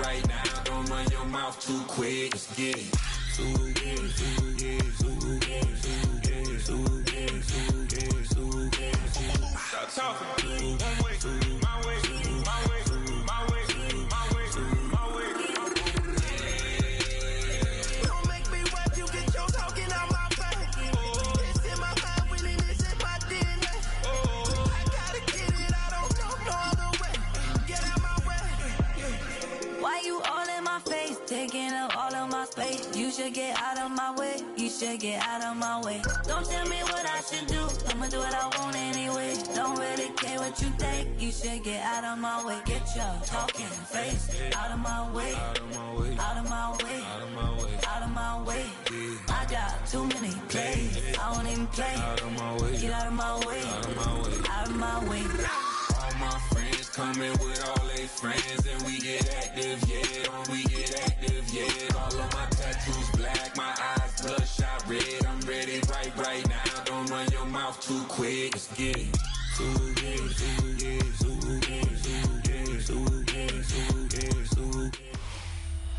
right now. Don't run your mouth too quick. Let's get it. Stop talking. One way, my way, my way, my way, my way, my way. Don't make me rap, you get your talking out my face. It's in my mind, winning is in my DNA. I gotta get it, I don't know no other way. Get out my way. Why you all in my face, taking up all of my space? You should get out of my way, you should get out of my way. Don't tell me what I should do, I'ma do what I want anyway. Don't really care what you think, you should get out of my way. Get your talking face out of my way, out of my way, out of my way, out of my way, out of my way. I got too many plays, I won't even play. Out of my way, get out of my way, out of my way, out of my way. All my friends coming with all their friends, and we get active, yeah. We get active, yeah. All of my tattoos black, my eyes bloodshot red. I'm ready right now. Don't run your mouth too quick. Let's get it.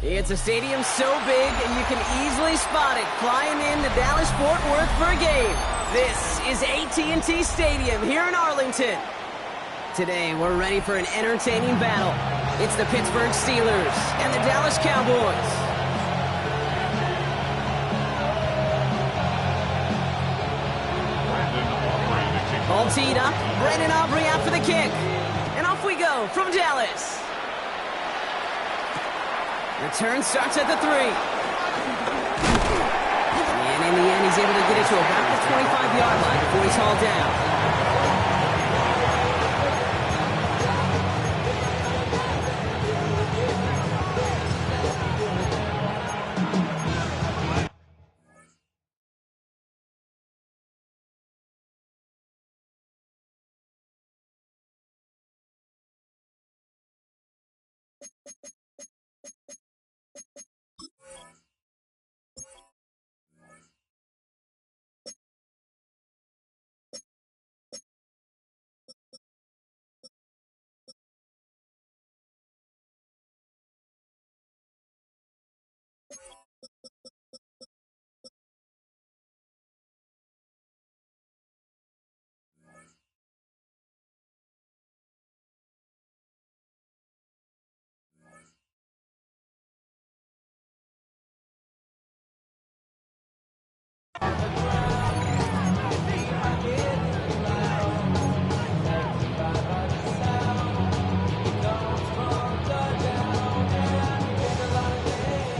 It's a stadium so big you can easily spot it flying into Dallas-Fort Worth for a game. This is AT&T Stadium here in Arlington. Today, we're ready for an entertaining battle. It's the Pittsburgh Steelers and the Dallas Cowboys. All teed up, Brandon Aubrey out for the kick. And off we go from Dallas. Return starts at the 3. And in the end, he's able to get it to about the 25-yard line before he's hauled down.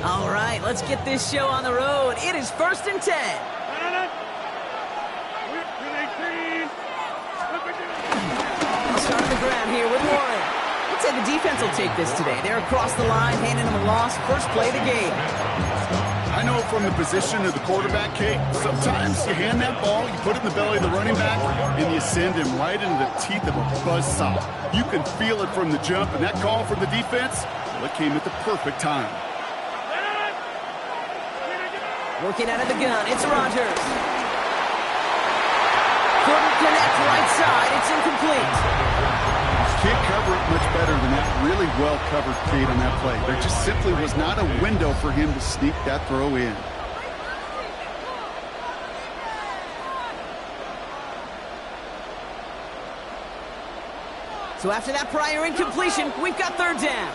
All right, let's get this show on the road. It is 1st and 10. I'll start on the ground here with Warren. Let's say the defense will take this today. They're across the line, handing them a loss. First play of the game. I know from the position of the quarterback, Kate, sometimes you hand that ball, you put it in the belly of the running back, and you send him right into the teeth of a buzzsaw. You can feel it from the jump, and that call from the defense, well, it came at the perfect time. Working out of the gun, it's Rodgers. Couldn't connect right side, it's incomplete. Can't cover it much better than that. Really well covered, Kate, on that play. There just simply was not a window for him to sneak that throw in. So after that prior incompletion, we've got 3rd down.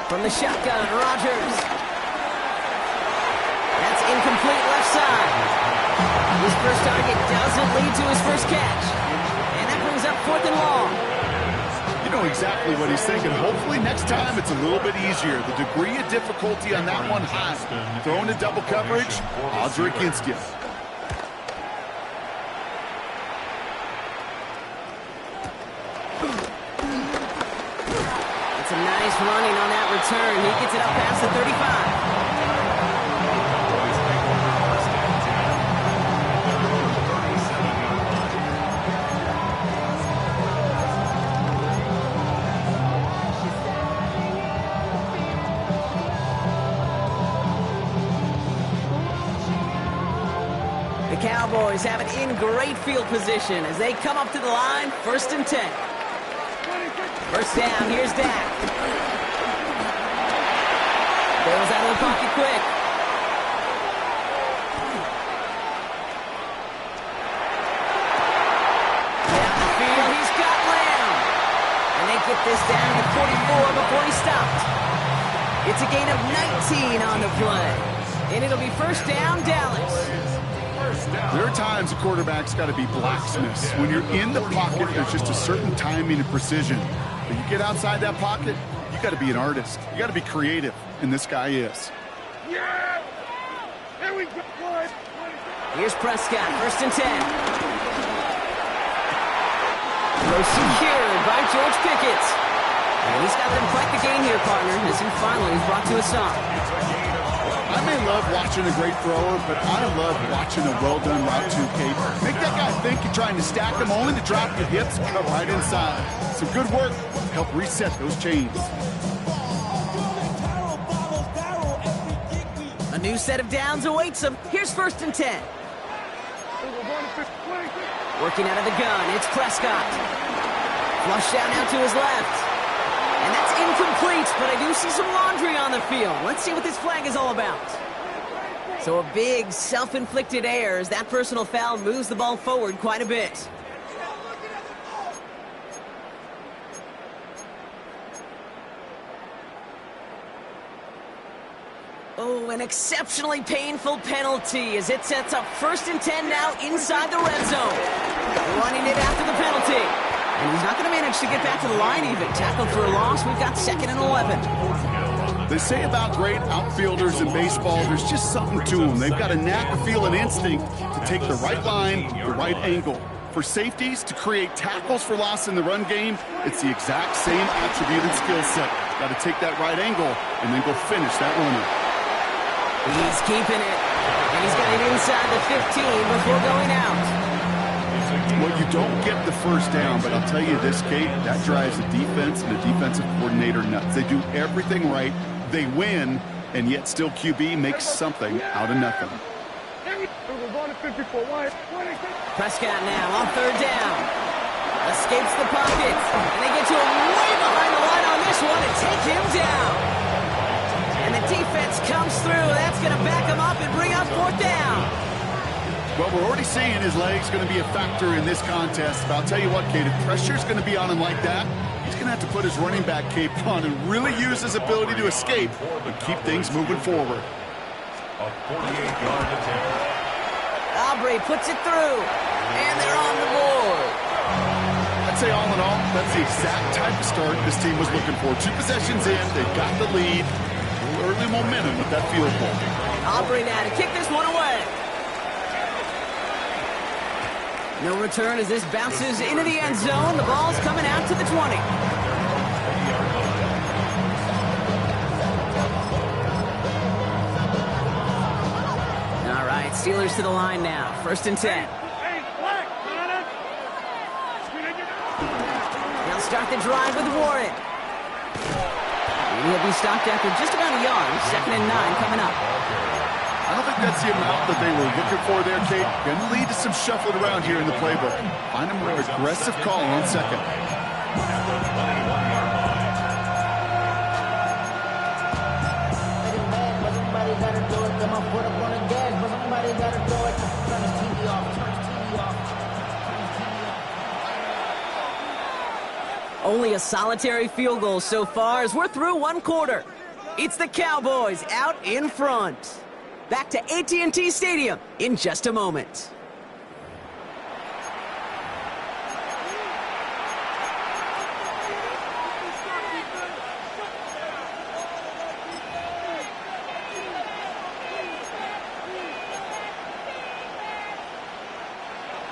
From the shotgun, Rodgers. That's incomplete left side. His first target doesn't lead to his first catch. And that brings up 4th and long. You know exactly what he's thinking. Hopefully next time it's a little bit easier. The degree of difficulty on that one high. Throwing to double coverage, odds are against you. It's a nice running on that return. He gets it up past the 35. The Cowboys Cowboys have it in great field position as they come up to the line, 1st and 10. First down, here's Dak. Bails out of the pocket quick. Down the field, he's got Lamb. And they get this down to 44 before he stopped. It's a gain of 19 on the play. And it'll be first down, Dallas. There are times a quarterback's got to be blacksmiths. When you're in the pocket, there's just a certain timing and precision. But you get outside that pocket, you got to be an artist. You got to be creative, and this guy is. Yeah! Here we go. Here's Prescott, 1st and 10. Throw secured by George Pickett. And he's got them quite the gain here, partner, as he finally is brought to a stop. I may love watching a great thrower, but I love watching a well-done route to Kate. Make that guy think you're trying to stack him, only to drop your hips, cut right inside. Some good work to help reset those chains. A new set of downs awaits him. Here's 1st and 10. Working out of the gun, it's Prescott. Flush down now to his left. And that's incomplete, but I do see some laundry on the field. Let's see what this flag is all about. So a big self-inflicted error as that personal foul moves the ball forward quite a bit. Oh, an exceptionally painful penalty as it sets up 1st and 10 now inside the red zone. Running it after the penalty. And he's not going to manage to get back to the line even. Tackled for a loss. We've got 2nd and 11. They say about great outfielders in baseball, there's just something to them. They've got a knack, a feel, an instinct to take the right line, the right angle. For safeties to create tackles for loss in the run game, it's the exact same attribute and skill set. Got to take that right angle and then go finish that runner. He's keeping it. And he's got it inside the 15 before going out. Well, you don't get the first down, but I'll tell you this, Kate, that drives the defense and the defensive coordinator nuts. They do everything right, they win, and yet still QB makes something out of nothing. Prescott now on 3rd down. Escapes the pocket, and they get to him way behind the line on this one and take him down. And the defense comes through. That's going to back him up and bring up 4th down. Well, we're already seeing his leg's going to be a factor in this contest. But I'll tell you what, Kate, if pressure's going to be on him like that, he's going to have to put his running back cape on and really use his ability to escape and keep things moving forward. A 48-yard attempt. Aubrey puts it through, and they're on the board. I'd say all in all, that's the exact type of start this team was looking for. 2 possessions in, they've got the lead. A little early momentum with that field goal. Aubrey now to kick this one away. No return as this bounces into the end zone. The ball's coming out to the 20. All right, Steelers to the line now. 1st and 10. They'll start the drive with Warren. And he'll be stopped after just about a yard. 2nd and 9 coming up. I don't think that's the amount that they were looking for there, Kate. Going to lead to some shuffling around here in the playbook. Find a more aggressive call on 2nd. Only a solitary field goal so far as we're through 1 quarter. It's the Cowboys out in front. Back to AT&T Stadium in just a moment.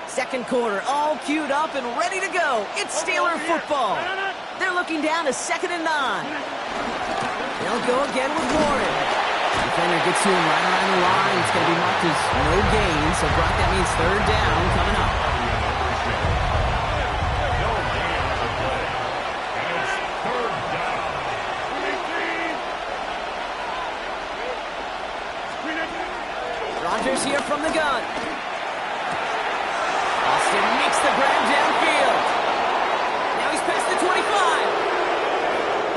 Second quarter, all queued up and ready to go. It's Steeler football. They're looking down to 2nd and 9. They'll go again with Warren. Defender gets to him right around the line. It's going to be marked as no gain. So, Brock, that means 3rd down coming up. Rodgers here from the gun. makes the grab downfield. Now he's past the 25.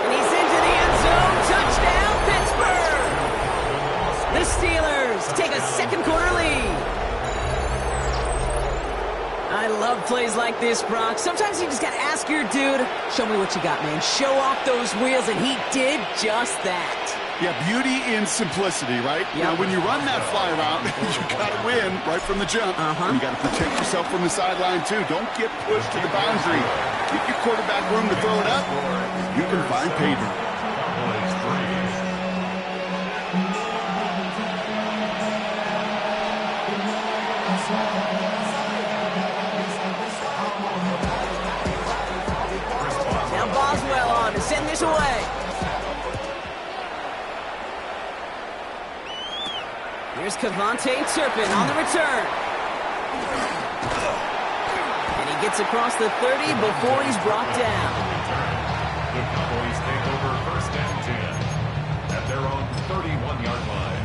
And he's into the end zone. Touchdown, Pittsburgh! The Steelers take a second quarter lead. I love plays like this, Brock. Sometimes you just got to ask your dude, show me what you got, man. Show off those wheels, and he did just that. Yeah, beauty in simplicity, right? Yep. Now, when you run that fly route, you got to win right from the jump. You got to protect yourself from the sideline, too. Don't get pushed to the boundary. Give your quarterback room to throw it up. You can find pay dirt. Now Boswell on to send this away. Here's Kevontae Turpin on the return. And he gets across the 30 before he's brought down. The Cowboys take over first and 10 at their own 31-yard line.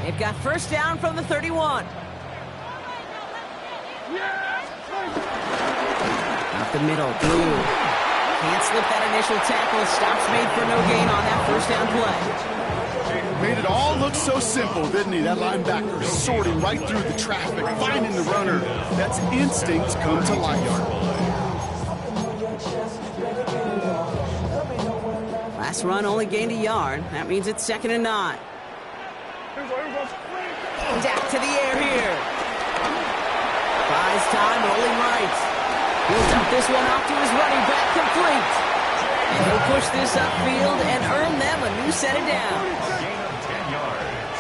They've got first down from the 31. Up the middle, Blue. Can't slip that initial tackle. Stops made for no gain on that first down play. Made it all look so simple, didn't he? That linebacker sorting right through the traffic, finding the runner. That's instinct come to life. Last run only gained a yard. That means it's 2nd and 9. Dak to the air here. Buys time, rolling right. He'll dump this one off to his running back, complete. And he'll push this upfield and earn them a new set of downs. Gain of 10 yards.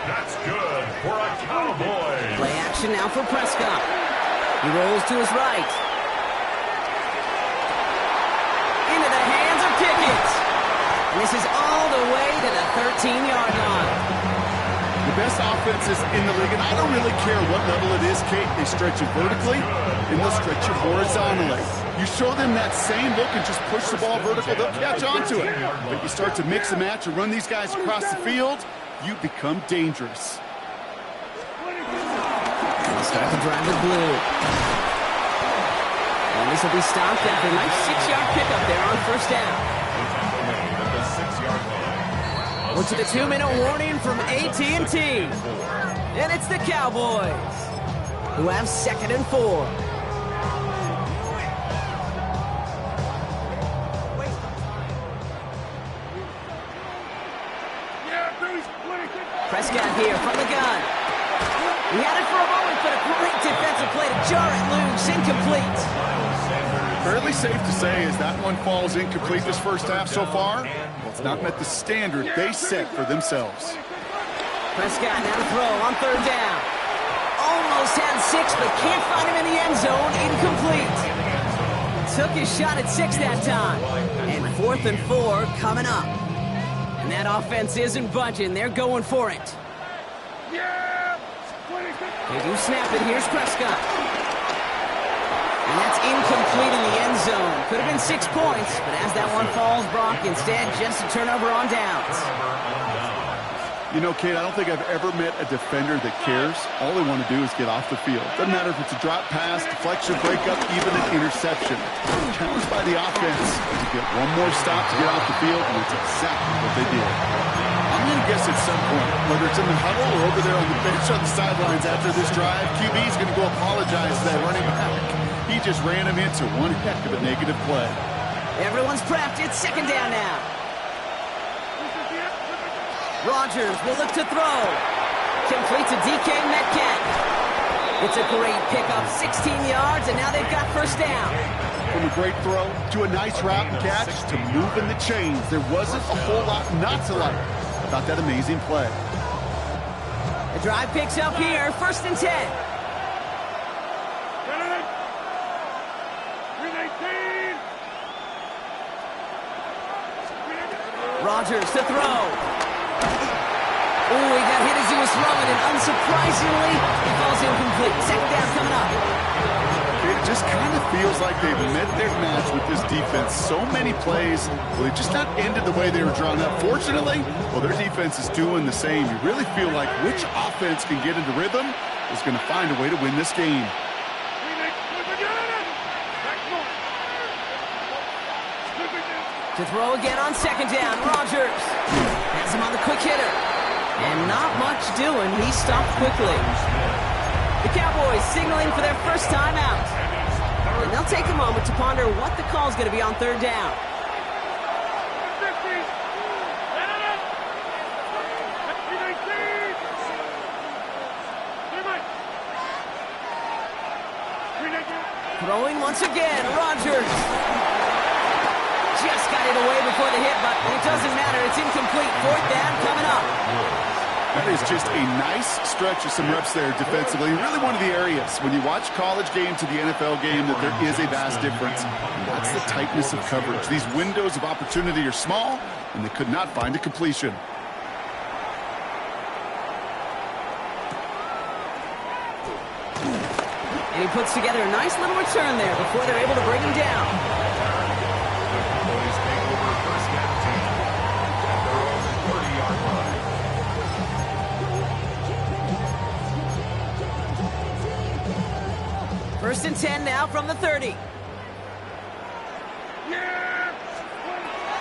That's good for a Cowboy. Play action now for Prescott. He rolls to his right. Into the hands of Pickett. And this is all the way to the 13-yard line. The best offenses in the league, and I don't really care what level it is, Kate. They stretch you vertically, and they'll stretch you horizontally. You show them that same look and just push the ball vertical, they'll catch on to it. But you start to mix and match and run these guys across the field, you become dangerous. They'll start to drive with Blue. And this will be stopped after a nice 6-yard pickup there on first down. The 6-yard line. We're to the 2-minute warning from AT&T. And it's the Cowboys, who have 2nd and 4. Prescott here from the gun. He had it for a moment, but a great defensive play to jar it loose. Incomplete. Fairly safe to say as that one falls incomplete this first half so far. Well, it's not met the standard they set for themselves. Prescott now to throw on 3rd down. Almost had 6, but can't find him in the end zone. Incomplete. Took his shot at 6 that time. And 4th and 4 coming up. And that offense isn't budging. They're going for it. They do snap it. Here's Prescott. And that's incomplete in the end zone. Could have been 6 points, but as that one falls, Brock, instead just a turnover on downs. You know, Kate, I don't think I've ever met a defender that cares. All they want to do is get off the field. Doesn't matter if it's a drop pass, deflection, breakup, even an interception. Challenged by the offense to get one more stop to get off the field, and that's exactly what they did. I'm going to guess at some point, whether it's in the huddle or over there on the bench on the sidelines after this drive, QB's going to go apologize to that running back. He just ran him into one heck of a negative play. Everyone's prepped. It's 2nd down now. Rodgers will look to throw. Complete to DK Metcalf. It's a great pickup, 16 yards, and now they've got first down. From a great throw to a nice route and catch to moving the chains, there wasn't a whole lot not to like about that amazing play. The drive picks up here, 1st and 10. Rodgers to throw. Oh, he got hit as he was throwing, and unsurprisingly, he falls incomplete. 2nd down coming up. It just kind of feels like they've met their match with this defense. So many plays, well, they just not ended the way they were drawn up. Fortunately, well, their defense is doing the same. You really feel like which offense can get into rhythm is going to find a way to win this game. To throw again on second down, Rodgers has him on the quick hitter. And not much doing. He stopped quickly. The Cowboys signaling for their first time out. And they'll take a moment to ponder what the call is going to be on third down. Throwing once again, Rodgers. Just got it away before the hit, but it doesn't matter. It's incomplete. Fourth down coming up. That is just a nice stretch of some reps there defensively. Really one of the areas, when you watch college game to the NFL game, that there is a vast difference. And that's the tightness of coverage. These windows of opportunity are small, and they could not find a completion. And he puts together a nice little return there before they're able to bring him down. Cowboys take over first and 10 at their own 30-yard line. First and 10 now from the 30.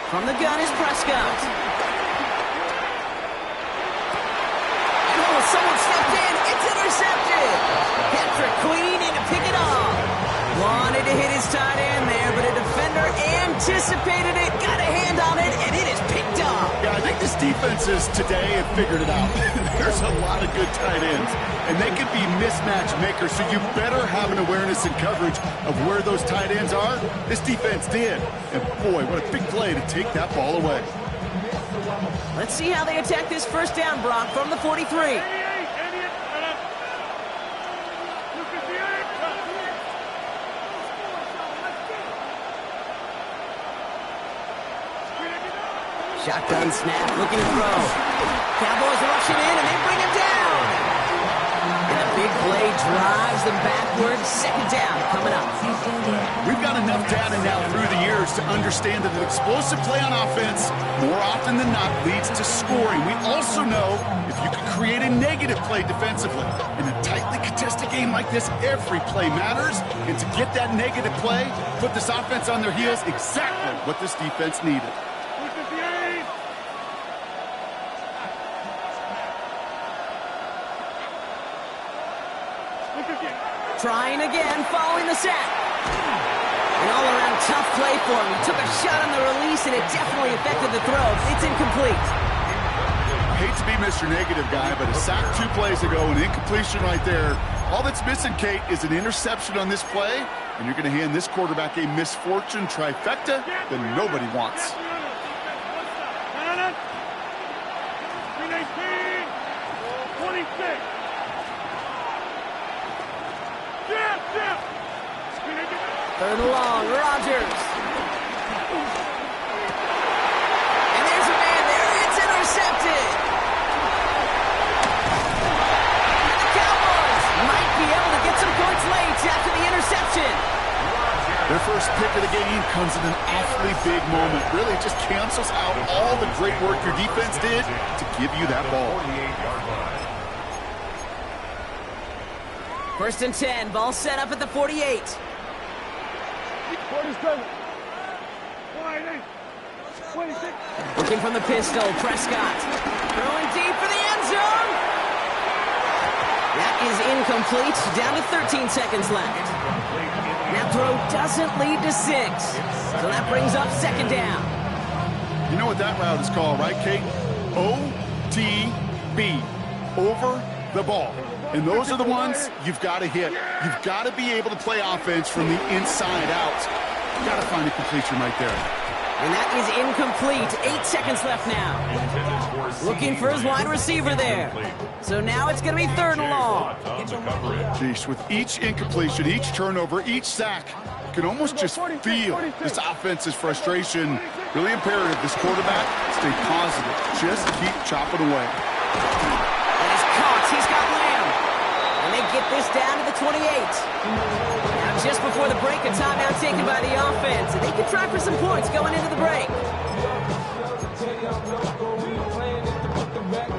From the gun is Prescott. And oh, someone stepped in. It's intercepted. Patrick Queen in to pick it off. Wanted to hit his tight end there, but a defender anticipated it, got a hand on it, and it is picked up. Yeah, I think this defenses today have figured it out. There's a lot of good tight ends, and they can be mismatch makers, so you better have an awareness and coverage of where those tight ends are. This defense did, and boy, what a big play to take that ball away. Let's see how they attack this first down, Brock, from the 43. Shotgun snap, looking to throw. Cowboys rushing in, and they bring him down. And a big play drives them backwards. Second down coming up. We've got enough data now through the years to understand that an explosive play on offense, more often than not, leads to scoring. We also know if you can create a negative play defensively. In a tightly contested game like this, every play matters. And to get that negative play, put this offense on their heels, exactly what this defense needed. Trying again, following the sack. An all-around tough play for him. He took a shot on the release, and it definitely affected the throw. It's incomplete. I hate to be Mr. Negative guy, but a sack 2 plays ago, an incompletion right there. All that's missing, Kate, is an interception on this play, and you're going to hand this quarterback a misfortune trifecta that nobody wants. Third and long, Rodgers. And there's a man there. It's intercepted. And the Cowboys might be able to get some points late after the interception. Their first pick of the game comes in an awfully big moment. Really just cancels out all the great work your defense did to give you that ball. 48-yard line. First and 10, ball set up at the 48. Looking from the pistol, Prescott. Throwing deep for the end zone. That is incomplete. Down to 13 seconds left. That throw doesn't lead to 6. So that brings up second down. You know what that route is called, right, Kate? OTB. Over the ball. And those are the ones you've got to hit. You've got to be able to play offense from the inside out. You've got to find a completion right there. And that is incomplete. 8 seconds left now. Looking for his wide receiver there. So now it's going to be third and long. Jeez, with each incompletion, each turnover, each sack, you can almost just feel this offense's frustration. Really imperative this quarterback stay positive. Just keep chopping away. And he's caught. He's got Lamb. And they get this down to the 28. Now just before the break, a timeout taken by the offense. And they can try for some points going into the break.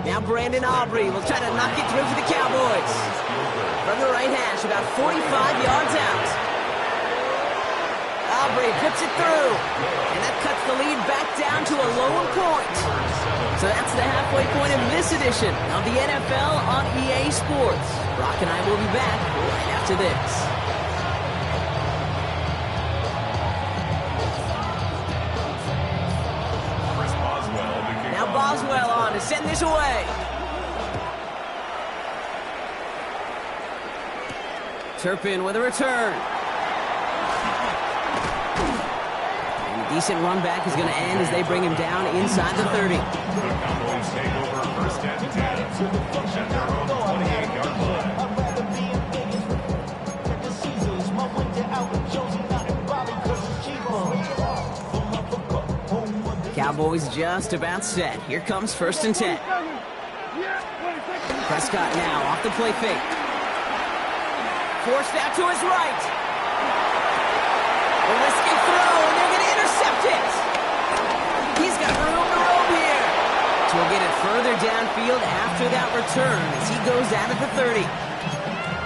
Now Brandon Aubrey will try to knock it through for the Cowboys. From the right hash, about 45 yards out. Aubrey puts it through. And that cuts the lead back down to a lower point. So that's the halfway point of this edition of the NFL on EA Sports. Brock and I will be back right after this. Now Boswell on to send this away. Turpin with a return. And a decent run back is going to end as they bring him down inside the 30. The Cowboys take over first and 10 at their own 28-yard line. Cowboys just about set. Here comes first and 10. Prescott now off the play fake. Forced out to his right. A risky throw, and they're going to intercept it. He's got room to roam here. So we'll get it further downfield after that return as he goes out at the 30.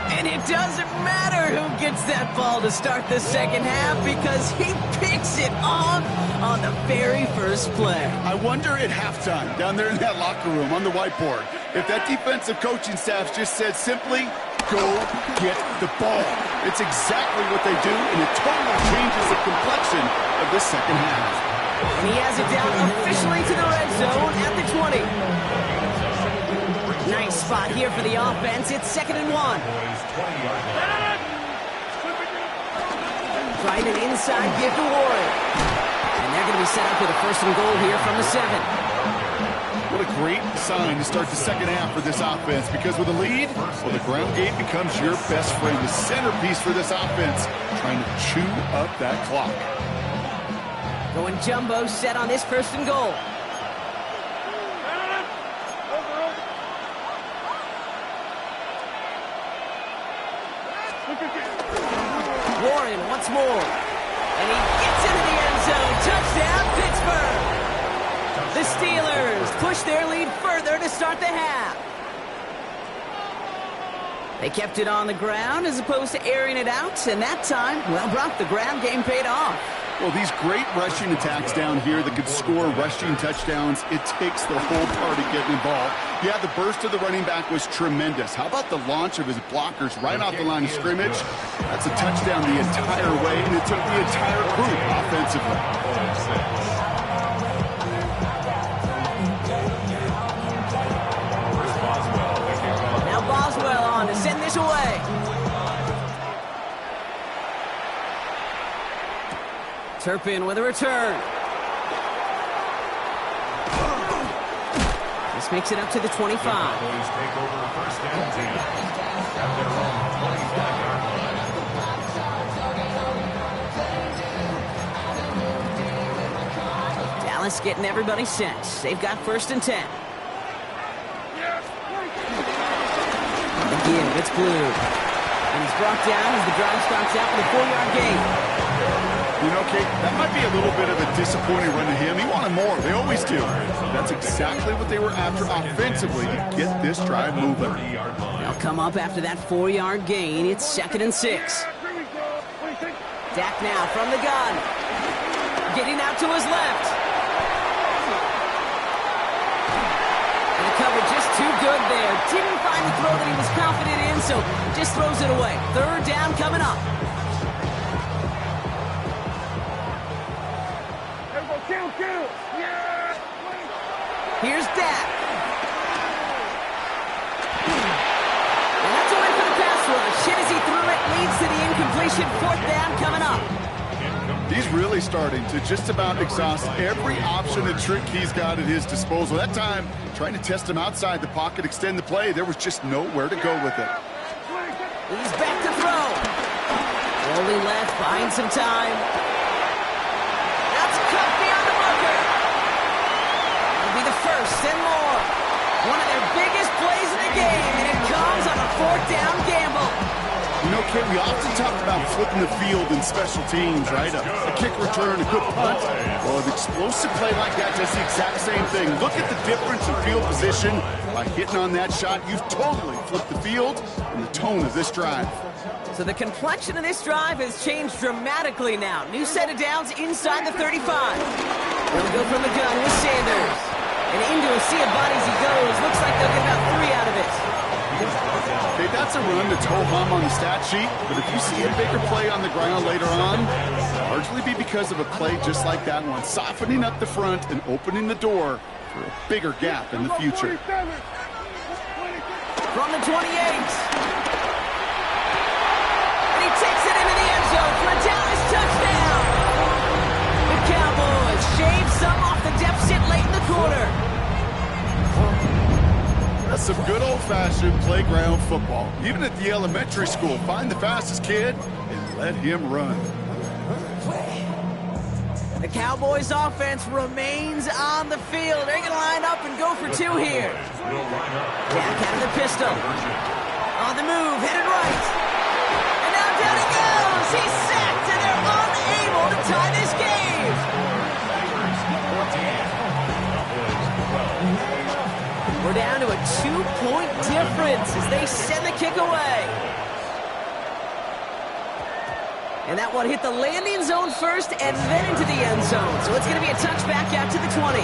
And it doesn't matter who gets that ball to start the second half because he picks it off on the very first play. I wonder at halftime, down there in that locker room on the whiteboard, if that defensive coaching staff just said simply, go get the ball. It's exactly what they do, and it totally changes the complexion of this second half. And he has it down officially to the red zone at the 20. Nice spot here for the offense. It's 2nd and 1. Trying an inside give to Warren. And they're going to be set up with a 1st and goal here from the 7. What a great sign to start the second half for this offense, because with a lead, well, the ground game becomes your best friend, the centerpiece for this offense, trying to chew up that clock. Going jumbo set on this 1st and goal. Warren once more. And he gets into the end zone. Touchdown, Pittsburgh. The Steelers push their lead further to start the half. They kept it on the ground as opposed to airing it out. And that time, well, Brock, the ground game paid off. Well, these great rushing attacks down here that could score rushing touchdowns, it takes the whole party getting involved. Yeah, the burst of the running back was tremendous. How about the launch of his blockers right off the line of scrimmage? That's a touchdown the entire way, and it took the entire group offensively. Now Boswell on to send this away. Turpin with a return. This makes it up to the 25. Cowboys take over first and 10 at their own 25-yard line. Dallas getting everybody set. They've got 1st and 10. Again, it's Blue. And he's brought down as the drive starts out with a 4-yard gain. You know, Kate, that might be a little bit of a disappointing run to him. He wanted more. They always do. That's exactly what they were after offensively to get this drive moving. They'll come up after that 4-yard gain. It's 2nd and 6. Dak now from the gun. Getting out to his left. And the cover just too good there. Didn't find the throw that he was confident in, so just throws it away. 3rd down coming up. Here's Dak. And that's a win for the pass rush. Hit as he threw it, leads to the incompletion. 4th down coming up. He's really starting to just about exhaust every option and trick he's got at his disposal. That time, trying to test him outside the pocket, extend the play, there was just nowhere to go with it. He's back to throw. Rolling left, buying some time. That's cut beyond the marker. It'll be the 1st and more. One of their biggest plays of the game, and it comes on a 4th down gamble. You know, Kate, we often talk about flipping the field in special teams, right? A kick return, a good punt. Well, an explosive play like that does the exact same thing. Look at the difference in field position. By hitting on that shot, you've totally flipped the field and the tone of this drive. So the complexion of this drive has changed dramatically now. New set of downs inside the 35. They'll go from the gun with Sanders. And into a sea of bodies he goes. Looks like they'll get about 3 out of it. Okay, that's a run that's ho-hum on the stat sheet, but if you see a bigger play on the ground later on, it'll largely be because of a play just like that one, softening up the front and opening the door for a bigger gap in the future. From the 28. And he takes it into the end zone for a Dallas touchdown. The Cowboys shave some off the deficit late in the quarter. That's some good old-fashioned playground football. Even at the elementary school, find the fastest kid and let him run. The Cowboys offense remains on the field. They're going to line up and go for 2 here. Jack out of the pistol. On the move, headed right. And now down he goes. He's sacked, and they're unable to tie this game. We're down to a 2-point difference as they send the kick away. And that one hit the landing zone first and then into the end zone. So it's going to be a touchback out to the 20.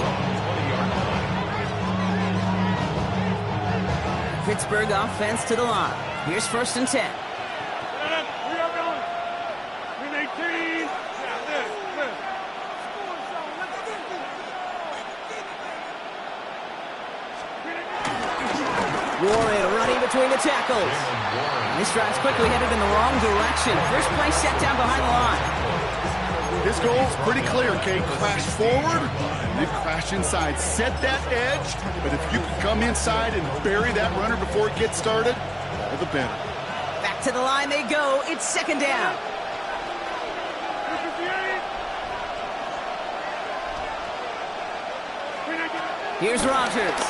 Pittsburgh offense to the line. Here's 1st and 10. Warren running between the tackles. And this drive's quickly headed in the wrong direction. First play set down behind the line. His goal is pretty clear, Kate. Crash forward, and then crash inside. Set that edge, but if you can come inside and bury that runner before it gets started, all the better. Back to the line they go. It's 2nd down. Here's Rodgers.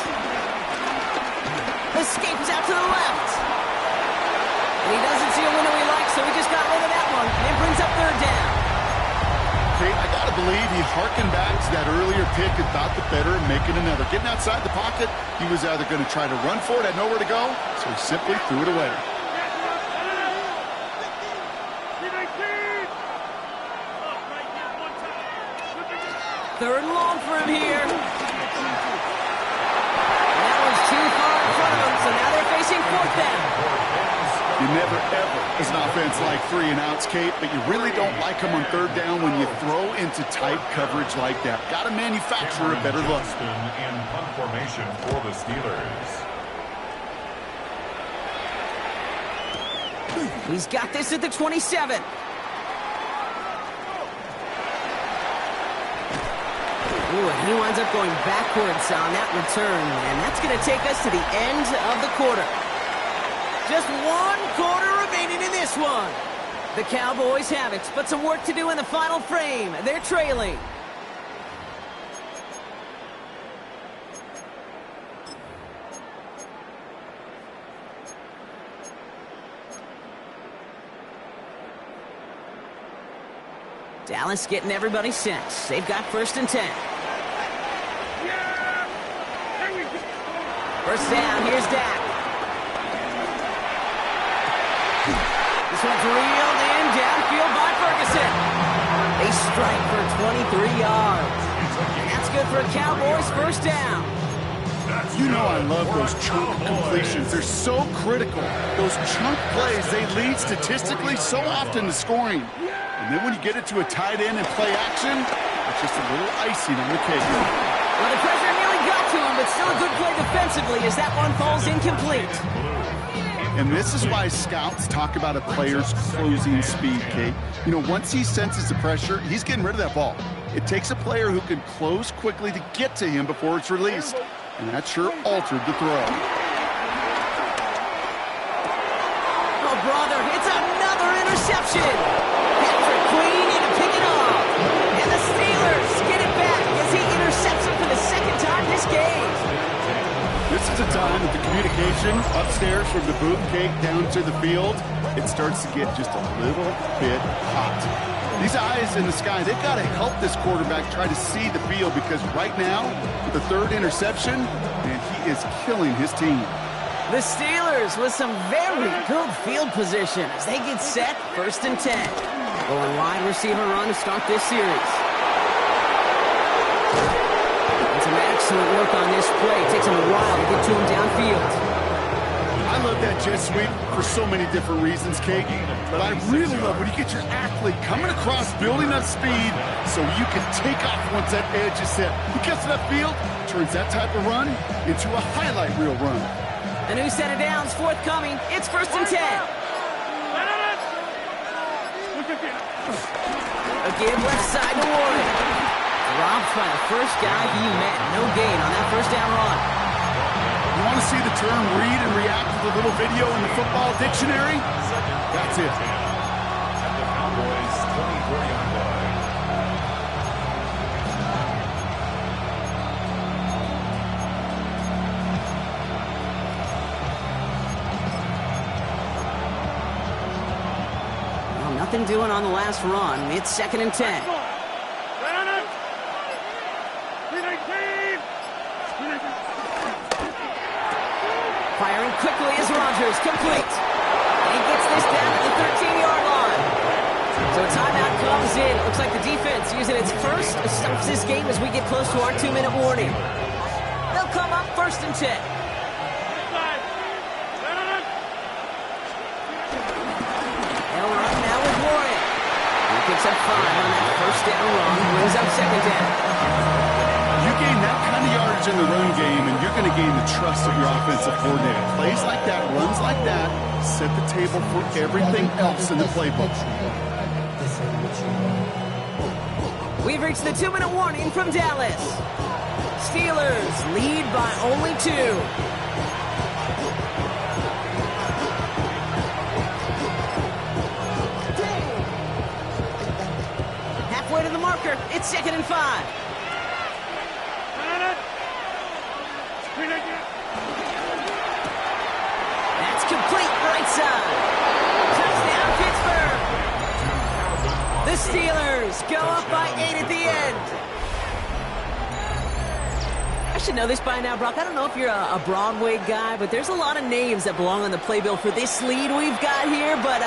Escapes out to the left. And he doesn't see a window he likes, so he just got rid of that one. And it brings up 3rd down. Okay, I gotta believe he harkened back to that earlier pick and thought the better of making another. Getting outside the pocket, he was either going to try to run for it, had nowhere to go, so he simply threw it away. Third and long for him here. That one's too far in front of him, so now they're facing 4th down. You never, ever, as an offense, like 3 and outs, Kate, but you really don't like them on 3rd down when you throw into tight coverage like that. Got to manufacture a better look. In punt formation for the Steelers. He's got this at the 27. Ooh, and he winds up going backwards on that return, and that's going to take us to the end of the quarter. Just 1 quarter remaining in this one. The Cowboys have it, but some work to do in the final frame. They're trailing. Dallas getting everybody set. They've got 1st and 10. First down, here's Dak. This one's reeled in downfield by Ferguson. They strike for 23 yards. And that's good for a Cowboys 1st down. You know I love those chunk completions. They're so critical. Those chunk plays, they lead statistically so often to scoring. And then when you get it to a tight end and play action, it's just a little icing on the cake. Well, the pressure nearly got to him, but still a good play defensively as that one falls incomplete. And this is why scouts talk about a player's closing speed, Kate. You know, once he senses the pressure, he's getting rid of that ball. It takes a player who can close quickly to get to him before it's released. And that sure altered the throw. Oh, brother, it's another interception. Patrick Queen in to pick it off. And the Steelers get it back as he intercepts him for the 2nd time this game. This is a time that the communication upstairs from the boom cake down to the field, it starts to get just a little bit hot. These eyes in the sky, they've got to help this quarterback try to see the field, because right now, with the third interception, man, he is killing his team. The Steelers with some very good field position as they get set, 1st and 10. Going wide receiver run to start this series. It's an excellent look on this play. It takes him a while to get to him downfield. I love that jet sweep for so many different reasons, Kate. But I really love when you get your athlete coming across, building up speed, so you can take off once that edge is set. He gets to that field, turns that type of run into a highlight reel run. A new set of downs forthcoming. It's 1st and 10. A give left side to Warren. Robbed by the first guy he met. No gain on that first down run. You want to see the term read and react to the little video in the football dictionary? That's it. At the Cowboys' 24-yard line. Well, nothing doing on the last run. It's 2nd and 10. Firing quickly as Rodgers, complete. He gets this down to the 13-yard line. So a timeout comes in. It looks like the defense using its first stops this game as we get close to our 2-minute warning. They'll come up 1st and 10. They'll run now with Warren. He picks up 5 on that first down run, brings up 2nd down. You gain that kind of yardage in the run game, and you're going to gain the trust of your offensive coordinator. Plays like that, runs like that, set the table for everything else in the playbook. We've reached the 2-minute warning from Dallas. Steelers lead by only 2. Halfway to the marker, it's 2nd and 5. That's complete, right side. Touchdown, Pittsburgh. The Steelers go up by 8 at the end. I should know this by now, Brock. I don't know if you're a Broadway guy, but there's a lot of names that belong on the playbill for this lead we've got here, but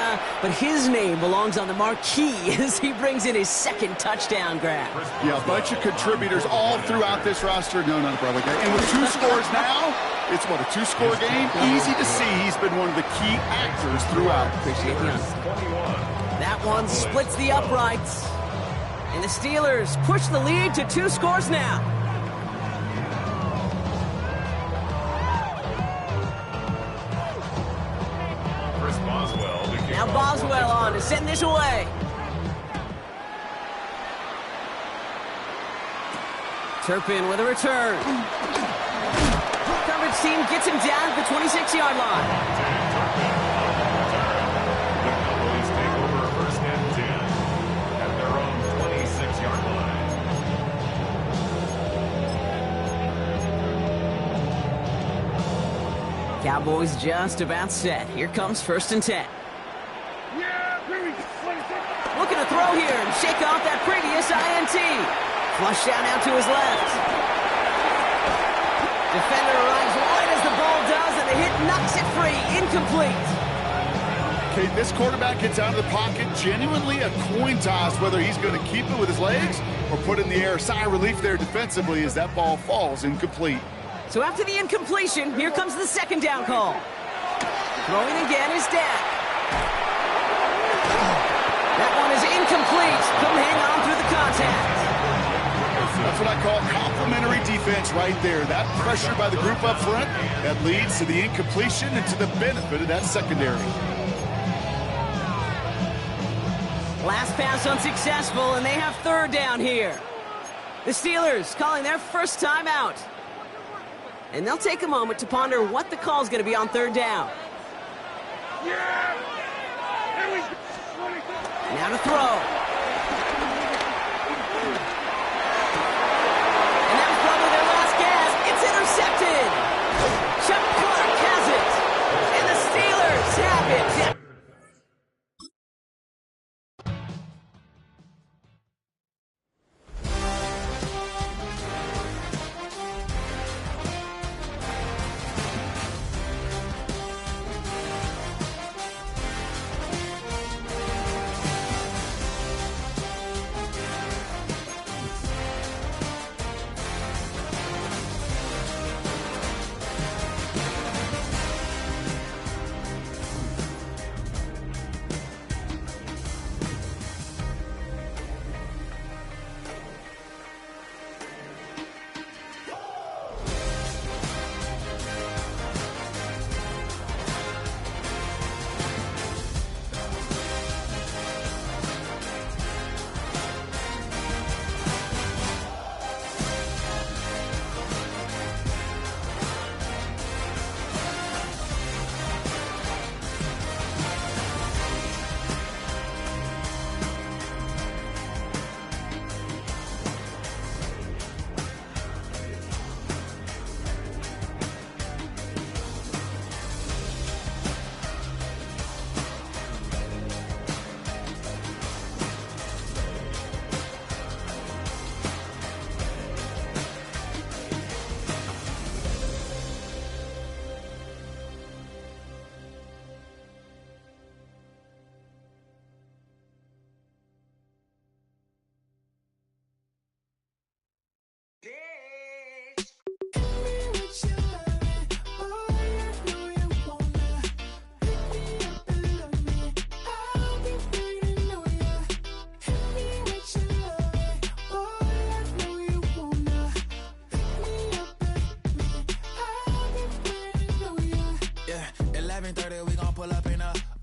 his name belongs on the marquee as he brings in his 2nd touchdown grab. Yeah, a bunch of contributors all throughout this roster. No, not a Broadway guy. And with 2 scores now, it's what, a 2-score game? Easy to see he's been one of the key actors throughout. Appreciate the honesty. That one splits the uprights. And the Steelers push the lead to 2 scores now. Now Boswell on to send this away. Turpin with a return. Coverage team gets him down at the 26-yard line. The Cowboys take over 1st and 10 at their own 26-yard line. Cowboys just about set. Here comes 1st and 10. Looking to throw here and shake off that previous INT. Flush down out to his left. Defender arrives wide as the ball does, and the hit knocks it free. Incomplete. Okay, this quarterback gets out of the pocket. Genuinely a coin toss whether he's going to keep it with his legs or put it in the air. Sigh of relief there defensively as that ball falls incomplete. So after the incompletion, here comes the 2nd down call. Throwing again is Dak. That one is incomplete. Couldn't hang on through the contact. That's what I call complimentary defense right there. That pressure by the group up front, that leads to the incompletion and to the benefit of that secondary. Last pass unsuccessful, and they have 3rd down here. The Steelers calling their first time out. And they'll take a moment to ponder what the call is going to be on 3rd down. Now to throw. And that was probably their last gasp. It's intercepted. Chuck Clark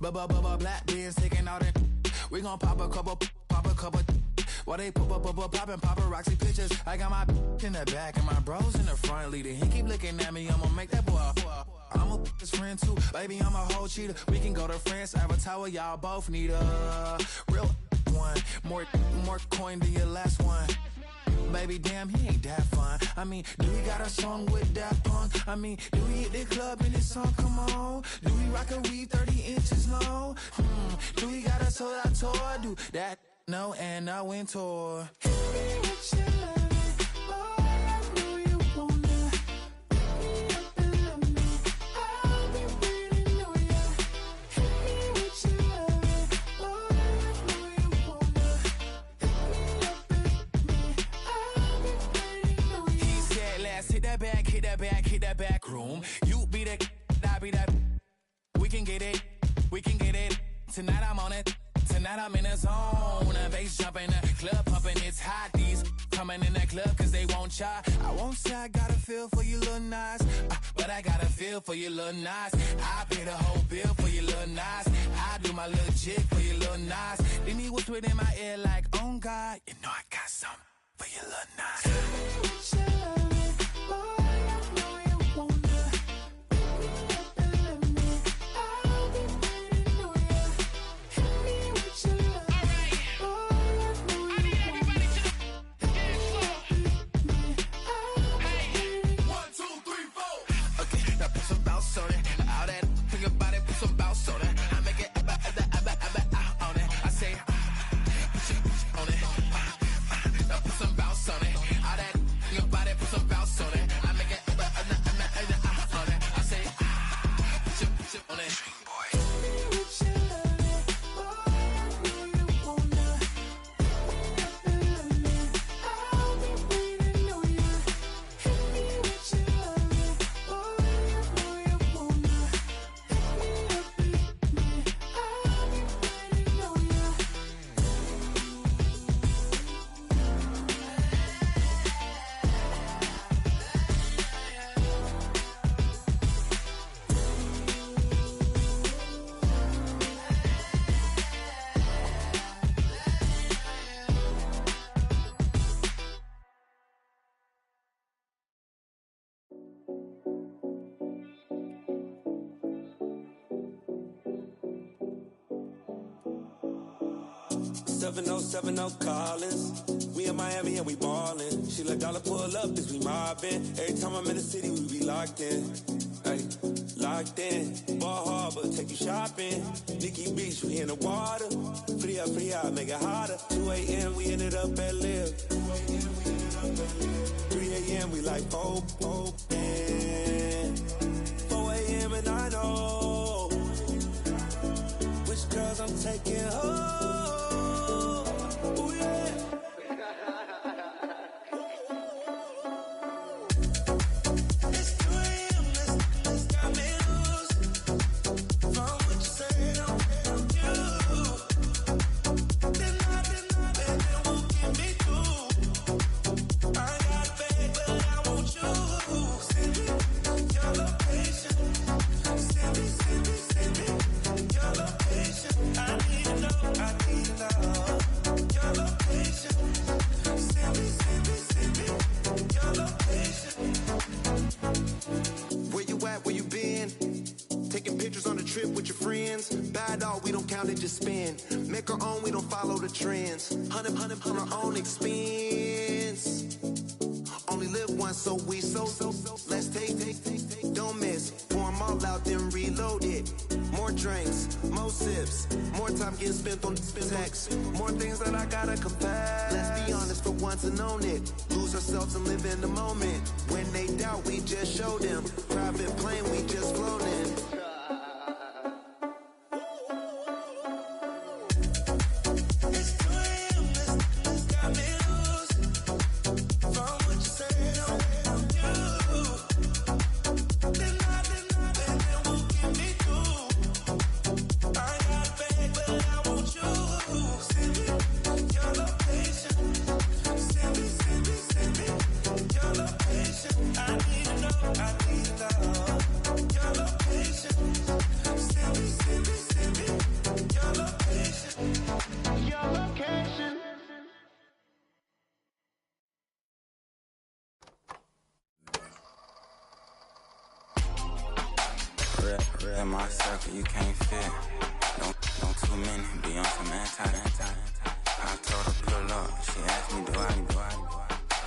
Black beers taking all that. We gon' pop a couple. While they poppin' paparazzi pictures. I got my in the back and my bros in the front leading. He keep looking at me, I'ma make that boy. I'm a his friend too, baby, I'm a whole cheater. We can go to France, Avatar, y'all both need a real one. More coin than your last one. Baby, damn, he ain't that fun. I mean, do he got a song with that punk? I mean, do he hit the club in his song? Come on. Do he rock a weave 30 inches long? Do he got a sold out tour? Do that? No, and I went tour. Hit that back room. You be the, I be that. We can get it. Tonight I'm on it. Tonight I'm in a zone. A bass jumping, a club pumping. It's hot. These coming in that club cause they won't try. I won't say I got a feel for you little nice, but I got a feel for you little nice. I pay the whole bill for you little nice. I do my little jig for you little nice. Then he whisper in my ear like, oh God, you know I got something for you little nice. No callings. We in Miami and we ballin'. She let dollar pull up as we mobbin'. Every time I'm in the city, we be locked in. Ay, locked in. Ball Harbor, take you shopping. Nikki Beach, we in the water. Fria, make it hotter. 2 a.m. we ended up at Live. 3 a.m. we like Pope. 4 a.m. and I know which girls I'm taking home. Just spin, make our own, we don't follow the trends. 100 on our own expense. Only live once, so let's take, don't miss. Pour them all out, then reload it. More drinks, more sips, more time getting spent on text. More things that I gotta confess. Let's be honest for once and own it. Lose ourselves and live in the moment. When they doubt, we just show them. Private plane, we just flown in. I need to know, your location. In my circle, you can't fit. Don't too many be on some anti. I told her pull up. She asked me, do I?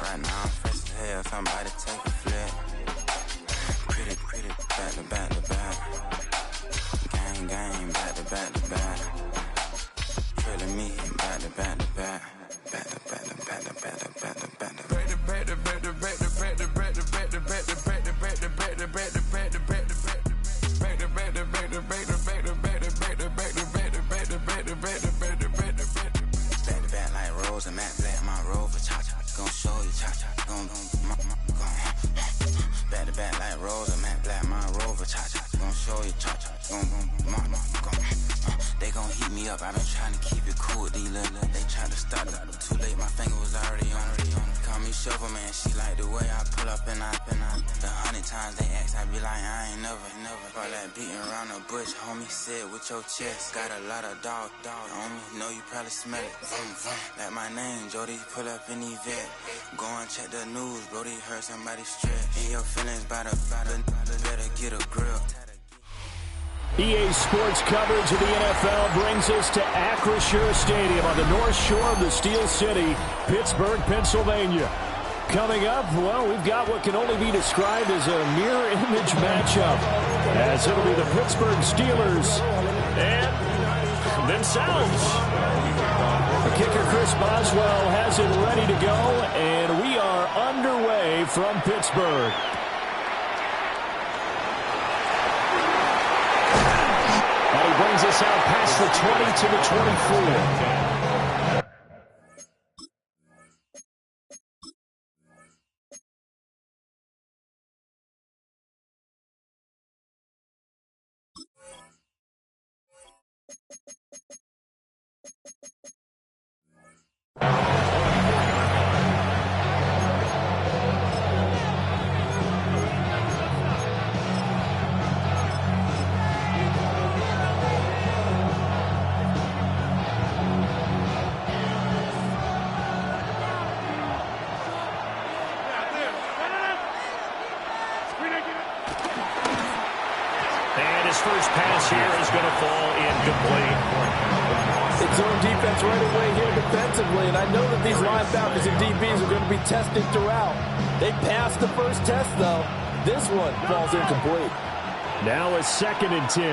Right now I'm fresh as hell. Somebody take a flip. Pretty, back to back. Gang, back to back. Trailing me, back to back. They gon' heat me up, I been trying to keep it cool with these little. They tried to start up, too late, my finger was already on it. Call me shovel man, she like the way I pull up and I. The 100 times they ask, I be like, I ain't never. All that beating around the bush, homie, said with your chest. Got a lot of dog on me, know you probably smell it. Like my name, Jody, pull up in the vet. Go and check the news, Brody, heard somebody stretch. In your feelings by the better get a grip. EA Sports coverage of the NFL brings us to Acrisure Stadium on the north shore of the Steel City, Pittsburgh, Pennsylvania. Coming up, well, we've got what can only be described as a mirror image matchup, as it'll be the Pittsburgh Steelers and themselves. The kicker, Chris Boswell, has it ready to go, and we are underway from Pittsburgh. Brings us out past the 20 to the 24. First pass here is going to fall incomplete. It's zone defense right away here defensively, and I know that these linebackers and DBs are going to be tested throughout. They passed the first test, though. This one falls incomplete. Now a 2nd and 10.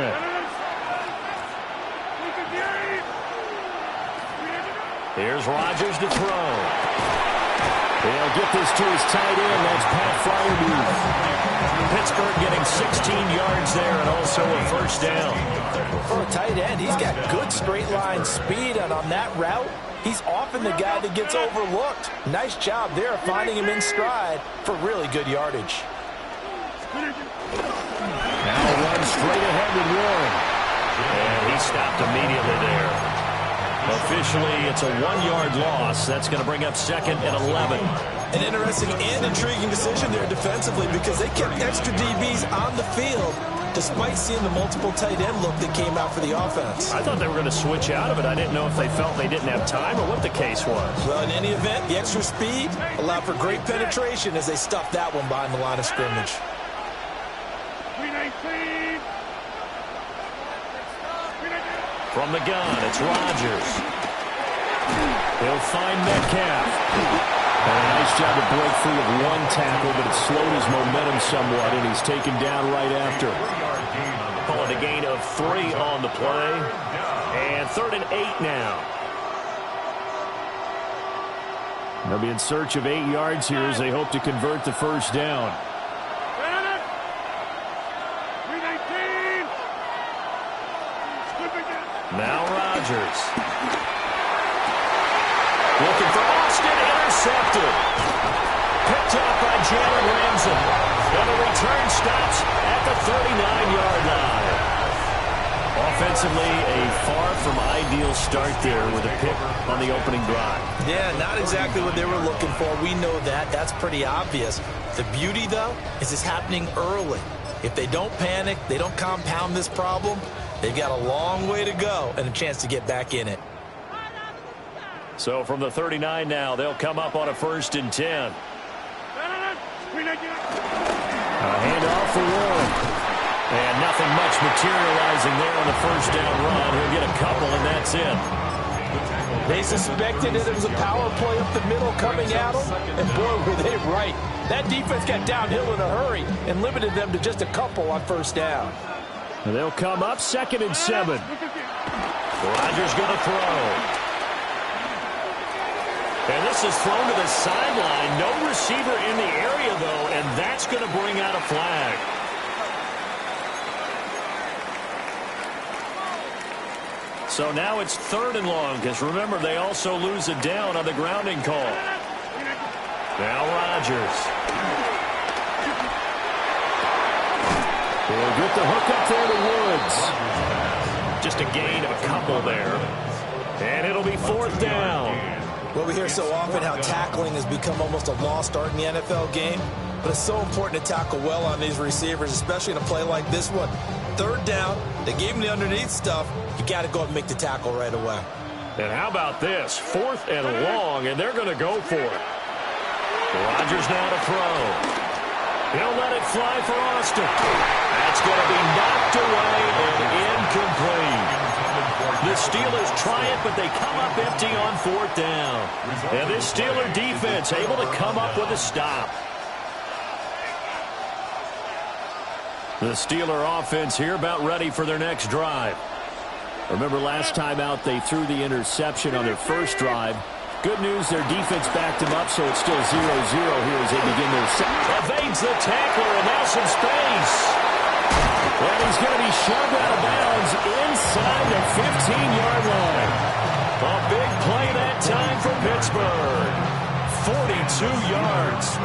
Here's Rodgers to throw. They'll get this to his tight end. That's Pat Fryermuth. Pittsburgh getting 16 yards there and also a first down. For a tight end, he's got good straight line speed, and on that route, he's often the guy that gets overlooked. Nice job there finding him in stride for really good yardage. Now run straight ahead with Warren. And he stopped immediately there. Officially, it's a 1-yard loss. That's going to bring up 2nd and 11. An interesting and intriguing decision there defensively because they kept extra DBs on the field despite seeing the multiple tight end look that came out for the offense. I thought they were going to switch out of it. I didn't know if they felt they didn't have time or what the case was. Well, in any event, the extra speed allowed for great penetration as they stuffed that one behind the line of scrimmage. From the gun, it's Rodgers. He'll find Metcalf. And a nice job to break free of one tackle, but it slowed his momentum somewhat, and he's taken down right after. Call it a gain of 3 on the play. And 3rd and 8 now. They'll be in search of 8 yards here as they hope to convert the first down. Now Rodgers. Looking for Austin, intercepted. Picked off by Jalen Ramsey. And the return stops at the 39-yard line. Offensively, a far from ideal start there with a pick on the opening drive. Yeah, not exactly what they were looking for. We know that. That's pretty obvious. The beauty, though, is it's happening early. If they don't panic, they don't compound this problem, they've got a long way to go and a chance to get back in it. So from the 39 now, they'll come up on a 1st and 10. A handoff for Warren. And nothing much materializing there on the first down run. He'll get a couple, and that's it. They suspected that it was a power play up the middle coming at them, and boy, were they right. That defense got downhill in a hurry and limited them to just a couple on first down. And they'll come up 2nd and 7. Rodgers going to throw. And this is thrown to the sideline. No receiver in the area, though, and that's going to bring out a flag. So now it's 3rd and long, because remember, they also lose a down on the grounding call. Now Rodgers. We'll get the hook up there to Woods. Just a gain of a couple there. And it'll be 4th down. Well, we hear so often how tackling has become almost a lost art in the NFL game, but it's so important to tackle well on these receivers, especially in a play like this one. 3rd down, they gave him the underneath stuff. You got to go up and make the tackle right away. And how about this? 4th and long, and they're going to go for it. Rodgers now to throw. He'll let it fly for Austin. That's going to be knocked away and incomplete. The Steelers try it, but they come up empty on 4th down. And this Steeler defense able to come up with a stop. The Steeler offense here about ready for their next drive. Remember last time out they threw the interception on their first drive. Good news, their defense backed him up, so it's still 0-0 here as they begin their second. Evades the tackler, and now some space. And he's going to be shoved out of bounds inside the 15-yard line. A big play that time for Pittsburgh. 42 yards.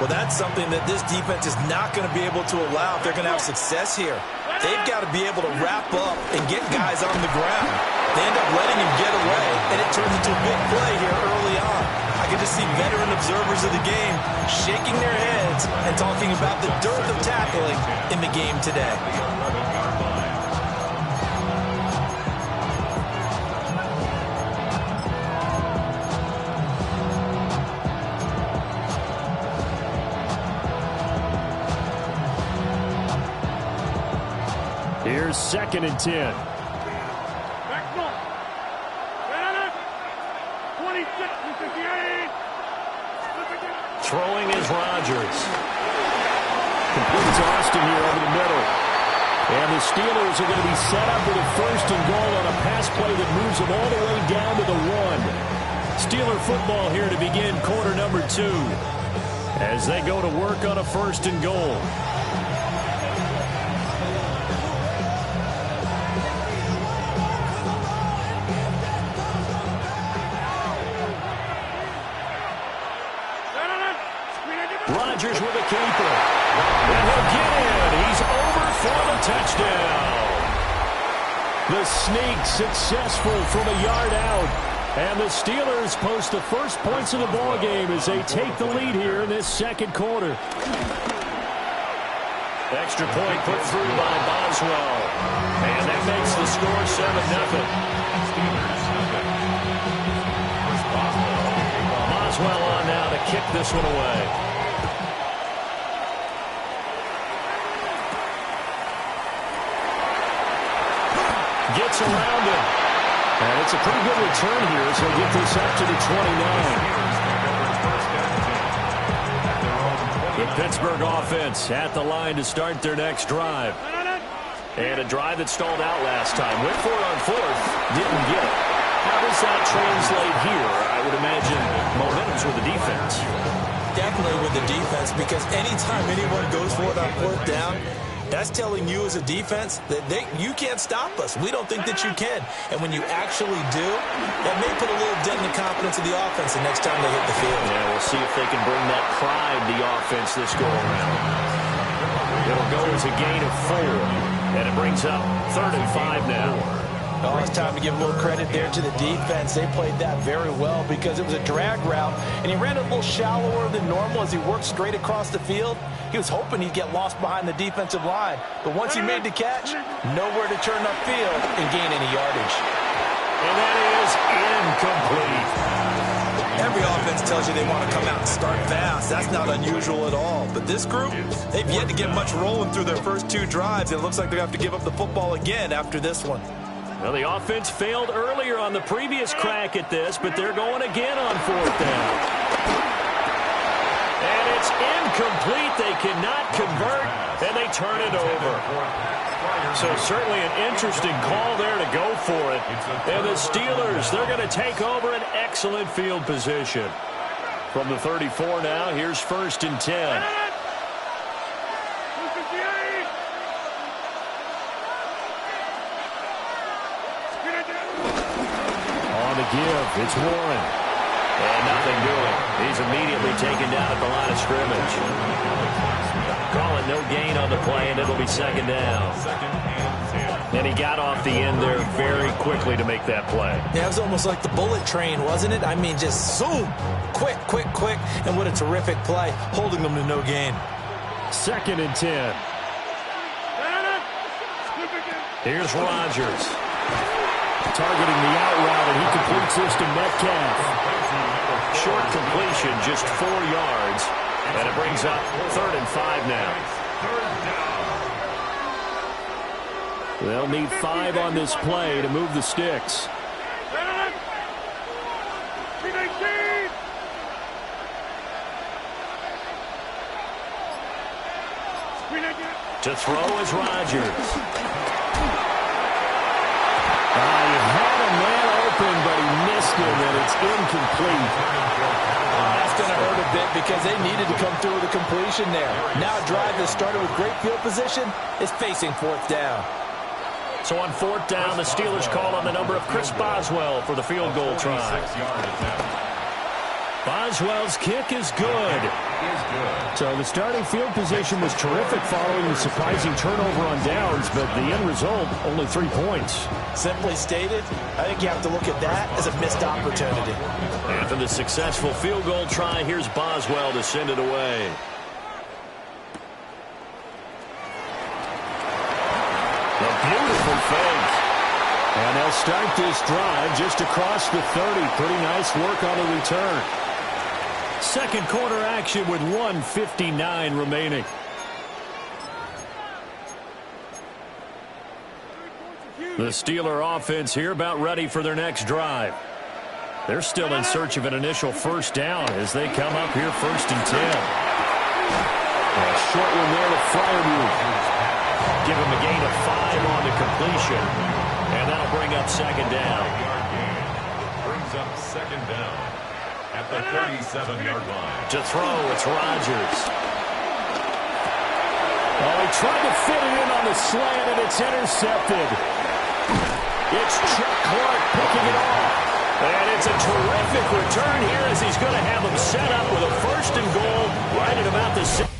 Well, that's something that this defense is not going to be able to allow if they're going to have success here. They've got to be able to wrap up and get guys on the ground. They end up letting him get away, and it turns into a big play here early on. I can just see veteran observers of the game shaking their heads and talking about the dearth of tackling in the game today. Here's 2nd and 10. Throwing is Rodgers. Completes Austin here over the middle. And the Steelers are going to be set up with a 1st and goal on a pass play that moves them all the way down to the 1. Steeler football here to begin quarter number 2 as they go to work on a 1st and goal. Rodgers with a keeper. And he'll get in. He's over for the touchdown. The sneak successful from a yard out. And the Steelers post the first points of the ball game as they take the lead here in this 2nd quarter. Extra point put through by Boswell. And that makes the score 7-0. Boswell on now to kick this one away. Gets around it. And it's a pretty good return here as he'll get this up to the 29. The Pittsburgh offense at the line to start their next drive. And a drive that stalled out last time. Went for it on 4th. Didn't get it. How does that translate here? I would imagine momentum's with the defense. Definitely with the defense, because anytime anyone goes for it on 4th down, that's telling you as a defense that you can't stop us. We don't think that you can. And when you actually do, that may put a little dent in the confidence of the offense the next time they hit the field. Yeah, we'll see if they can bring that pride to the offense this go-around. It'll go as a gain of 4. And it brings up 3rd and 5 now. Oh, it's time to give a little credit there to the defense. They played that very well because it was a drag route, and he ran it a little shallower than normal as he worked straight across the field. He was hoping he'd get lost behind the defensive line, but once he made the catch, nowhere to turn upfield and gain any yardage. And that is incomplete. Every offense tells you they want to come out and start fast. That's not unusual at all. But this group, they've yet to get much rolling through their first 2 drives. It looks like they have to give up the football again after this one. Well, the offense failed earlier on the previous crack at this, but they're going again on 4th down. And it's incomplete. They cannot convert, and they turn it over. So certainly an interesting call there to go for it. And the Steelers, they're going to take over an excellent field position. From the 34 now, here's 1st and 10. On the give, it's Warren. And nothing doing. He's immediately taken down at the line of scrimmage. Call it no gain on the play, and it'll be 2nd down. And he got off the end there very quickly to make that play. Yeah, it was almost like the bullet train, wasn't it? I mean, just zoom. Quick, quick, quick. And what a terrific play, holding them to no gain. 2nd and 10. Here's Rodgers. Targeting the out route, and he completes this to Metcalf. Short completion, just 4 yards. And it brings up 3rd and 5 now. They'll need 5 on this play to move the sticks. To throw is Rodgers. He had a man open, but he missed him, and it's incomplete. That's going to hurt a bit because they needed to come through with a completion there. Now a drive that started with great field position is facing 4th down. So on 4th down, the Steelers call on the number of Chris Boswell for the field goal try. Boswell's kick is good. So the starting field position was terrific following the surprising turnover on downs, but the end result, only 3 points. Simply stated, I think you have to look at that as a missed opportunity. After the successful field goal try, here's Boswell to send it away. A beautiful fake. And they'll start this drive just across the 30. Pretty nice work on the return. Second quarter action with 1:59 remaining. The Steeler offense here about ready for their next drive. They're still in search of an initial 1st down as they come up here 1st and 10. A short one there to Freiermuth. Give him a gain of 5 on the completion. And that'll bring up 2nd down. Brings up 2nd down at the 37-yard line. To throw, it's Rodgers. Oh, he tried to fit it in on the slant, and it's intercepted. It's Chuck Clark picking it off. And it's a terrific return here as he's going to have them set up with a 1st and goal right at about the 6.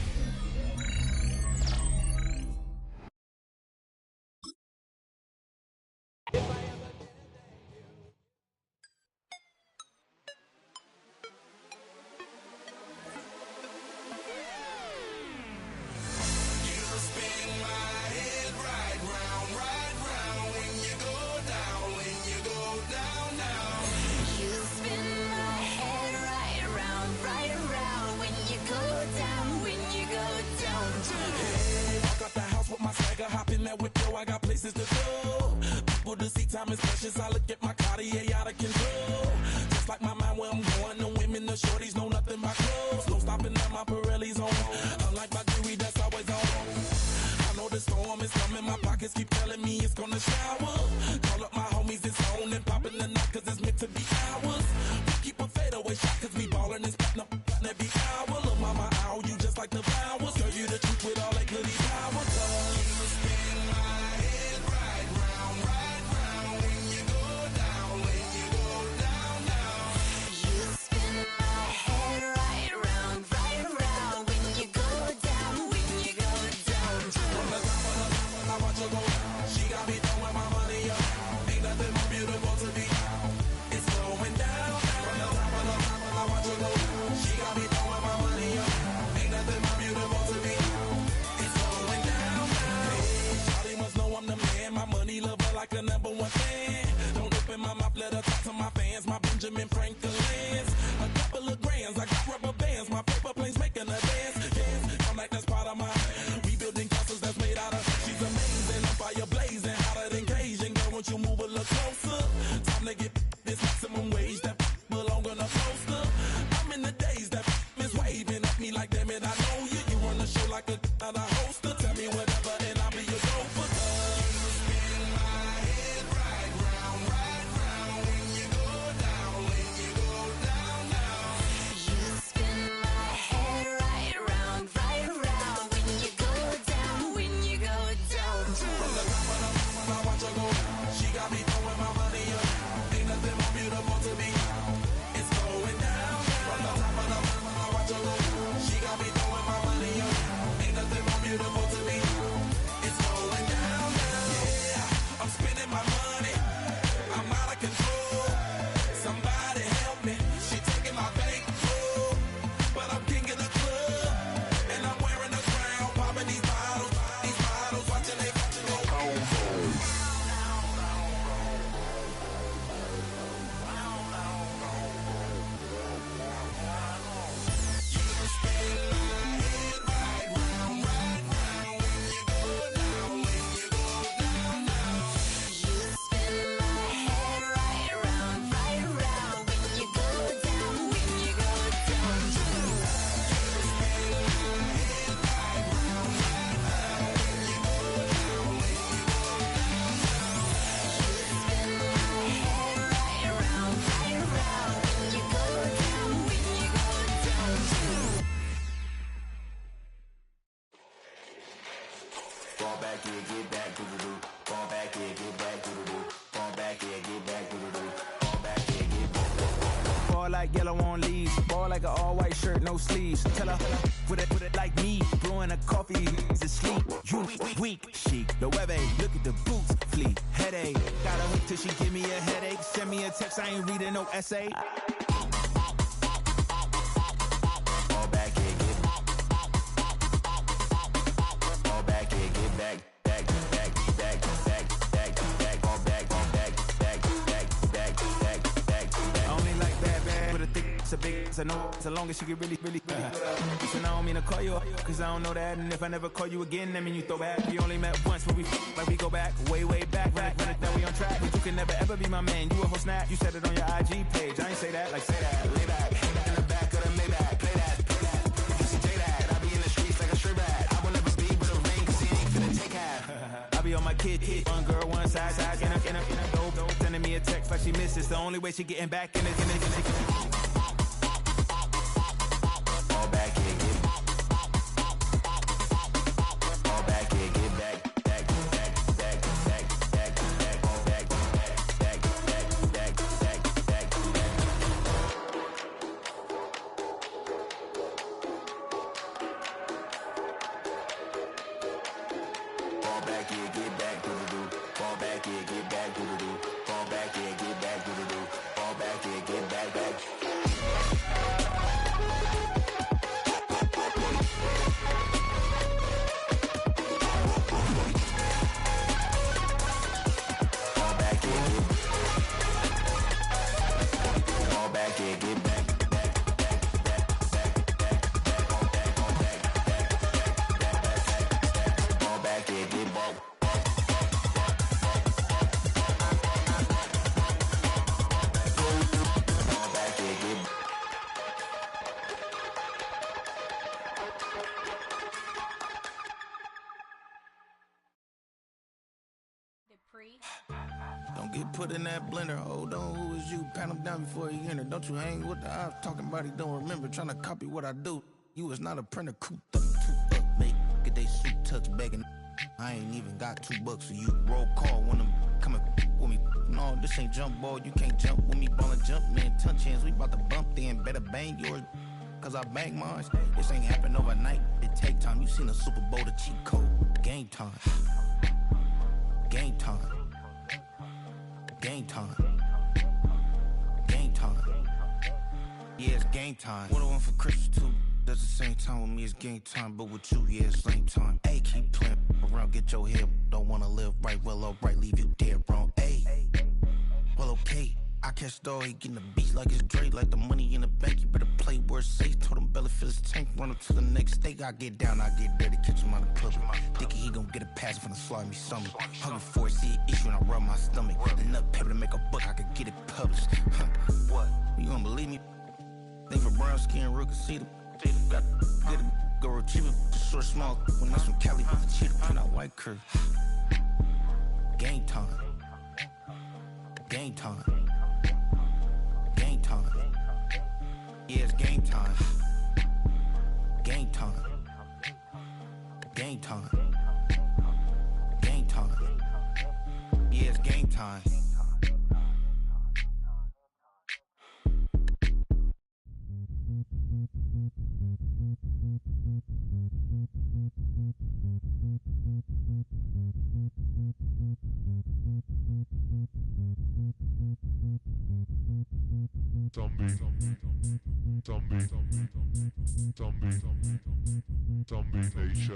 Fall back, yeah, get back, do-do-do. Fall back, yeah, get back, do-do-do. Fall back, yeah, get back, do-do-do. Fall back, yeah, get back. Ball like yellow on leaves. Ball like an all-white shirt, no sleeves. Tell her, put it like me. Blowing a coffee, he's asleep. You weak, chic. The web look at the boots, fleet. Headache, got a hook till she give me a headache. Send me a text, I ain't reading no essay. Fall back, yeah, get back. Fall back, yeah, get back. Back, back, back, back, back, back. Fall back, back, back, back, back, back, back. I only like bad, but a thick, it's a big, it's a no, so long as she get really. Listen, I don't mean to call you up, cause I don't know that. And if I never call you again, that mean you throw back. We only met once, but we like we go back, way back. When it's done, we on track. But you can never ever be my man. You a whole snap. You said it on your IG page. I ain't say that, like say that. Lay back, in the back of the Maybach. Play that. You see J that. I be in the streets like a straight rat. I will never be with a ring, cause he ain't finna take half. I be on my kid, one girl, one side, in a dope. Sending me a text like she misses. The only way she getting back in it. Fall back, yeah, get back. Fall back, yeah, get back. Back, back, back, back, back, back. Fall back, back, back, back, back, back, back. Fall back, yeah, get back, do-do-do. Fall back, yeah, get back, do-do-do. Fall back, yeah, get back, do-do-do. Fall back, yeah, get back, back. Fall back, yeah, get back. Fall back, yeah, get back. Fall back, yeah, get back. Don't get put in that blender. Hold on, who is you? Pat him down before he enter. Don't you hang with the ops talking about he don't remember. Trying to copy what I do. You is not a printer. Cooped up, too up, mate. Get they suit touch begging. I ain't even got $2 for you. Roll call when I'm coming with me. No, this ain't jump ball. You can't jump with me. Ballin' jump, man. Touch hands. We bout to bump then. Better bang yours. Cause I bang mine. This ain't happen overnight. It take time. You seen the Super Bowl, the cheat code. Game time. Game time. Game time. Game time. Yeah, it's game time. What I want for Christmas too. That's the same time with me, it's game time. But with you, yeah, it's same time. Hey, keep playing around, get your head. Don't wanna live right, well, alright, leave you dead wrong. Hey, well, okay. I catch the dog, he getting the beats like it's Dre. Like the money in the bank, you better play where it's safe. Told him belly fill his tank, run him to the next state. I get down, I get dirty, catch him on the club. Thinking he gon' get a pass from the slide me something. Hungry for it, see it issue and I rub my stomach. Enough paper to make a book, I could get it published. What? You don't believe me? Think for brown skin, real can see them. Got get it, go retrieve it, short, small. When that's from Cali, but the cheetah print out white curve. Game time. Game time. Game time. Yeah, it's game time. Game time. Game time. Game time. Yeah, it's game time. Zombie nation. Zombie nation. Zombie nation.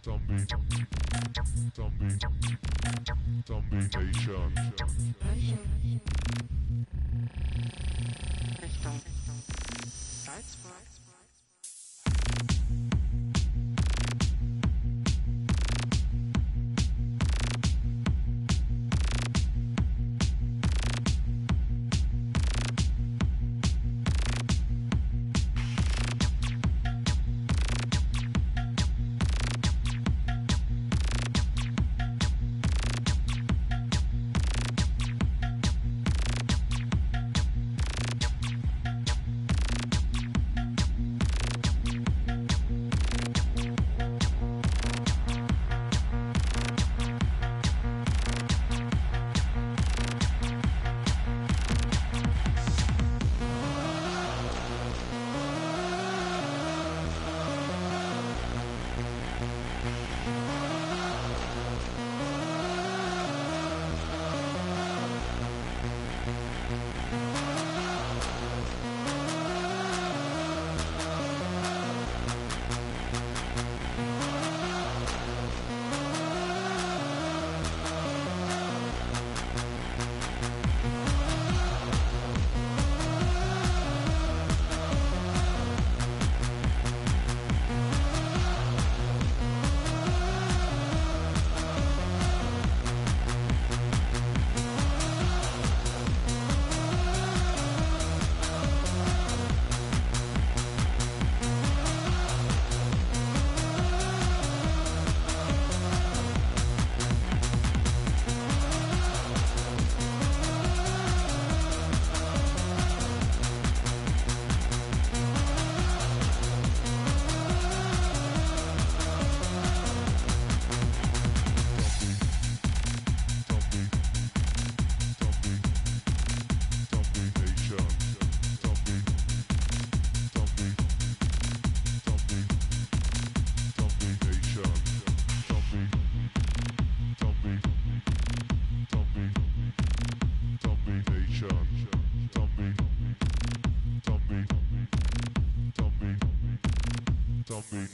Zombie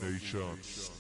Nations.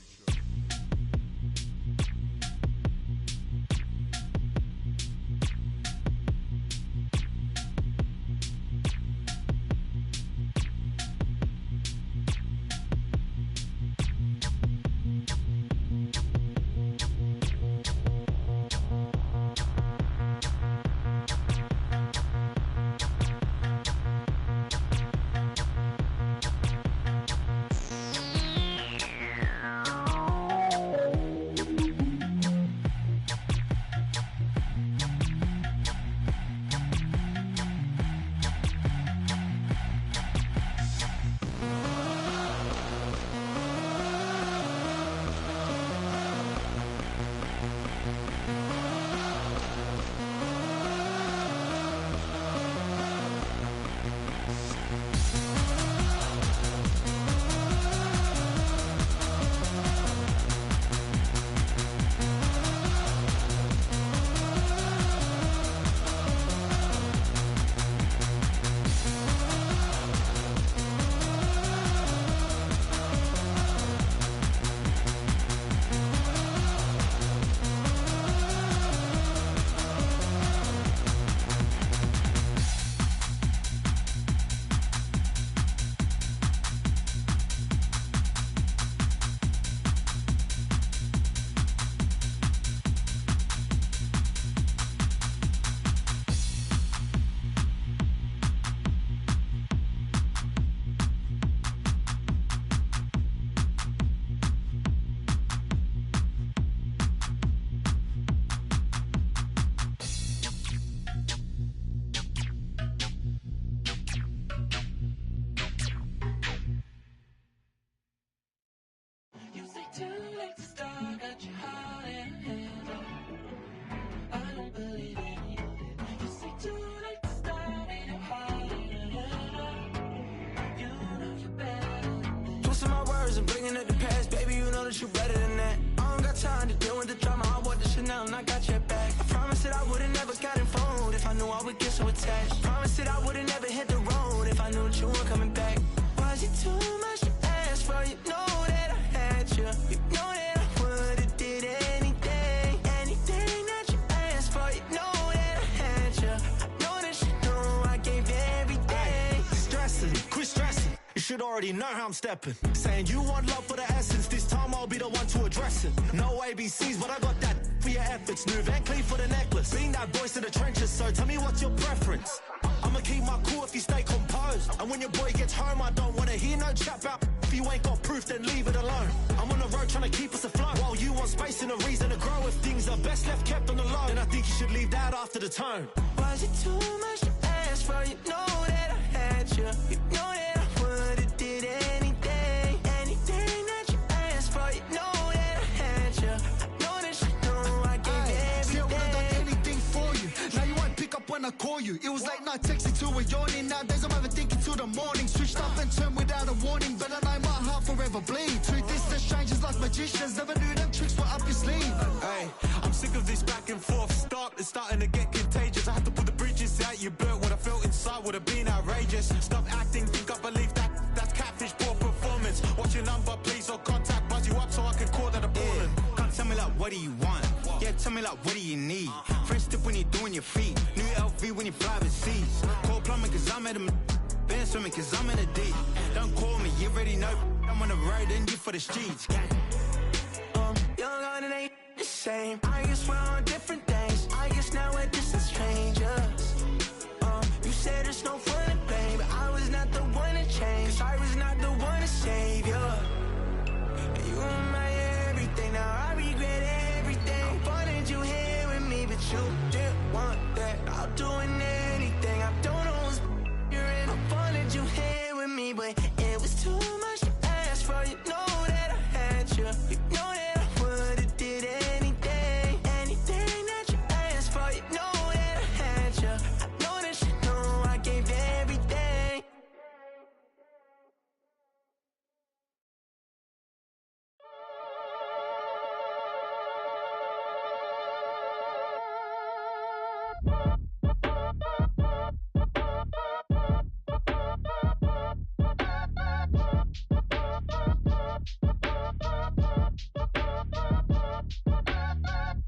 already know how I'm stepping. Saying you want love for the essence, this time I'll be the one to address it. No ABCs, but I got that for your efforts. New Van Cleef for the necklace. Being that voice in the trenches, so tell me what's your preference. I'ma keep my cool if you stay composed. And when your boy gets home, I don't wanna hear no chat about if you ain't got proof, then leave it alone. I'm on the road trying to keep us afloat, while you want space and a reason to grow. If things are best left kept on the low, then I think you should leave that after the tone. Was it too much to ask for? You know that I had you. You know that I would've did anything. Anything that you asked for. You know that I had you. I know that you know I gave everything. See, I would've done anything for you. Now you won't pick up when I call you. It was late night texting to a yawning. Nowadays I'm overthinking till the morning. Switched up and turned without a warning, but I know my heart forever bleeds. Two distant strangers like magicians. Never knew them tricks were up your sleeve. Hey, I'm sick of this back and forth. It's starting to get contagious. I have to put the bridges out you built. What I felt inside would have been outrageous. Stop acting, think I believe that's catfish, poor performance. What's your number, please, or contact, buzz you up so I can call that appalling. Come tell me like, what do you want? Yeah, tell me like, what do you need? Fresh tip when you're doing your feet. New LV when you fly overseas. Call plumbing cause I'm at a been swimming cause I'm in a deep. Don't call me, you already know. I'm on the road and you for the streets. Young on it ain't the same. I guess we're on different things. I guess now we're distant strangers. You said it's no fun to blame, but I was not the one to change. 'Cause I was not the one to save you. You were my everything. Now I regret everything. I wanted you here with me, but you didn't want that. I'll do anything. I don't know what's you're in. I wanted you here with me, but it was too much to ask for. You know that I had you. You know that.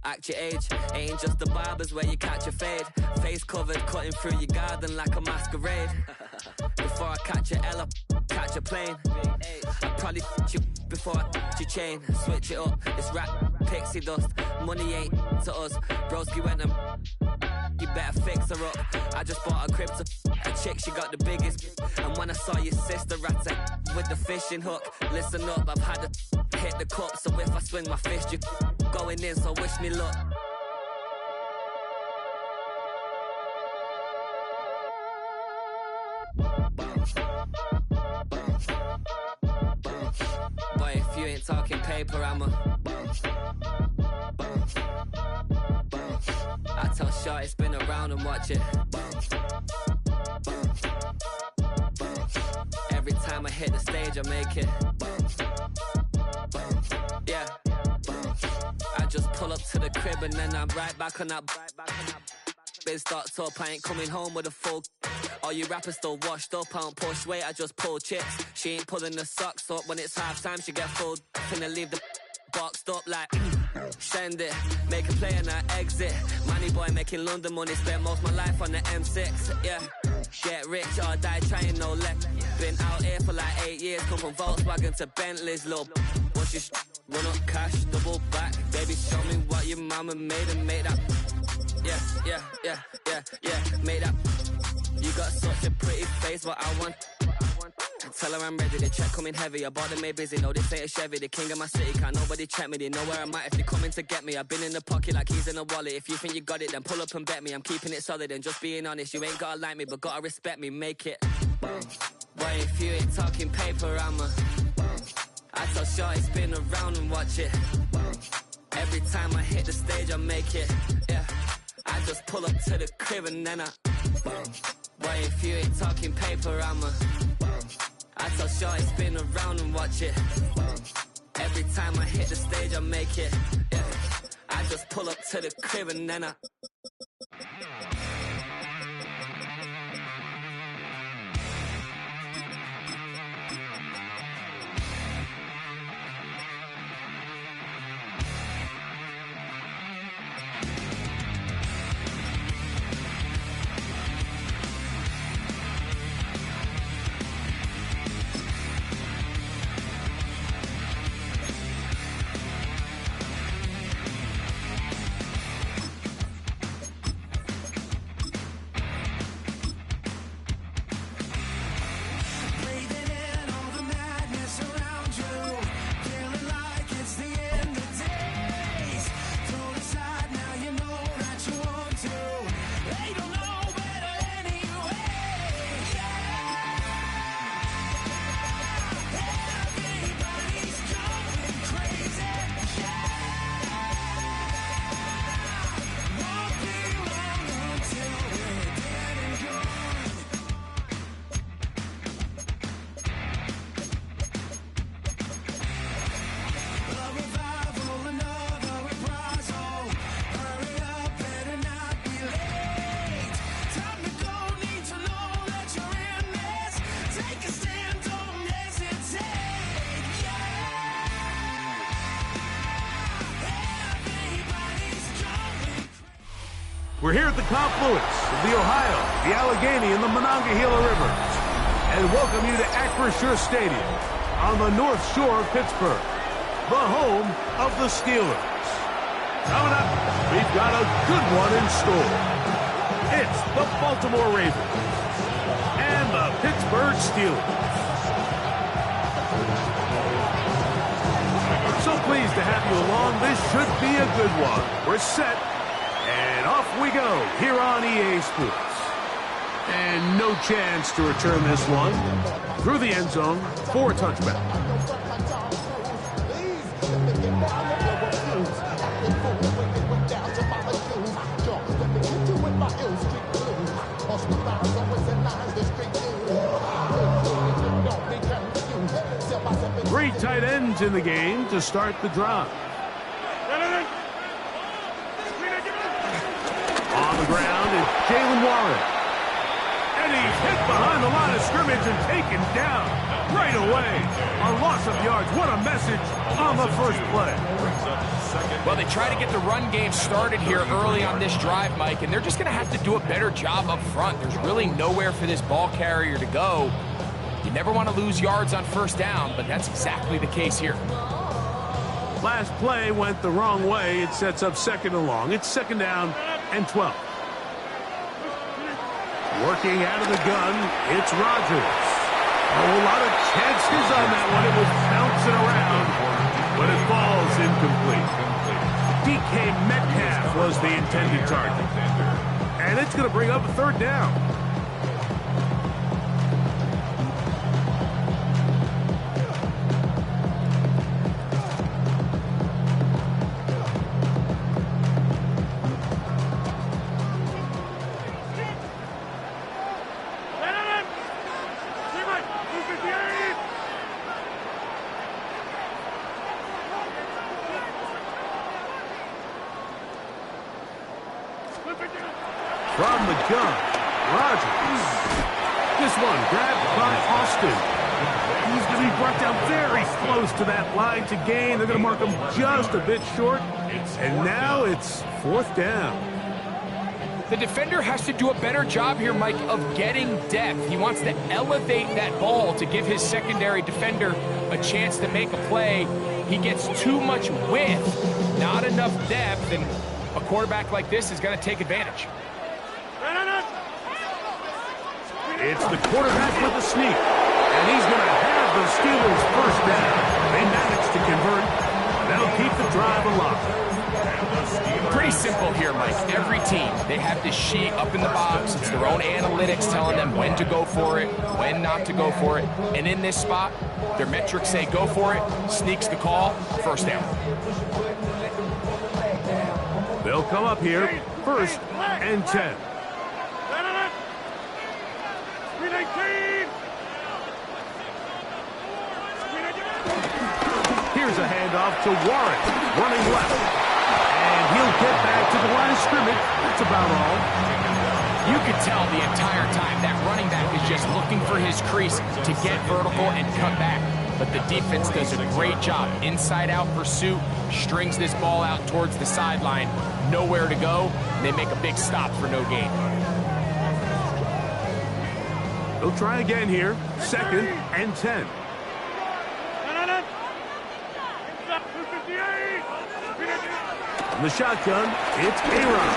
Act your age, ain't just the barbers where you catch a fade. Face covered, cutting through your garden like a masquerade. Before I catch a L up, catch a plane. I probably f*** you before I f*** your chain. Switch it up, it's rap, pixie dust. Money ain't to us, broski went and you better fix her up. I just bought a crib to a chick, she got the biggest. And when I saw your sister rat with the fishing hook, listen up, I've had to hit the cup. So if I swing my fist, you going in, so wish me luck. Boy, if you ain't talking paper, I'm a I tell Shorty spin around and watch it. Every time I hit the stage, I make it. Yeah. I just pull up to the crib and then I'm right back on that. Biz starts up, I ain't coming home with a full. All you rappers still washed up, I don't push weight, I just pull chips. She ain't pulling the socks up when it's half time, she get full. Finna leave the boxed up like send it, make a play and I exit. Money boy making London money, spent most of my life on the M6. Yeah, get rich or die trying, no luck. Been out here for like 8 years, come from Volkswagen to Bentley's. Little what's your run up cash, double back. Baby show me what your mama made and make that. Yeah, make that. You got such a pretty face, what I want. Tell her I'm ready, the check coming heavy. I bought them made busy, no this ain't a Chevy. The king of my city, can't nobody check me. They know where I'm at if they coming to get me. I've been in the pocket like keys in a wallet. If you think you got it, then pull up and bet me. I'm keeping it solid and just being honest. You ain't gotta like me, but gotta respect me, make it. Boy, if you ain't talking paper, I'm a I tell Shorty spin around and watch it. Every time I hit the stage, I make it. Yeah, I just pull up to the crib and then I boy, if you ain't talking paper, I'm a I tell Shorty spin around and watch it. Every time I hit the stage, I make it. Yeah, I just pull up to the crib and then I We're here at the confluence of the Ohio, the Allegheny, and the Monongahela Rivers, and welcome you to Acrisure Stadium on the North Shore of Pittsburgh, the home of the Steelers. Coming up, we've got a good one in store. It's the Baltimore Ravens and the Pittsburgh Steelers. So pleased to have you along. This should be a good one. We're set, and off we go here on EA Sports. And no chance to return this one through the end zone for a touchback. Three tight ends in the game to start the drive. On the ground is Jalen Warren. And he's hit behind the line of scrimmage and taken down right away. A loss of yards. What a message on the first play. Well, they try to get the run game started here early on this drive, Mike, and they're just going to have to do a better job up front. There's really nowhere for this ball carrier to go. You never want to lose yards on first down, but that's exactly the case here. Last play went the wrong way. It sets up second and long. It's second down and 12. Working out of the gun, it's Rodgers. A lot of chances on that one. It was bouncing around, but it falls incomplete. DK Metcalf was the intended target. And it's going to bring up a third down. From the gun, Rodgers. This one grabbed by Austin. He's going to be brought down very close to that line to gain. They're going to mark him just a bit short. And now it's fourth down. The defender has to do a better job here, Mike, of getting depth. He wants to elevate that ball to give his secondary defender a chance to make a play. He gets too much width, not enough depth, and a quarterback like this is going to take advantage. It's the quarterback with the sneak, and he's going to have the Steelers first down. They managed to convert. That'll keep the drive alive. Pretty simple here, Mike. Every team, they have this sheet up in the box. It's their own analytics telling them when to go for it, when not to go for it. And in this spot, their metrics say go for it, sneaks the call, first down. They'll come up here, first and 10. Here's a handoff to Warren, running left. And he'll get back to the line of scrimmage. That's about all. You could tell the entire time that running back is just looking for his crease to get vertical and cut back. But the defense does a great job. Inside-out pursuit, strings this ball out towards the sideline. Nowhere to go. They make a big stop for no gain. They'll try again here. Second and 10. In the shotgun, it's Aaron.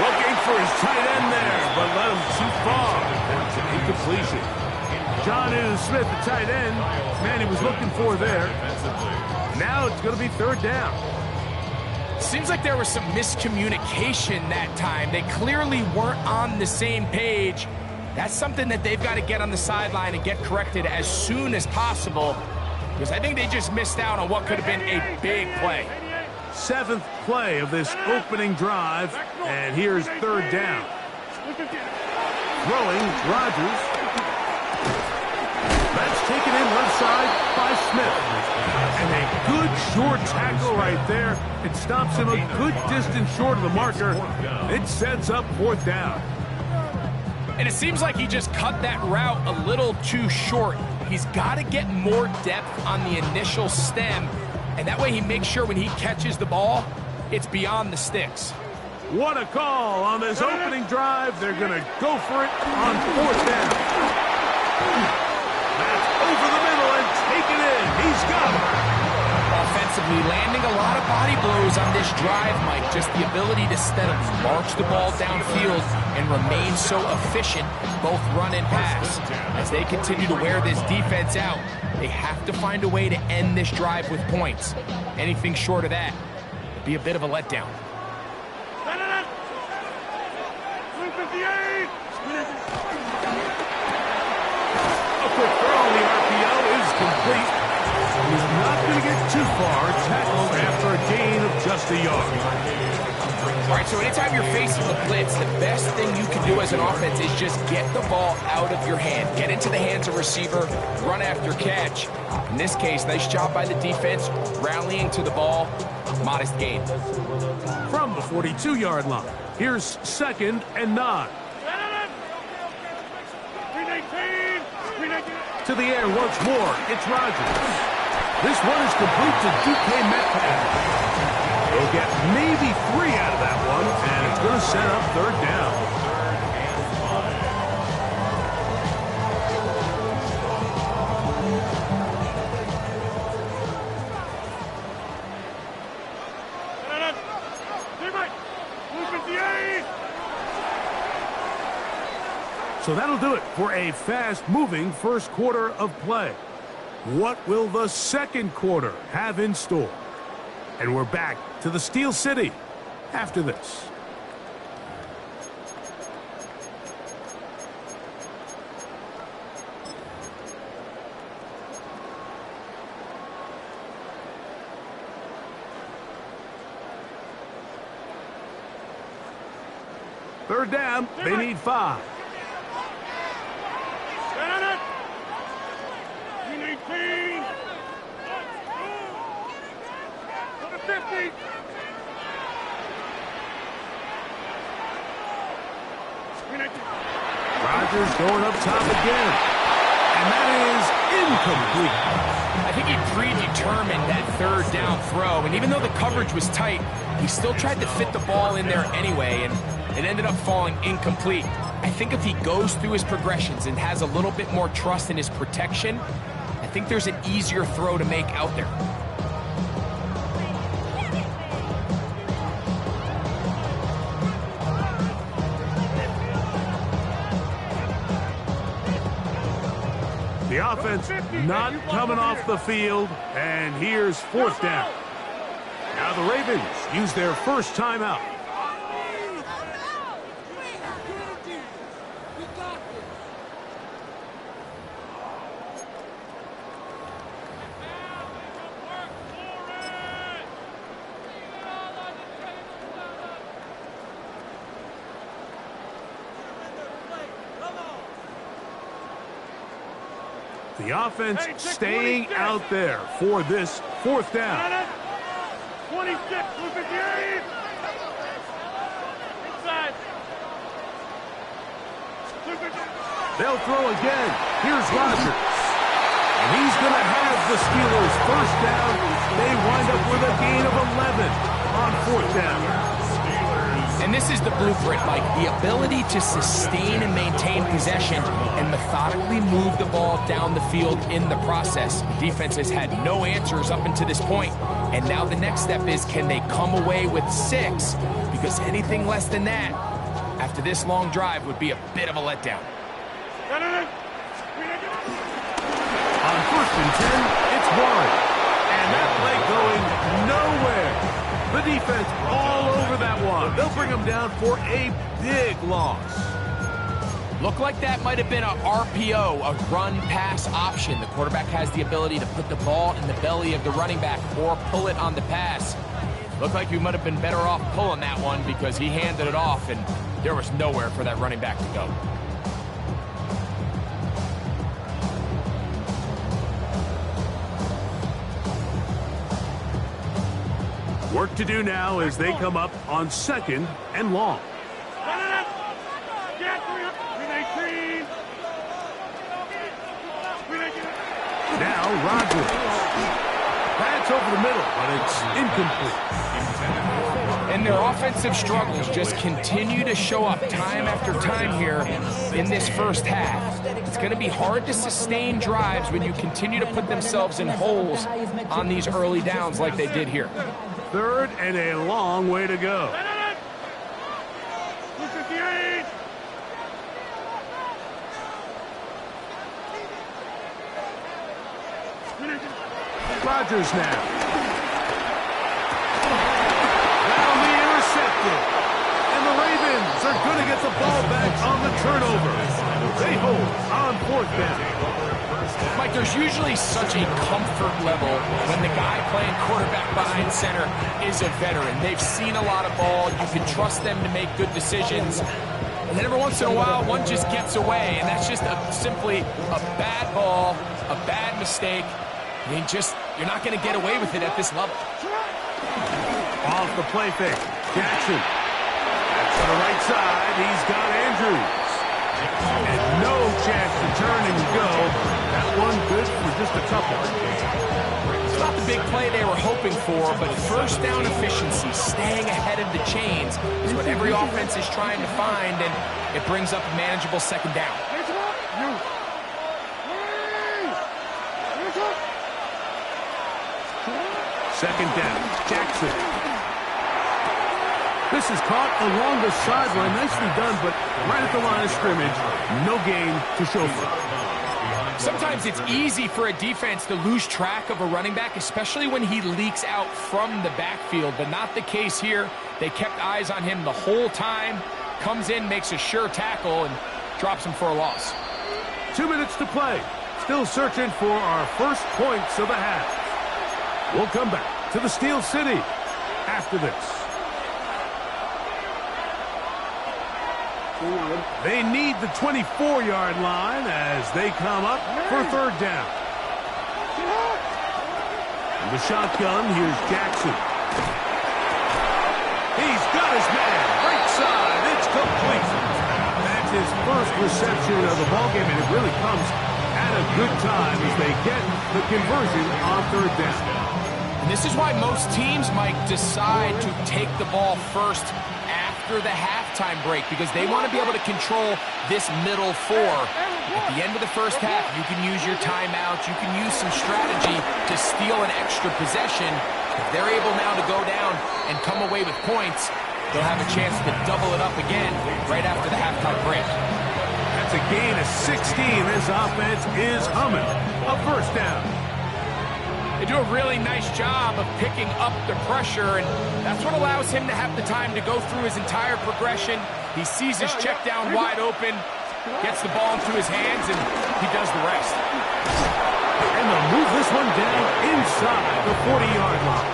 Looking for his tight end there, but let him too far. That's an incompletion. Jonnu Smith, the tight end, man he was looking for there. Now it's going to be third down. Seems like there was some miscommunication that time. They clearly weren't on the same page. That's something that they've got to get on the sideline and get corrected as soon as possible, because I think they just missed out on what could have been a big play. Seventh play of this opening drive, and here's third down. Throwing, Rodgers. That's taken in left side by Smith. And a good short tackle right there. It stops him a good distance short of the marker. It sets up fourth down. And it seems like he just cut that route a little too short. He's got to get more depth on the initial stem, and that way he makes sure when he catches the ball, it's beyond the sticks. What a call on this opening drive. They're going to go for it on 4th down. That's over the middle and take it in. He's got it. Offensively, landing a lot of body blows on this drive, Mike. Just the ability to steadily march the ball downfield and remain so efficient, both run and pass. As they continue to wear this defense out, they have to find a way to end this drive with points. Anything short of that would be a bit of a letdown. A quick throw on the RPO is complete. He's not going to get too far, tackled after a gain of just a yard. All right, so anytime you're facing the blitz, the best thing you can do as an offense is just get the ball out of your hand. Get into the hands of receiver, run after catch. In this case, nice job by the defense, rallying to the ball, modest gain. From the 42-yard line, here's 2nd and 9. To the air once more, it's Rodgers. This one is complete to DK Metcalf. They'll get maybe 3 out of that one, and it's going to set up 3rd down. So that'll do it for a fast-moving first quarter of play. What will the second quarter have in store? And we're back to the Steel City after this. Third down, they need 5. Rodgers going up top again. And that is incomplete. I think he predetermined that 3rd down throw, and even though the coverage was tight, he still tried to fit the ball in there anyway, and it ended up falling incomplete. I think if he goes through his progressions and has a little bit more trust in his protection, I think there's an easier throw to make out there. The offense not coming off the field, and here's 4th down. Now the Ravens use their first timeout. The offense staying out there for this 4th down. 26, Lucas, inside. They'll throw again. Here's Rodgers. And he's going to have the Steelers first down. They wind up with a gain of 11 on 4th down. And this is the blueprint, Mike. The ability to sustain and maintain possession and methodically move the ball down the field in the process. The defense has had no answers up until this point. And now the next step is, can they come away with 6? Because anything less than that, after this long drive, would be a bit of a letdown. On 1st and 10, it's Warren. And that play going nowhere. The defense all over that one. They'll bring them down for a big loss. Looked like that might have been a RPO, a run-pass option. The quarterback has the ability to put the ball in the belly of the running back or pull it on the pass. Looked like we might have been better off pulling that one because he handed it off and there was nowhere for that running back to go. Work to do now as they come up on 2nd and long. Now Rodgers. That Gets over the middle, but it's incomplete. And their offensive struggles just continue to show up time after time here in this first half. It's going to be hard to sustain drives when you continue to put themselves in holes on these early downs like they did here. Third and a long way to go. Rodgers now. That'll be intercepted. And the Ravens are going to get the ball back on the turnover. They hold on fourth down. Mike, there's usually such a comfort level when the guy playing quarterback behind center is a veteran. They've seen a lot of ball. You can trust them to make good decisions. And then every once in a while, one just gets away, and that's just simply a bad ball, a bad mistake. I mean, you're not going to get away with it at this level. Off the play fake. Jackson. That's to the right side. He's got Andrews. And no chance to turn and go. That one good for just a couple. It's not the big play they were hoping for, but first down efficiency, staying ahead of the chains, is what every offense is trying to find, and it brings up a manageable second down. Second down. Jackson. This is caught along the sideline. Nicely done, but right at the line of scrimmage. No gain to show for. Sometimes it's easy for a defense to lose track of a running back, especially when he leaks out from the backfield, but not the case here. They kept eyes on him the whole time. Comes in, makes a sure tackle, and drops him for a loss. 2 minutes to play. Still searching for our first points of the half. We'll come back to the Steel City after this. They need the 24-yard line as they come up for third down. And the shotgun, here's Jackson. He's got his man. Right side. It's complete. That's his first reception of the ballgame, and it really comes at a good time as they get the conversion on third down. And this is why most teams, Mike, decide to take the ball first after the halftime break, because they want to be able to control this middle four. At the end of the first half, you can use your timeouts, you can use some strategy to steal an extra possession. If they're able now to go down and come away with points, they'll have a chance to double it up again right after the halftime break. That's a gain of 16. This offense is humming. A first down. They do a really nice job of picking up the pressure, and that's what allows him to have the time to go through his entire progression. He sees his check down wide open, gets the ball into his hands, and he does the rest. And they'll move this one down inside the 40-yard line.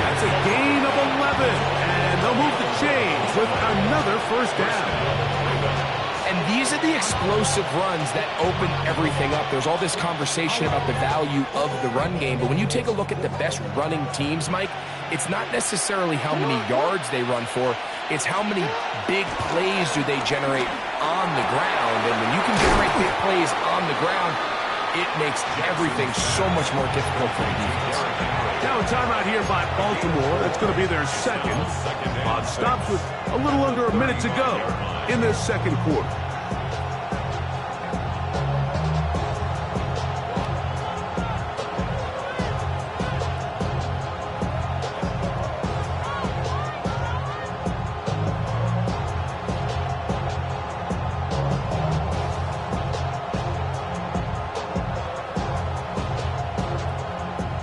That's a gain of 11, and they'll move the chains with another first down. And these are the explosive runs that open everything up. There's all this conversation about the value of the run game, but when you take a look at the best running teams, Mike, it's not necessarily how many yards they run for, it's how many big plays do they generate on the ground. And when you can generate big plays on the ground, it makes everything so much more difficult for the defense. Now a timeout here by Baltimore. That's going to be their second. Stops with a little under a minute to go in this second quarter.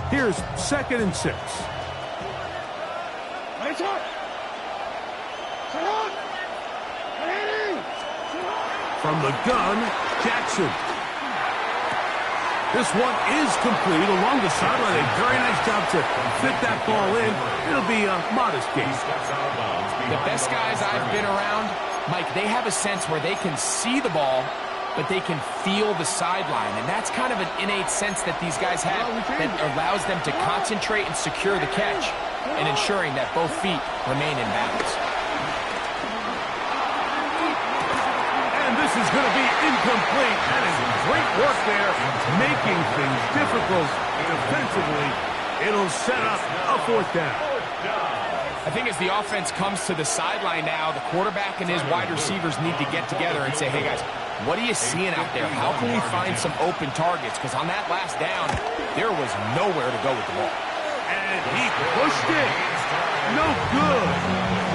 Here's 2nd and 6. From the gun, Jackson. This one is complete along the sideline. A very nice job to fit that ball in. It'll be a modest gain. The best guys I've been around, Mike, they have a sense where they can see the ball, but they can feel the sideline. And that's kind of an innate sense that these guys have that allows them to concentrate and secure the catch and ensuring that both feet remain in balance. And this is going to be incomplete. That is great work there, making things difficult defensively It'll set up a 4th down. I think as the offense comes to the sideline now, the quarterback and his wide receivers need to get together and say, hey, guys, what are you seeing out there? How can we find some open targets? Because on that last down, there was nowhere to go with the ball. And he pushed it. No good.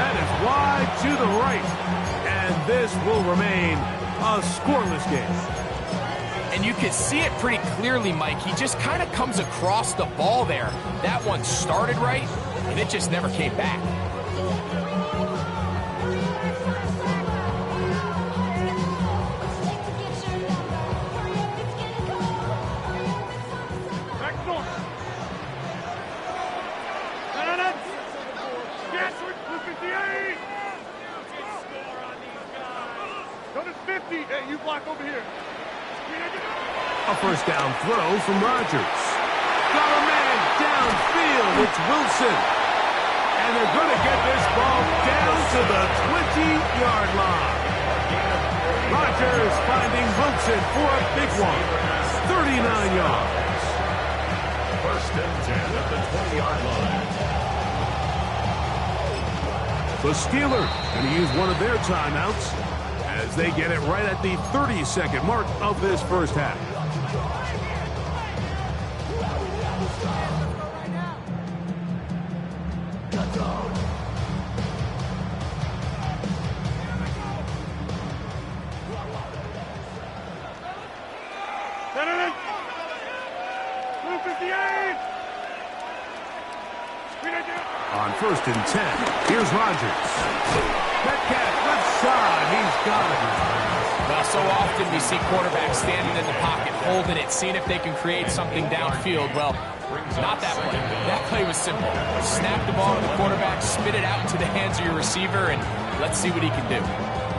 That is wide to the right. And this will remain a scoreless game. And you can see it pretty clearly, Mike. He just kind of comes across the ball there. That one started right, and it just never came back. A first down throw from Rodgers. Got a man downfield. It's Wilson. And they're going to get this ball down to the 20-yard line. Rodgers finding Wilson for a big one. 39 yards. First and 10 at the 20-yard line. The Steelers going to use one of their timeouts as they get it right at the 30-second mark of this first half. On first and 10, here's Rodgers. Metcalf left side, he's got it. Well, so often we see quarterbacks standing in the pocket, holding it, seeing if they can create something downfield. Well, not that play. That play was simple. Snap the ball to the quarterback, spit it out into the hands of your receiver, and let's see what he can do.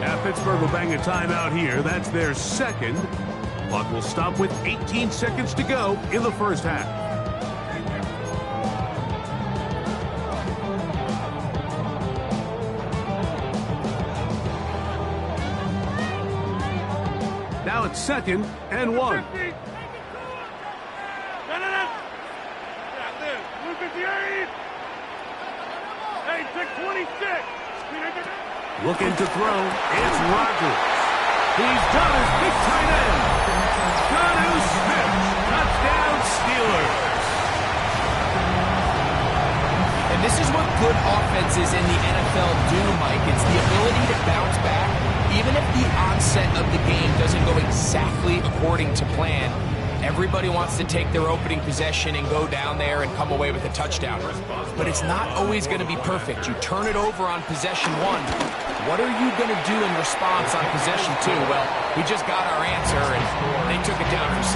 Now Pittsburgh will bang a timeout here. That's their second. Clock will stop with 18 seconds to go in the first half. Now it's 2nd and 1. Looking to throw. It's Rodgers. He's got his big tight end. Jonnu Smith. Touchdown Steelers. And this is what good offenses in the NFL do, Mike. It's the ability to bounce back. Even if the onset of the game doesn't go exactly according to plan, everybody wants to take their opening possession and go down there and come away with a touchdown. But it's not always going to be perfect. You turn it over on possession 1. What are you going to do in response on possession 2? Well, we just got our answer, and they took it down for 6.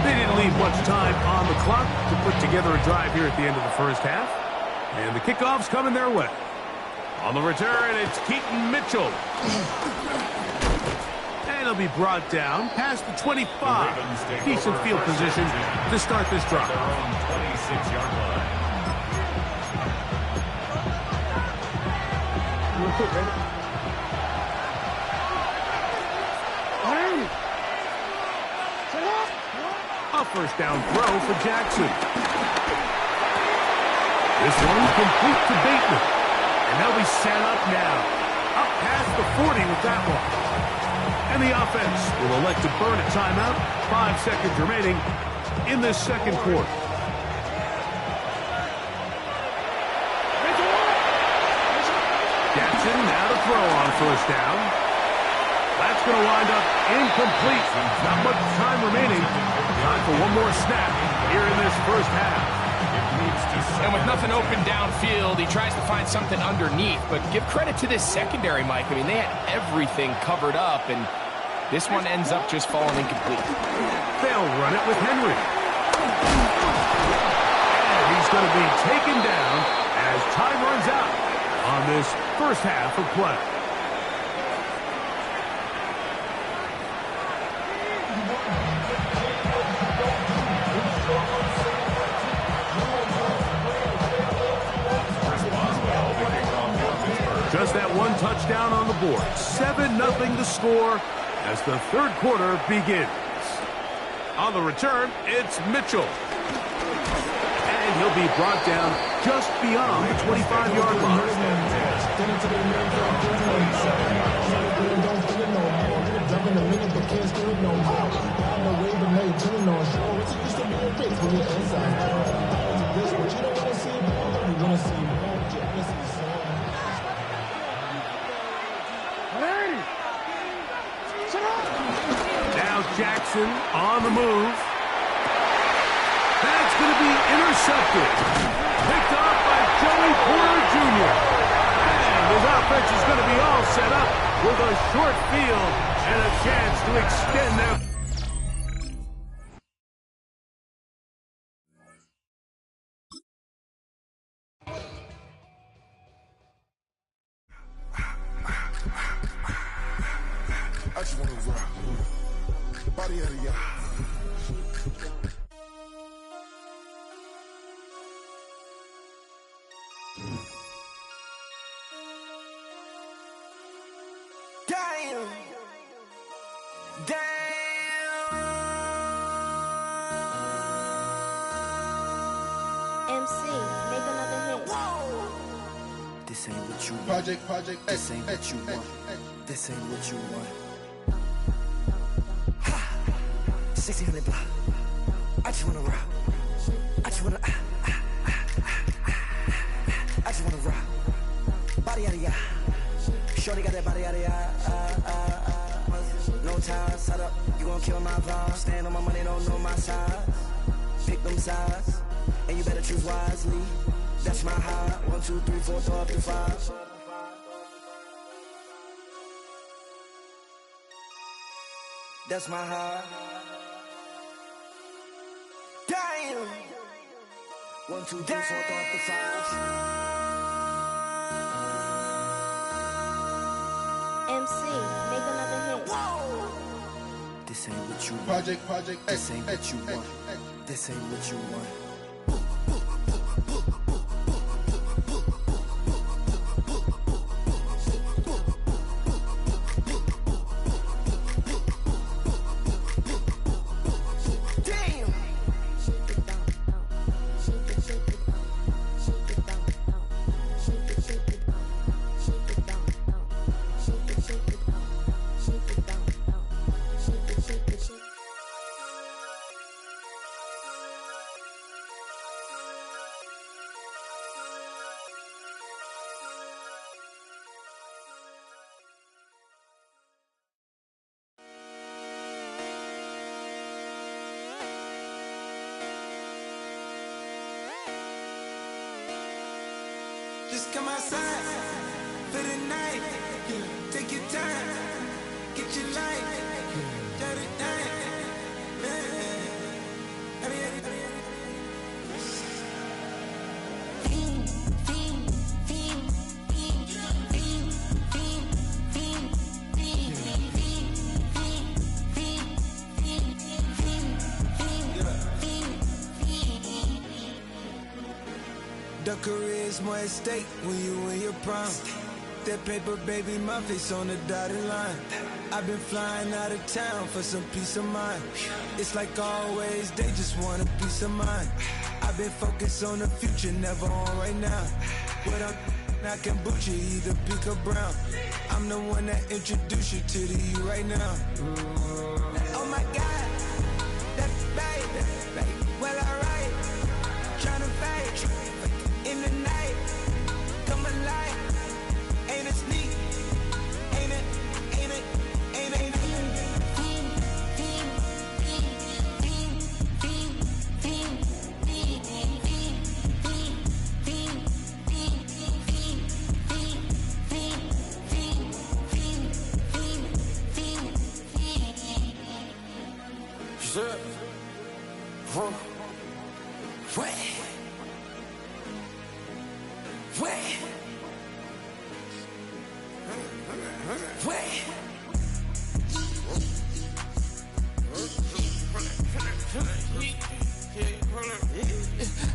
They didn't leave much time on the clock to put together a drive here at the end of the first half. And the kickoff's coming their way. On the return, it's Keaton Mitchell. And he'll be brought down past the 25. Decent field position to start this drive. 26-yard line. A first down throw for Jackson. This one complete to Bateman. And they'll be set up now. Up past the 40 with that one. And the offense will elect to burn a timeout. 5 seconds remaining in this second quarter. Jackson now to throw on first down. That's going to wind up incomplete. Not much time remaining. Time for one more snap here in this first half. And with nothing open downfield, he tries to find something underneath. But give credit to this secondary, Mike. I mean, they had everything covered up, and this one ends up just falling incomplete. They'll run it with Henry. And he's going to be taken down as time runs out on this first half of play. Just that one touchdown on the board. 7-0 the score as the third quarter begins. On the return, it's Mitchell. And he'll be brought down just beyond the 25-yard line. Now Jackson on the move. That's going to be intercepted. Picked off by Joey Porter Jr. And his offense is going to be all set up with a short field and a chance to extend their... I just want to rock. Body out of y'all. Damn. MC, make another hit. This ain't what you want. Project This ain't what you want. This ain't what you want. 1600 block. I just wanna rock. I just wanna I just wanna rock. Body out of ya. Shorty got that body out of ya. No time, set up. You gon' kill my vibe. Stand on my money, don't know my size. Pick them sides, and you better choose wisely. That's my high. 1, 2, 3, 4, throw up to 5. That's my high. Damn. 1, 2, 3, 4, throw up to 5. MC, make another hit. This ain't what you want. Project This ain't what you want. This ain't what you want. Just come outside for the night. Take your time, get your life. Shut it down. The career's more at stake when you in your prime. That paper, baby, my face on the dotted line. I've been flying out of town for some peace of mind. It's like always, they just want a peace of mind. I've been focused on the future, never on right now. But I can boot you either pink or brown. I'm the one that introduced you to the you right now. Oh my God, that's baby. Well, alright, tryna fight in the night, come alive. Ain't it sneak? Ain't it? Ain't it? Ain't it?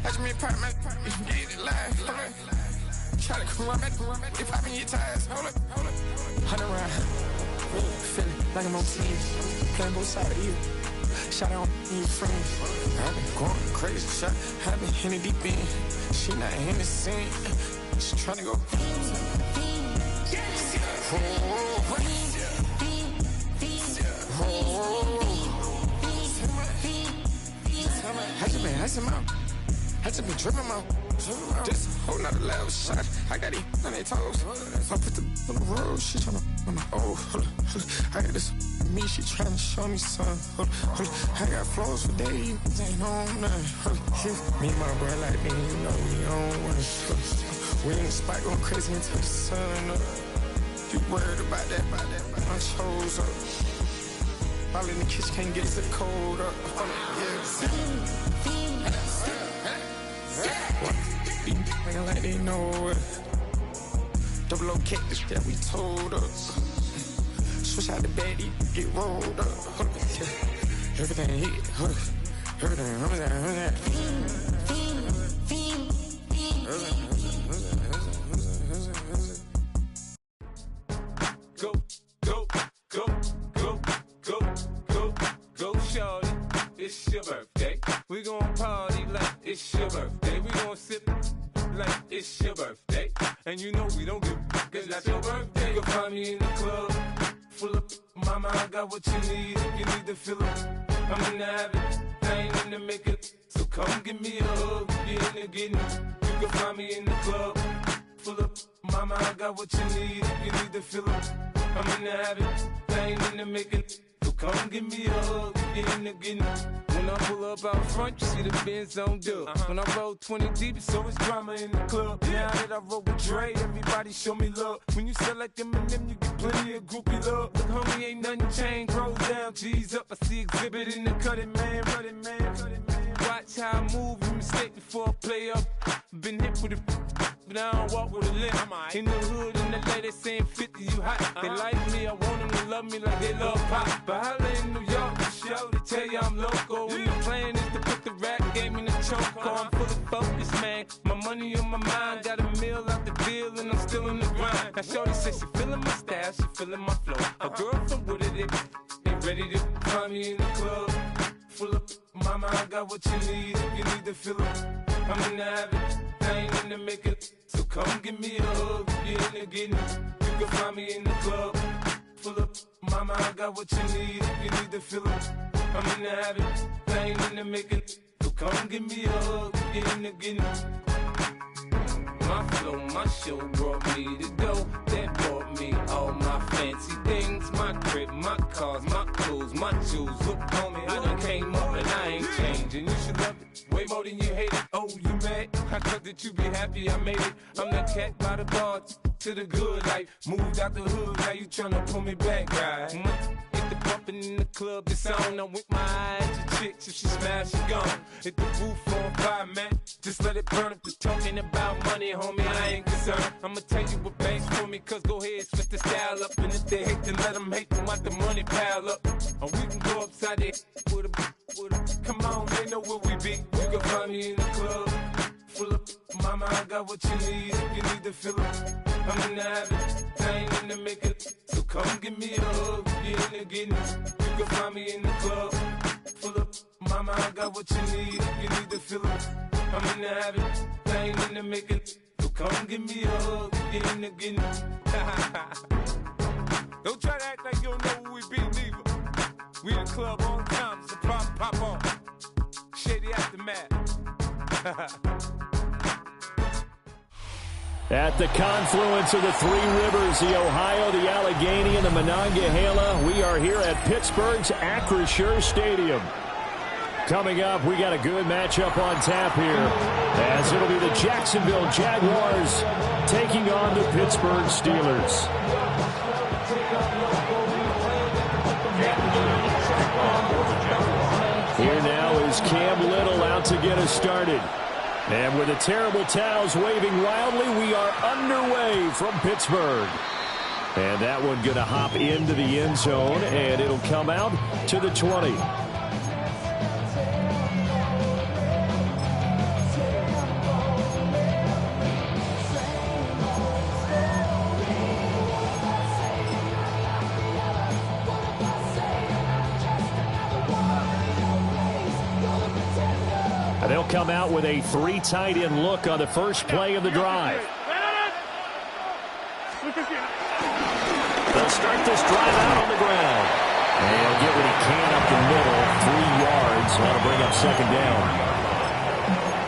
Watch me pop my get it live. Try to come on back, they popping your tires. Hold up, 100 round. Feeling like I'm on TV. Playing both sides of you. Shot on your friends. I've been going crazy. Shot, I've been in the deep end. She not in the scene. She tryna go. I just been dripping out. Just a whole nother level shot. I got it on their toes. I put the on the road. She tryna. I got this me. She tryna show me something. I got flows for days. Ain't on nothing. Me and my bro like me. You know we on one. We in the spot going crazy until the sun up. You worried about that? My chose up. All in the kitchen can't get the cold up. Nigga like they know it. Double O cactus that we told us. Switch out the bed, get rolled up. Everything hit, everything. Go, shorty. It's your birthday. We gon' party like it's your birthday. We gon' sip like it's your birthday. And you know we don't give a cause that's your birthday. You'll find me in the club, full of mama, I got what you need. You need to fill up. I'm in the habit, I ain't in the makeup. So come give me a hug, get in the getting. You can find me in the club, full of mama, I got what you need. You need to fill up. I'm in the habit, I ain't in the making. So come give me a hug, get in the getting. When I pull up out front, you see the Benz on dub. When I roll 20 deep, so it's drama in the club. Now that I roll with Dre, everybody show me love. When you sell like them and them, you get plenty of groupie love. Look, homie, ain't nothing changed. Roll down, G's up. I see exhibit in the cutting, man. Watch how I move, you mistake before I play up. Been hit with it, but I don't walk with a limp. In the hood, in the lady saying 50, you hot. They like me, I want them to love me like they love pop. But holla in New York, the show, they tell you I'm local. And the plan is to put the rap game in the choke. I'm fully focused, man. My money on my mind, got a meal out the deal, and I'm still in the grind. Now shorty says she feeling my style, she feeling my flow. A girl from Wooded, they ready to find me in the club. Full of mama, I got what you need. You need to fill up. I'm in the habit, I ain't in the makeup. So come give me a hug, get in the getting. You can find me in the club. Full of mama, I got what you need. You need to fill up. I'm in the habit, I ain't in the making. So come give me a hug, get in the getting. My flow, my show brought me to go. That brought me all my fancy things. My crib, my cars, my clothes, my shoes. Look, homie, I done came up and I ain't changing. You should love it way more than you hate it. Oh, you mad? I thought that you be happy I made it. I'm the cat by the bar to the good life. Moved out the hood, now you tryna pull me back, right? Hit the bumpin' in the club, the sound. I'm with my eyes to chicks. If she smash, she gone. Hit the roof on fire, man. Just let it burn. If you're talking about money, homie, I ain't concerned. I'ma tell you what banks for me, cause go ahead, switch the style up. And if they hate, then let them hate them, watch the money pile up. Or we can go upside there with a, come on, they know where we be. You can find me in the club, full of, mama, I got what you need. You need to fill up. I'm in the habit, I ain't in the makeup. So come give me a hug, get in the getting. You can find me in the club, full of, mama, I got what you need. You need to fill up. I'm in the habit, I ain't in the making. So come give me a hug, get in the getting. Don't try to act like you don't know who we be, neither. We in the club on time, so pop on. Shady Aftermath. At the confluence of the three rivers, the Ohio, the Allegheny, and the Monongahela, we are here at Pittsburgh's Acrisure Stadium. Coming up, we got a good matchup on tap here, as it'll be the Jacksonville Jaguars taking on the Pittsburgh Steelers. Here now is Cam Little out to get us started. And with the terrible towels waving wildly, we are underway from Pittsburgh. And that one going to hop into the end zone, and it'll come out to the 20. And they'll come out with a 3 tight end look on the first play of the drive. They'll start this drive out on the ground. And he'll get what he can up the middle, 3 yards. That'll bring up second down.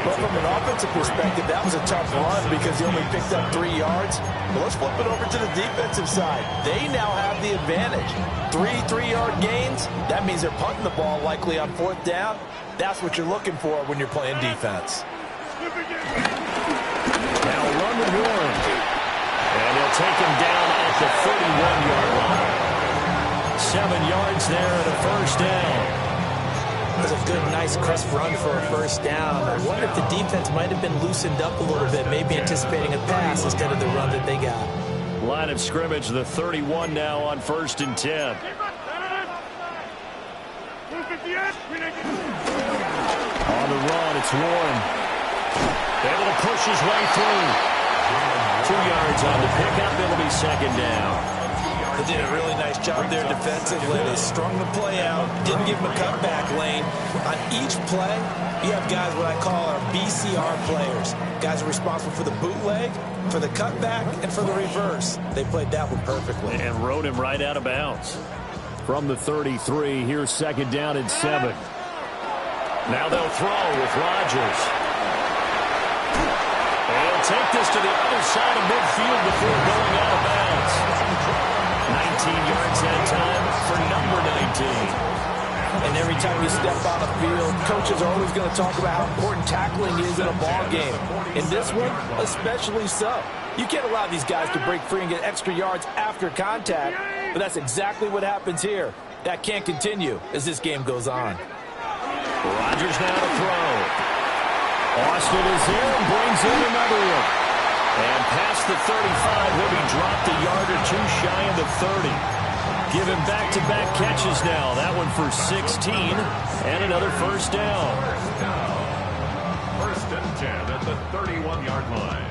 But from an offensive perspective, that was a tough run because he only picked up 3 yards. But let's flip it over to the defensive side. They now have the advantage. 3 3-yard gains, that means they're punting the ball likely on 4th down. That's what you're looking for when you're playing defense. Now run with Warren. And they'll take him down at the 31-yard line. 7 yards there and a first down. That was a good, nice, crisp run for a first down. I wonder if the defense might have been loosened up a little bit, maybe anticipating a pass instead of the run that they got. Line of scrimmage, the 31 now on 1st and 10. On the run, it's Warren. Able to push his way through. 2 yards on the pickup. It'll be second down. They did a really nice job there defensively. They strung the play out, didn't give him a cutback lane. On each play, you have guys what I call our BCR players. Guys are responsible for the bootleg, for the cutback, and for the reverse. They played that one perfectly. And rode him right out of bounds. From the 33, here's second down and 7. Now they'll throw with Rodgers. They'll take this to the other side of midfield before going out of bounds. 19 yards that time for number 19. And every time you step on the field, coaches are always going to talk about how important tackling is in a ball game. In this one, especially so. You can't allow these guys to break free and get extra yards after contact, but that's exactly what happens here. That can't continue as this game goes on. Rodgers now to throw. Austin is there and brings in another one. And past the 35, he'll be dropped a yard or 2 shy of the 30. Give him back-to-back catches now. That one for 16 and another first down. 1st and 10 at the 31-yard line.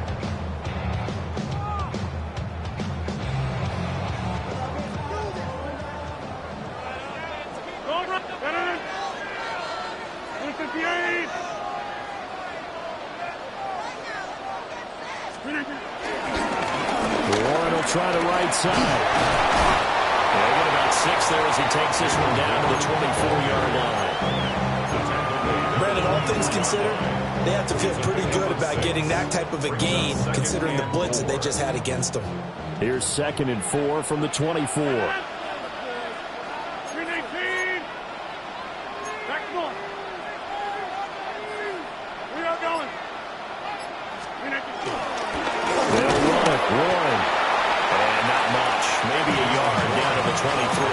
Warren will try the right side. They'll get about 6 there as he takes this one down to the 24-yard line. Brandon, all things considered, they have to feel pretty good about getting that type of a gain, considering the blitz that they just had against them. Here's 2nd and 4 from the 24. Warren. And not much. Maybe a yard down to the 23.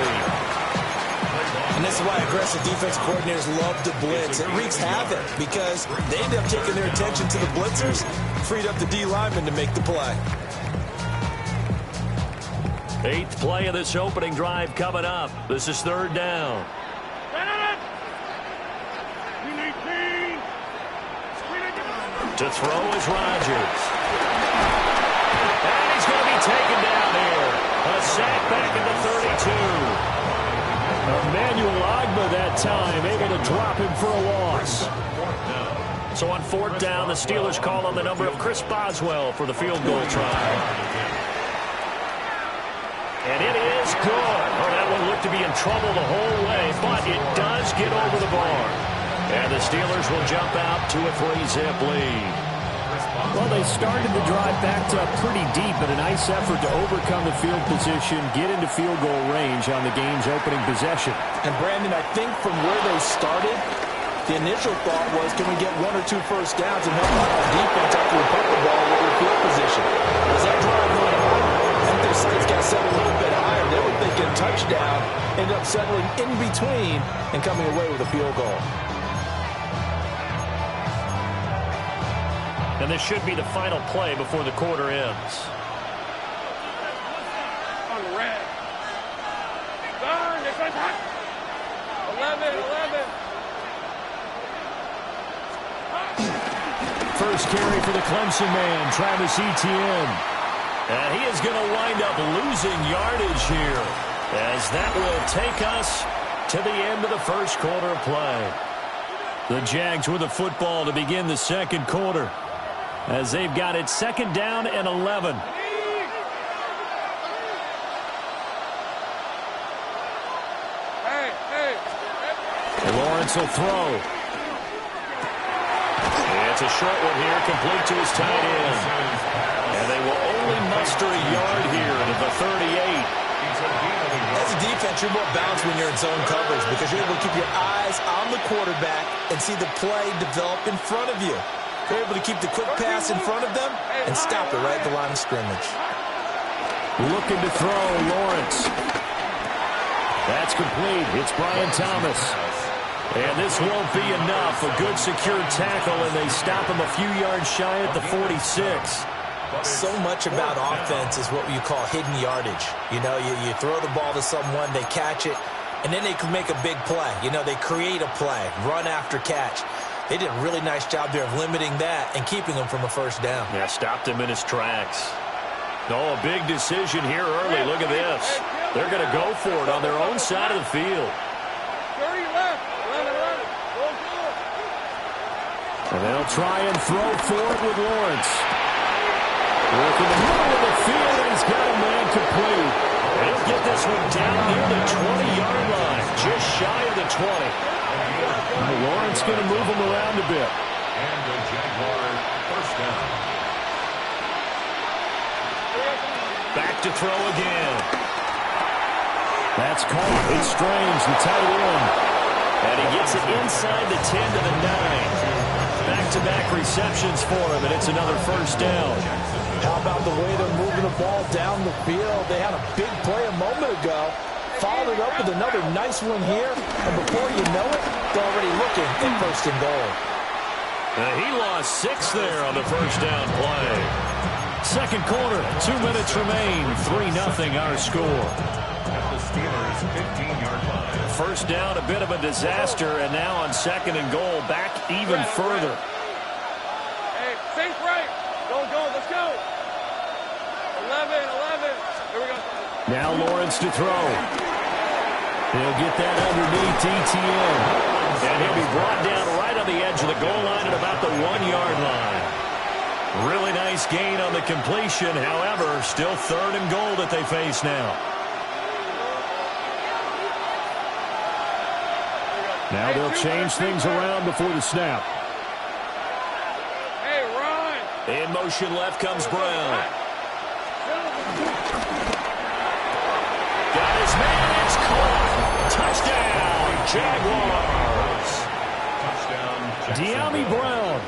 And this is why aggressive defense coordinators love to blitz. It wreaks havoc because they end up taking their attention to the blitzers, freed up the D lineman to make the play. 8th play of this opening drive coming up. This is 3rd down. To throw is Rodgers. And he's going to be taken down here. A sack back at the 32. Emmanuel Ogbah that time able to drop him for a loss. So on 4th down, the Steelers call on the number of Chris Boswell for the field goal try. And it is good. Oh, that one looked to be in trouble the whole way, but it does get over the bar. And the Steelers will jump out to a 3-zip lead. Well, they started the drive backed up pretty deep, but a nice effort to overcome the field position, get into field goal range on the game's opening possession. And, Brandon, I think from where they started, the initial thought was, can we get 1 or 2 first downs and help out our defense after we put the ball over field position? As that drive went on, I think their stakes got set a little bit higher. They were thinking touchdown, ended up settling in between and coming away with a field goal. And this should be the final play before the quarter ends. On the red. Burn, they're going back. 11. First carry for the Clemson man, Travis Etienne. And he is going to wind up losing yardage here, as that will take us to the end of the first quarter of play. The Jags with the football to begin the second quarter as they've got it 2nd down and 11. Lawrence will throw. It's a short one here, complete to his tight end. And they will only muster a yard here to the 38. As a defense, you're more balanced when you're in zone coverage because you're able to keep your eyes on the quarterback and see the play develop in front of you. You're able to keep the quick pass in front of them and stop it right at the line of scrimmage. Looking to throw, Lawrence. That's complete. It's Brian Thomas. And this won't be enough. A good secure tackle, and they stop him a few yards shy at the 46. So much about offense is what you call hidden yardage. You know, you throw the ball to someone, they catch it, and then they can make a big play. You know, they create a play, run after catch. They did a really nice job there of limiting that and keeping him from a first down. Yeah, stopped him in his tracks. Oh, a big decision here early. Look at this. They're going to go for it on their own side of the field. 30 left. 11. And they'll try and throw for it with Lawrence. Look in the middle of the field, and he's got a man complete. And he'll get this one down near the 20-yard line, just shy of the 20. And Lawrence going to move him around a bit. And the Jaguar first down. Back to throw again. That's caught. It's Strange, the tight end. And he gets it inside the 10 to the 9. Back-to-back receptions for him, and it's another first down. How about the way they're moving the ball down the field? They had a big play a moment ago. Followed it up with another nice one here. And before you know it, they're already looking at first and goal. He lost 6 there on the first down play. Second quarter, 2 minutes remain. 3-0 our score. At the Steelers' 15-yard line. First down, a bit of a disaster, and now on second and goal, back even further. Hey, safe right. Go, let's go. 11. Here we go. Now Lawrence to throw. He'll get that underneath ETN. And he'll be brought down right on the edge of the goal line at about the 1-yard line. Really nice gain on the completion. However, still third and goal that they face now. Now they'll change things around before the snap. Hey, run. In motion left comes Brown. Got his man. It's caught. Touchdown, Jaguars. Touchdown, De'Ami Brown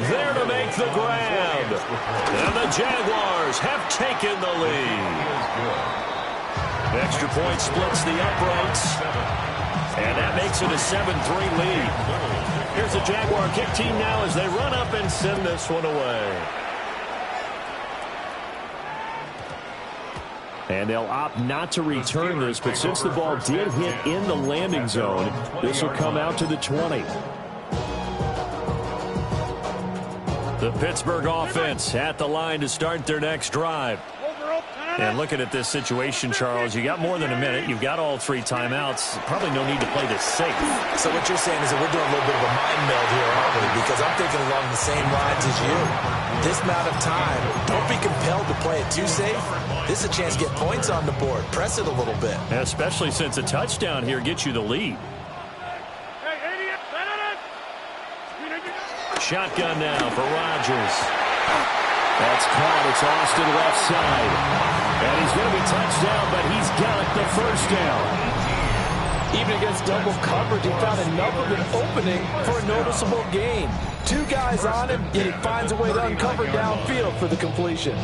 there to make the grab. And the Jaguars have taken the lead. Extra point splits the uprights. And that makes it a 7-3 lead. Here's the Jaguar kick team now as they run up and send this one away. And they'll opt not to return this, but since the ball did hit in the landing zone, this will come out to the 20. The Pittsburgh offense at the line to start their next drive. And looking at this situation, Charles, you got more than a minute. You've got all 3 timeouts. Probably no need to play this safe. So what you're saying is that we're doing a little bit of a mind meld here, aren't we? Because I'm thinking along the same lines as you. This amount of time, don't be compelled to play it too safe. This is a chance to get points on the board. Press it a little bit. Especially since a touchdown here gets you the lead. Shotgun now for Rodgers. That's caught. It's Austin left side. And he's going to be touched down, but he's got the first down. Even against double coverage, he found enough of an opening for a noticeable gain. 2 guys on him, and he finds a way to uncover downfield for the completion.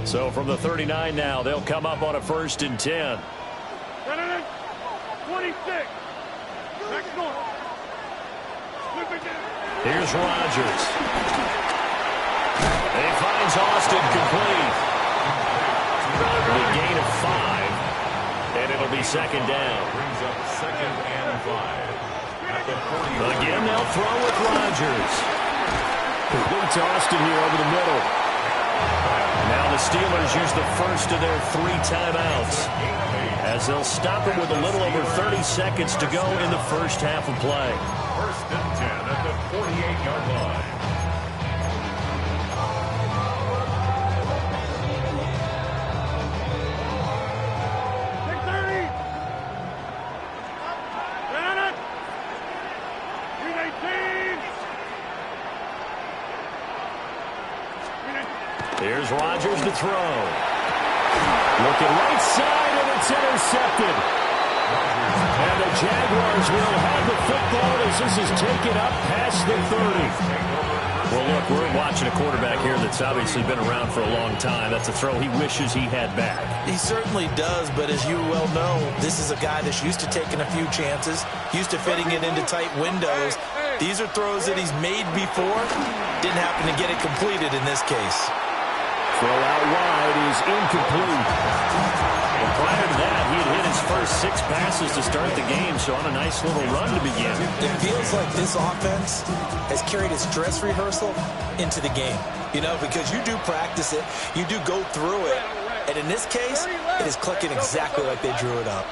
So from the 39 now, they'll come up on a 1st and 10. 26. Next one. Here's Rodgers. And he finds Austin complete. A gain of 5. And it'll be 2nd down. Brings up 2nd and 5. At the 40. Again, they'll throw with Rodgers. Complete to Austin here over the middle. Now the Steelers use the first of their 3 timeouts as they'll stop it with a little over 30 seconds to go in the first half of play. 1st and 10 at the 48-yard line. Here's Rodgers to throw. Looking right side, and it's intercepted. And the Jaguars will have the football as this is taken up past the 30. Well, look, we're watching a quarterback here that's obviously been around for a long time. That's a throw he wishes he had back. He certainly does, but as you well know, this is a guy that's used to taking a few chances, used to fitting it into tight windows. These are throws that he's made before. Didn't happen to get it completed in this case. Throw out wide is incomplete. And prior to that, he had hit his first 6 passes to start the game, so on a nice little run to begin. It feels like this offense has carried its dress rehearsal into the game. You know, because you do practice it, you do go through it, and in this case, it is clicking exactly like they drew it up.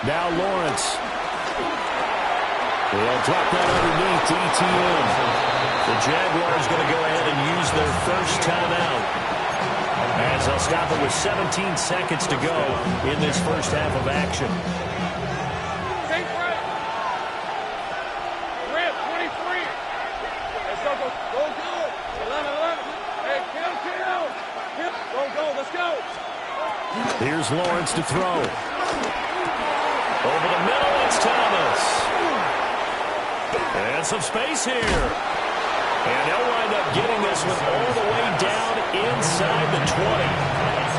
Now Lawrence. They'll drop that underneath to ETN. The Jaguars going to go ahead and use their first timeout as they'll stop it with 17 seconds to go in this first half of action. Rip, 23. Let's go. 11. Hey, kill. Go, let's go. Here's Lawrence to throw. Over the middle, it's Thomas. And some space here. And they'll wind up getting this one all the way down inside the 20.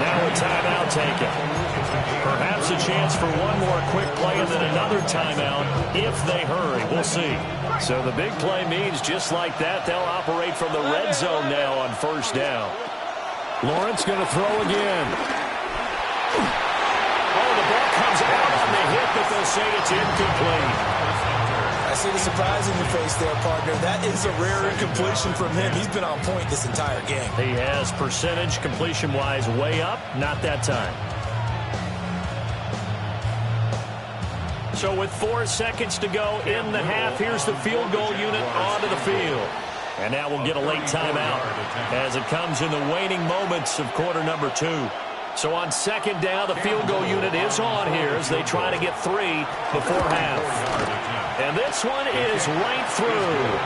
Now a timeout taken. Perhaps a chance for one more quick play and then another timeout if they hurry. We'll see. So the big play means just like that, they'll operate from the red zone now on first down. Lawrence going to throw again. Oh, the ball comes out on the hit, but they'll say it's incomplete. I see the surprise in your face there, partner. That is a rare incompletion from him. He's been on point this entire game. He has percentage completion-wise way up. Not that time. So with 4 seconds to go in the half, here's the field goal unit onto the field. And now we'll get a late timeout as it comes in the waning moments of quarter number 2. So on second down, the field goal unit is on here as they try to get 3 before half. And this one is right through.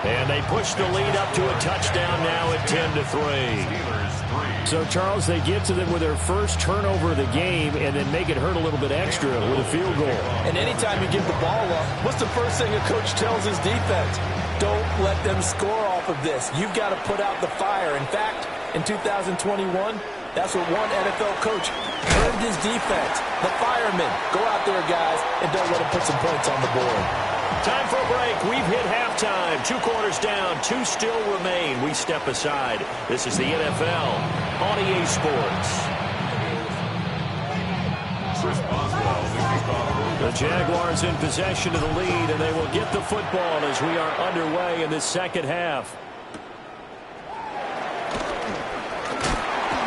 And they push the lead up to a touchdown now at 10-3. So, Charles, they get to them with their first turnover of the game and then make it hurt a little bit extra with a field goal. And anytime you give the ball up, what's the first thing a coach tells his defense? Don't let them score off of this. You've got to put out the fire. In fact, in 2021, that's what one NFL coach termed his defense. The firemen. Go out there, guys, and don't let them put some points on the board. Time for a break. We've hit halftime. 2 quarters down. 2 still remain. We step aside. This is the NFL on EA Sports. The Jaguars in possession of the lead, and they will get the football as we are underway in the second half.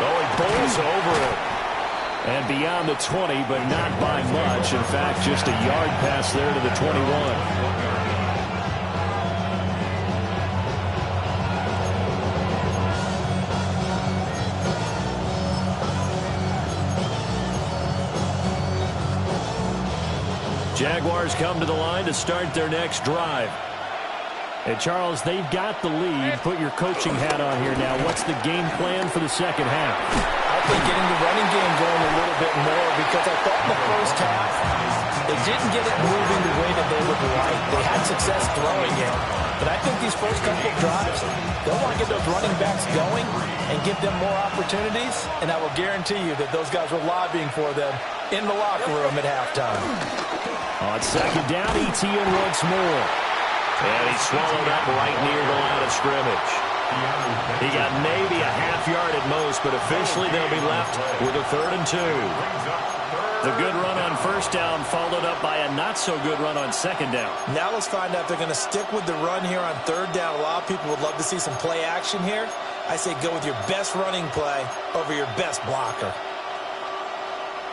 Oh, he bowls over it. And beyond the 20, but not by much. In fact, just a yard pass there to the 21. Jaguars come to the line to start their next drive. And, Charles, they've got the lead. Put your coaching hat on here now. What's the game plan for the second half? I think getting the running game going a little bit more because I thought in the first half they didn't get it moving the way that they would like. They had success throwing it. But I think these first couple of drives, they'll want to get those running backs going and give them more opportunities. And I will guarantee you that those guys were lobbying for them in the locker room at halftime. On second down, ETN once more. And he's swallowed up right near the line of scrimmage. He got maybe a half yard at most, but officially they'll be left with a 3rd and 2. The good run on first down followed up by a not-so-good run on second down. Now let's find out if they're going to stick with the run here on 3rd down. A lot of people would love to see some play action here. I say go with your best running play over your best blocker.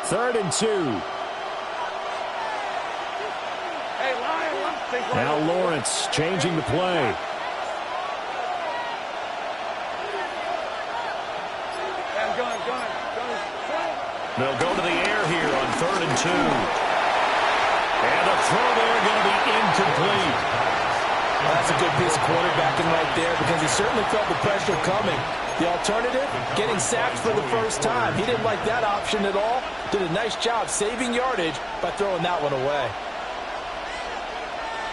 3rd and 2. Now Lawrence changing the play. They'll go to the air here on 3rd and 2. And the throw there going to be incomplete. Well, that's a good piece of quarterbacking right there because he certainly felt the pressure coming. The alternative, getting sacked for the first time. He didn't like that option at all. Did a nice job saving yardage by throwing that one away.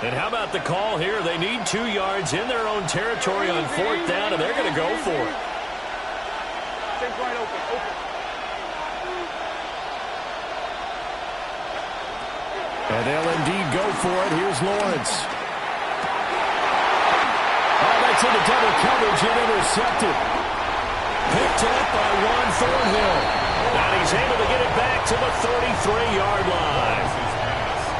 And how about the call here? They need 2 yards in their own territory on 4th down, and they're going to go for it. And they'll indeed go for it. Here's Lawrence. Oh, that's into double coverage and intercepted. Picked up by Juan Thornhill. And he's able to get it back to the 33-yard line.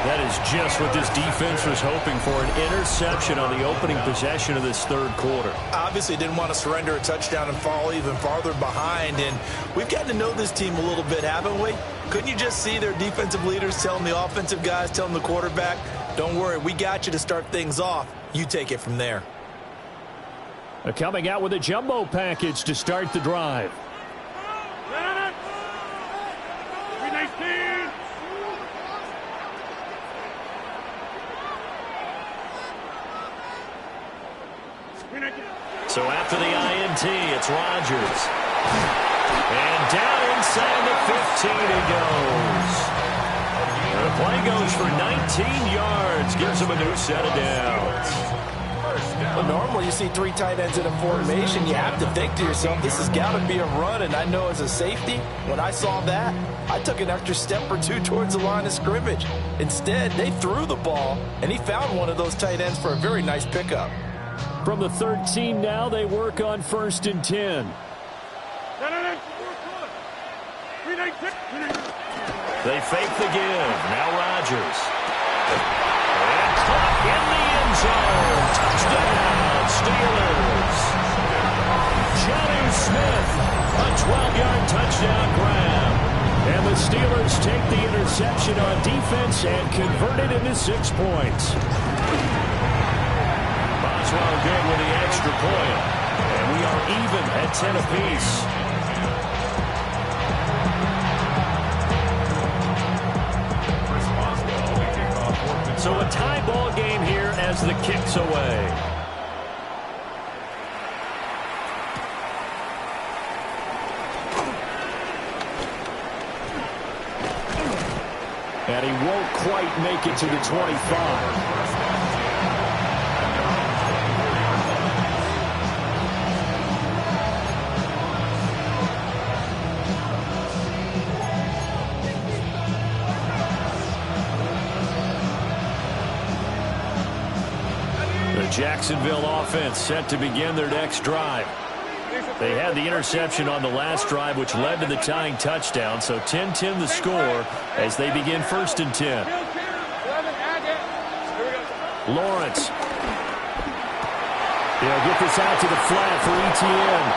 That is just what this defense was hoping for, an interception on the opening possession of this 3rd quarter. Obviously didn't want to surrender a touchdown and fall even farther behind, and we've gotten to know this team a little bit, haven't we? Couldn't you just see their defensive leaders telling the offensive guys, telling the quarterback, don't worry, we got you to start things off. You take it from there. They're coming out with a jumbo package to start the drive. So after the INT, it's Rodgers. And down inside the 15 he goes. And the play goes for 19 yards. Gives him a new set of downs. Well, normally you see 3 tight ends in a formation. You have to think to yourself, this has got to be a run. And I know as a safety, when I saw that, I took an extra step or 2 towards the line of scrimmage. Instead, they threw the ball, and he found one of those tight ends for a very nice pickup. From the 13 now, they work on 1st and 10. They fake the give. Now Rodgers. And caught in the end zone. Touchdown, Steelers. Jonnu Smith, a 12-yard touchdown grab. And the Steelers take the interception on defense and convert it into 6 points. Boswell good with the extra point. And we are even at 10 apiece. So a tie ball game here as the kick's away. And he won't quite make it to the 25. Jacksonville offense set to begin their next drive. They had the interception on the last drive, which led to the tying touchdown. So 10-10 the score as they begin 1st and 10. Lawrence. He'll get this out to the flat for Etienne.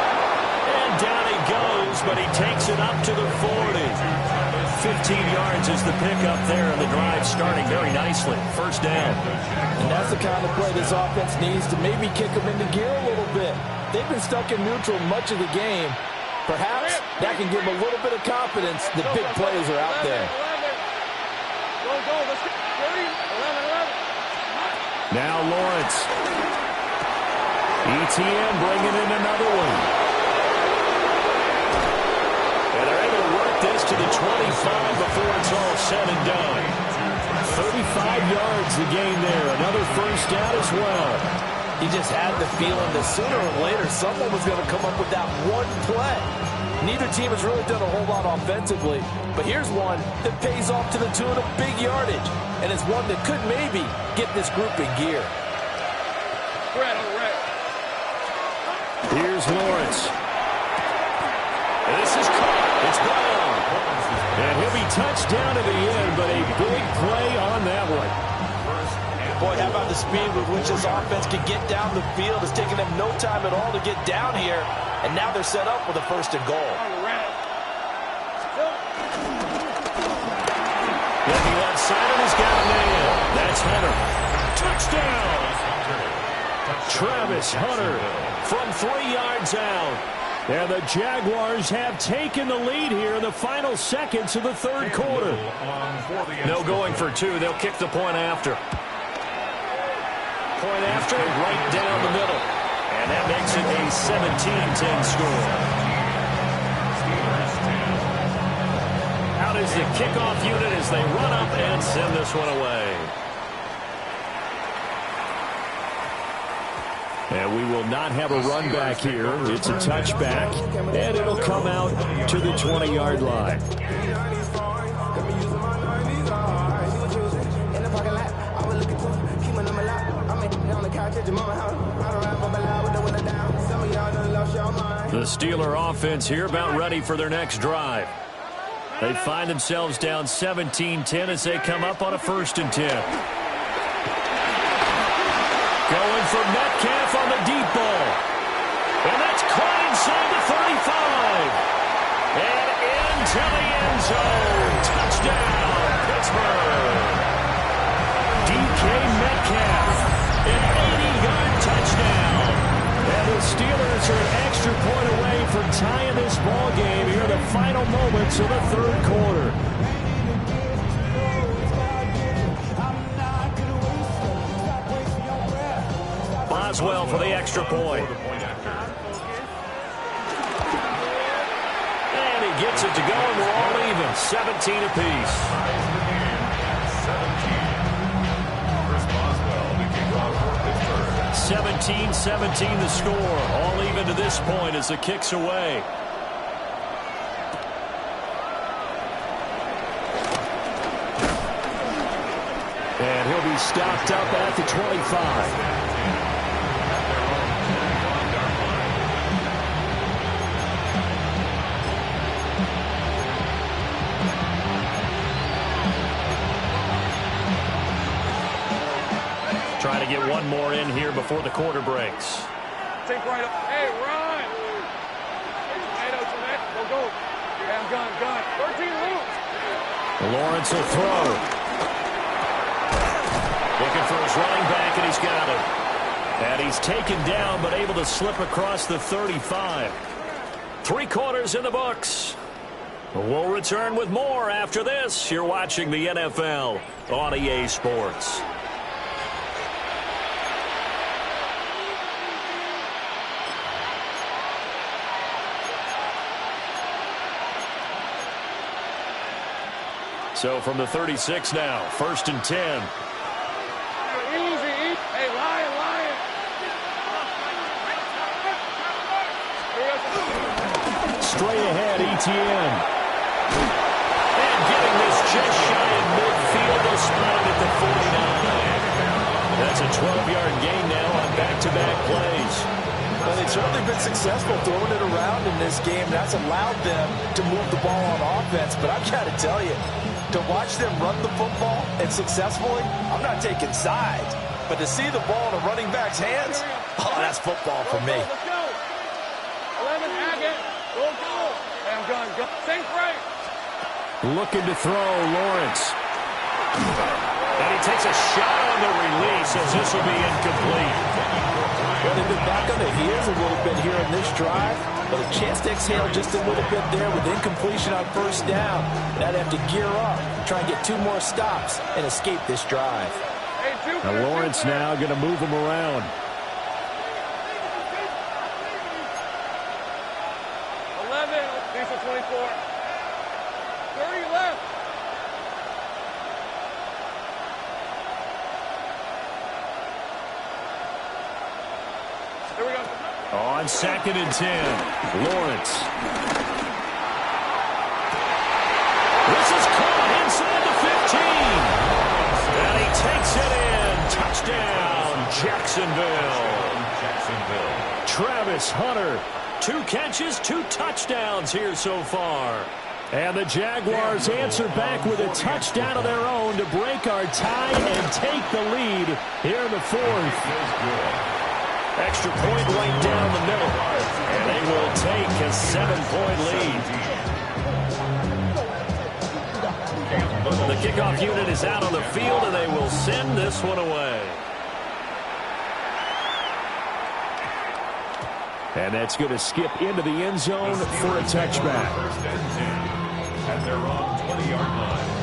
And down he goes, but he takes it up to the 40. 15 yards is the pickup there, and the drive starting very nicely. 1st down. And that's the kind of play this offense needs to maybe kick them into gear a little bit. They've been stuck in neutral much of the game. Perhaps that can give them a little bit of confidence that big plays are out there. Now Lawrence. Etienne bringing in another one. And they're able to work this to the 25 before it's all said and done. 35 yards the gain there. Another 1st down as well. He just had the feeling that sooner or later someone was going to come up with that one play. Neither team has really done a whole lot offensively, but here's one that pays off to the tune of big yardage, and it's one that could maybe get this group in gear. Here's Lawrence. And this is caught. It's Brown. And he'll be touched down to the end, but a big play on that one. Boy, how about the speed with which this offense can get down the field? It's taken them no time at all to get down here. and now they're set up with a 1st and goal. Looking left side, and he's got a man. That's Hunter. Touchdown! Travis Hunter from 3 yards out. And the Jaguars have taken the lead here in the final seconds of the 3rd quarter. No going for 2. They'll kick the point after. Point after, right down the middle. And that makes it a 17-10 score. Out is the kickoff unit as they run up and send this one away. And we will not have a run back here. It's a touchback, and it'll come out to the 20-yard line. The Steeler offense here about ready for their next drive. They find themselves down 17-10 as they come up on a 1st and 10. Going for Metcalf on the deep ball. And that's caught inside the 35. And into the end zone. Touchdown, Pittsburgh. DK Metcalf, an 80-yard touchdown. And the Steelers are an extra point away from tying this ball game here in the final moments of the 3rd quarter. Boswell for the extra point. And he gets it to go, and we're all even. 17 apiece. 17-17 the score. All even to this point as the kick's away. And he'll be stopped up at the 25. Trying to get one more in here before the quarter breaks. Take right up. Hey, run! Hey, no, go. Yeah, gun. 13 loose. Lawrence will throw. Looking for his running back, and he's got it. And he's taken down, but able to slip across the 35. 3 quarters in the books. We'll return with more after this. You're watching the NFL on EA Sports. So from the 36 now, 1st and 10. Easy. Hey, Lion. Straight ahead, Etienne. And getting this just shy of midfield, they'll spot it at the 49. That's a 12-yard gain now on back-to-back plays. Well, they've certainly been successful throwing it around in this game. That's allowed them to move the ball on offense. But I've got to tell you, to watch them run the football and successfully, I'm not taking sides. But to see the ball in a running back's hands, oh, that's football for me. Let's go. 11, Haggett. Go. Hey, I'm gun. Think right. Looking to throw, Lawrence. And he takes a shot on the release as this will be incomplete. Well, they've been back on their heels a little bit here in this drive, but a chance to exhale just a little bit there with incompletion on 1st down. Now they have to gear up, try and get 2 more stops, and escape this drive. Now Lawrence now going to move him around. 11, these are 24. 30 left. Here we go. On 2nd and 10, Lawrence. This is caught inside the 15. And he takes it in. Touchdown, Jacksonville. Travis Hunter, 2 catches, 2 touchdowns here so far. And the Jaguars answer back with a touchdown of their own to break our tie and take the lead here in the 4th. Extra point right down the middle. And they will take a 7-point lead. The kickoff unit is out on the field, and they will send this one away. And that's going to skip into the end zone for a touchback. First and 10 at their own 20-yard line.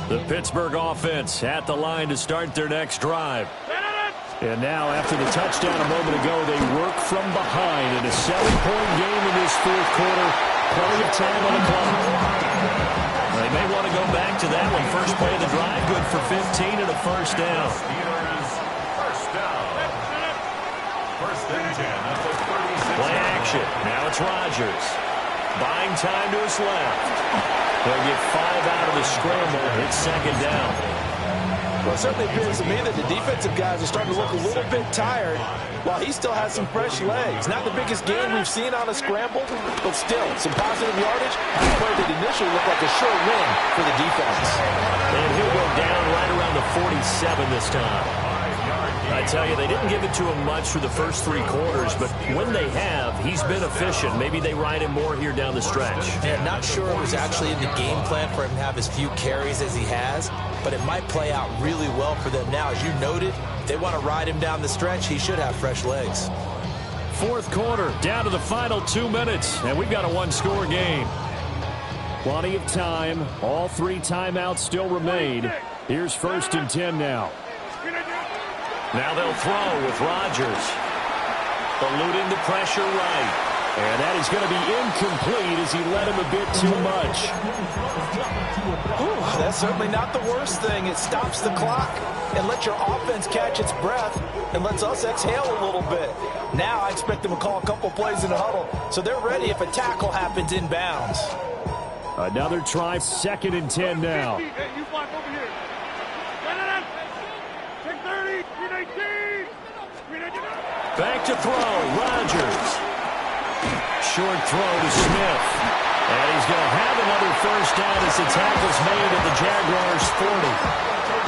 The Pittsburgh offense at the line to start their next drive. And now, after the touchdown a moment ago, they work from behind in a 7-point game in this fourth quarter. Plenty of time on the clock. They may want to go back to that one. First play of the drive, good for 15 and a first down. First and 10 at the 36. Play action. Now it's Rodgers. Buying time to his left. They'll get 5 out of the scramble. It's second down. Well, it certainly appears to me that the defensive guys are starting to look a little bit tired while he still has some fresh legs. Not the biggest gain we've seen on a scramble, but still some positive yardage. A play that initially looked like a sure win for the defense. And he'll go down right around the 47 this time. I tell you, they didn't give it to him much for the first 3 quarters, but when they have, he's been efficient. Maybe they ride him more here down the stretch. Yeah, not sure it was actually in the game plan for him to have as few carries as he has, but it might play out really well for them now. As you noted, if they want to ride him down the stretch, he should have fresh legs. Fourth quarter, down to the final 2 minutes, and we've got a 1-score game. Plenty of time. All 3 timeouts still remain. Here's first and 10 now. Now they'll throw with Rodgers. Eluding the pressure right. And that is going to be incomplete as he led him a bit too much. Ooh, that's certainly not the worst thing. It stops the clock and lets your offense catch its breath and lets us exhale a little bit. Now I expect them to call a couple plays in the huddle so they're ready if a tackle happens inbounds. Another try, second and 10 now. Hey, you block over here. Take 30, 319. Back to throw, Rodgers. Short throw to Smith. And he's going to have another first down as the tackle's made at the Jaguars' 40.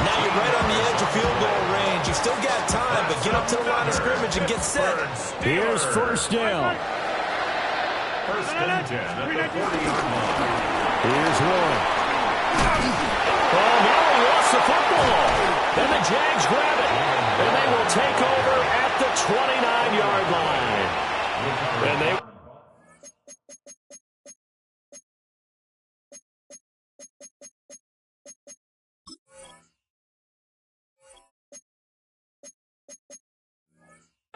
Now you're right on the edge of field goal range. You've still got time, but get up to the line of scrimmage and get set. Here's first down. First and 10 at the 40-yard line. Here's one. Oh, now he lost the football. Then the Jags grab it. And they will take over at the 29-yard line. And they...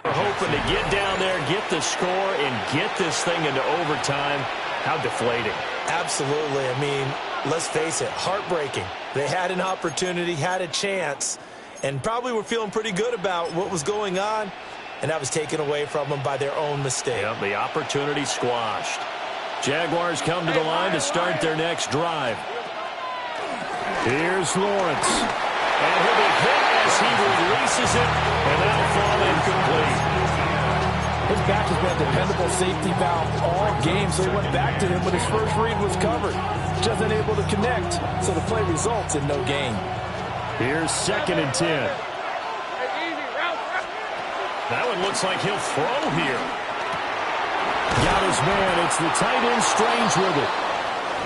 We're hoping to get down there, get the score, and get this thing into overtime. How deflating. Absolutely. I mean, let's face it, heartbreaking. They had an opportunity, had a chance, and probably were feeling pretty good about what was going on, and that was taken away from them by their own mistake. Yep, the opportunity squashed. Jaguars come to the line to start their next drive. Here's Lawrence. And he'll be hit as he releases it, and that'll fall incomplete. His back has been a dependable safety valve all game, so he went back to him when his first read was covered. Just unable to connect, so the play results in no gain. Here's second and 10. That one looks like he'll throw here. Got his man. It's the tight end Strange with it.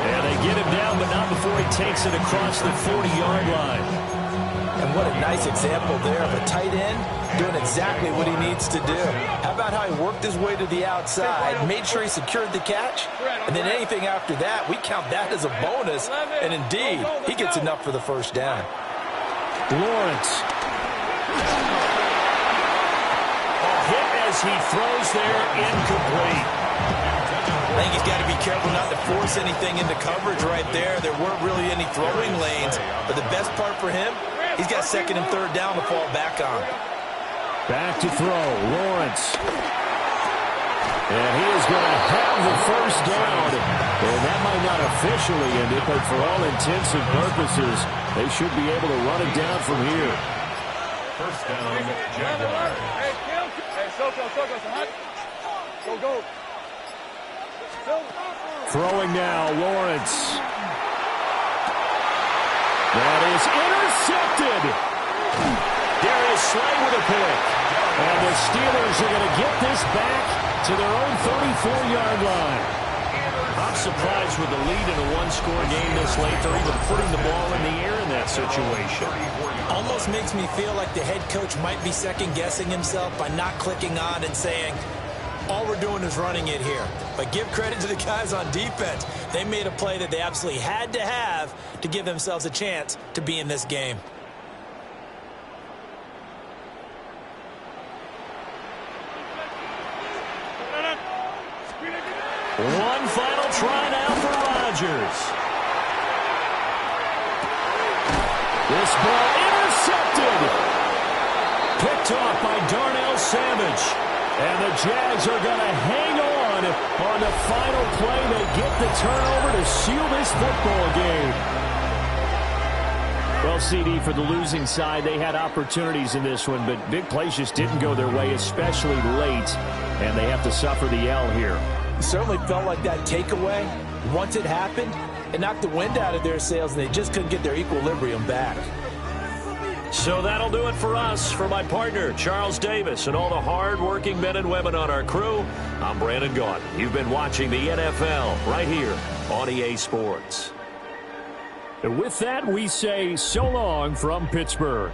And they get him down, but not before he takes it across the 40-yard line. And what a nice example there of a tight end doing exactly what he needs to do. How about how he worked his way to the outside, made sure he secured the catch, and then anything after that, we count that as a bonus, and indeed, he gets enough for the first down. Lawrence. Hit as he throws there, incomplete. I think he's got to be careful not to force anything into coverage right there. There weren't really any throwing lanes, but the best part for him, he's got second and third down to fall back on. Back to throw, Lawrence. And he is going to have the first down. And that might not officially end it, but for all intents and purposes, they should be able to run it down from here. First down, Jaguars. Go. Throwing now, Lawrence. That is intercepted. Slay with a pick. And the Steelers are going to get this back to their own 34-yard line. I'm surprised with the lead in a one-score game this late. They're even putting the ball in the air in that situation. Almost makes me feel like the head coach might be second-guessing himself by not clicking on and saying, all we're doing is running it here. But give credit to the guys on defense. They made a play that they absolutely had to have to give themselves a chance to be in this game. One final try now for Rodgers. This ball intercepted. Picked off by Darnell Savage. And the Jags are going to hang on the final play. They get the turnover to seal this football game. Well, CD, for the losing side, they had opportunities in this one, but big plays just didn't go their way, especially late, and they have to suffer the L here. It certainly felt like that takeaway, once it happened, it knocked the wind out of their sails, and they just couldn't get their equilibrium back. So that'll do it for us. For my partner, Charles Davis, and all the hard-working men and women on our crew, I'm Brandon Gaudin. You've been watching the NFL right here on EA Sports. And with that, we say so long from Pittsburgh.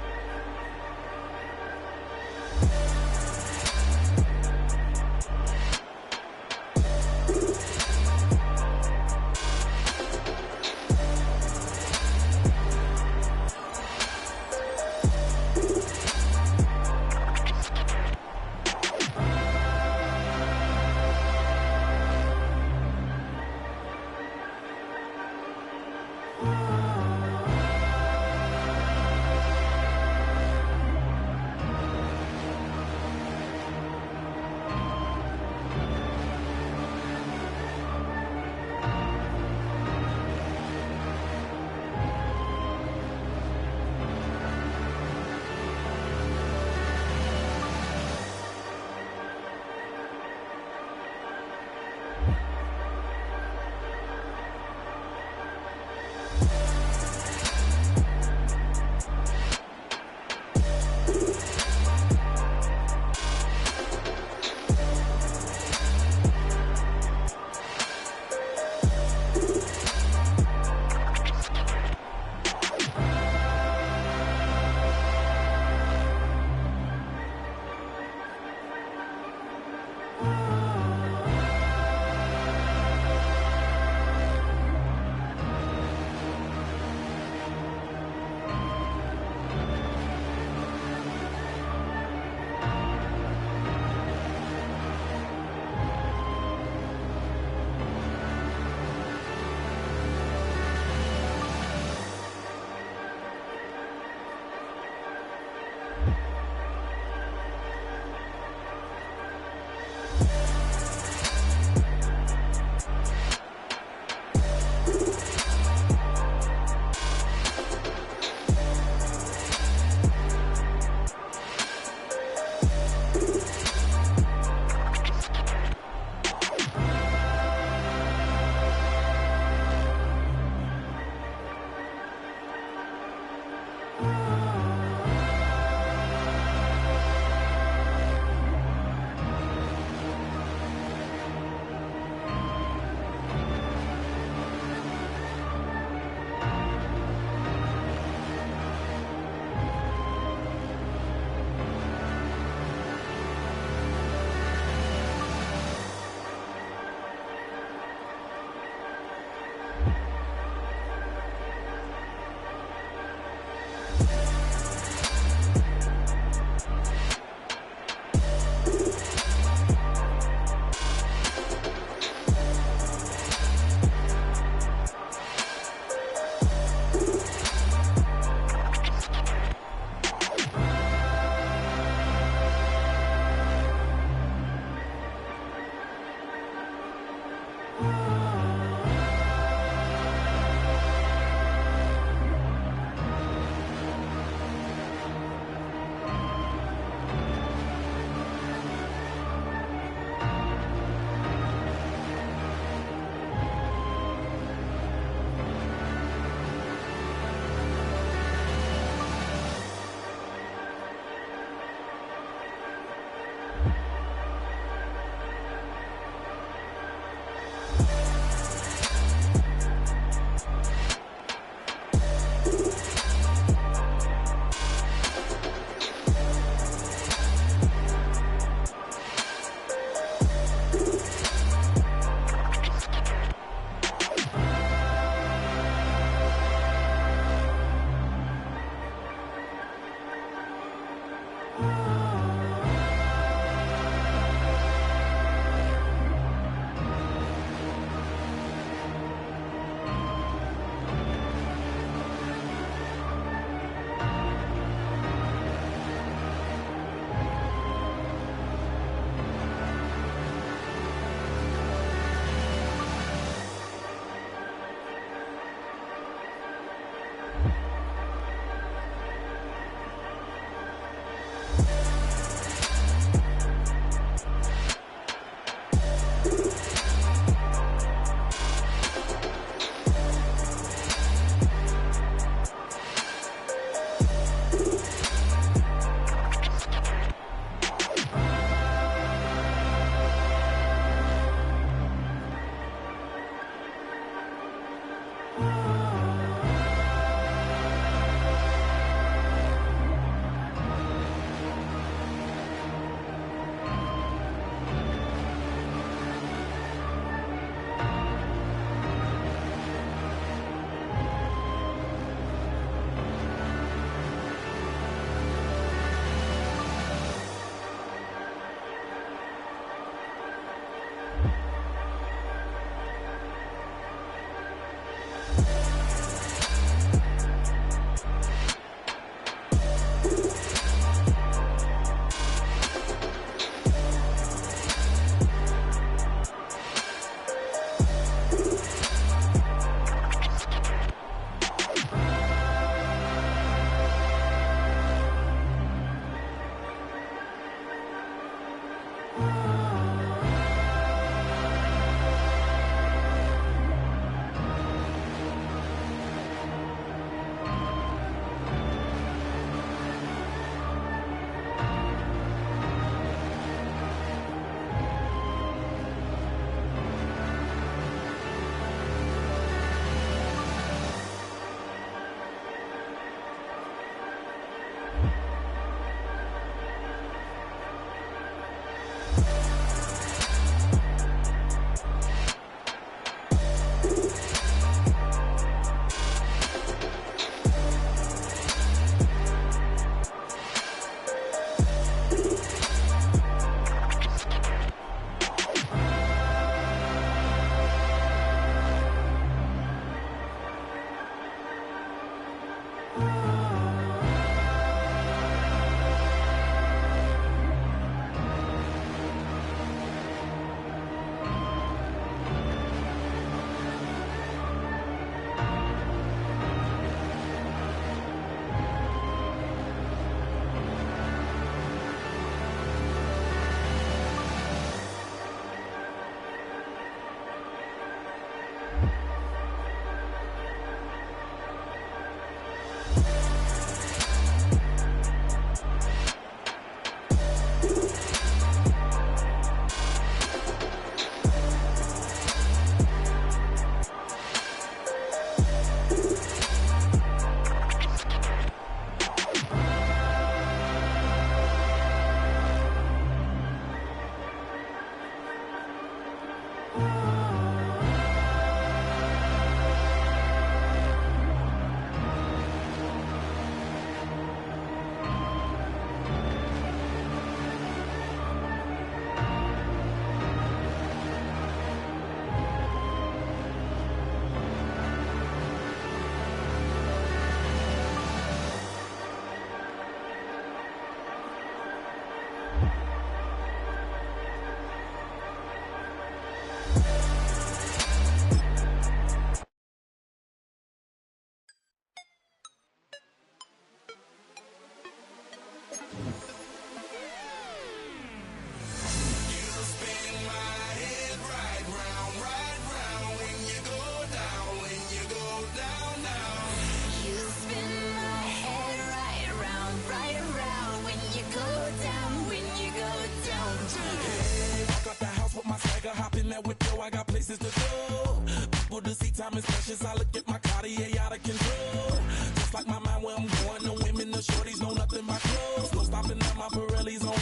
time is precious. I look at my Cartier out of control. Just like my mind where I'm going. The women, the shorties know nothing but clothes. No stopping at my Pirelli's on.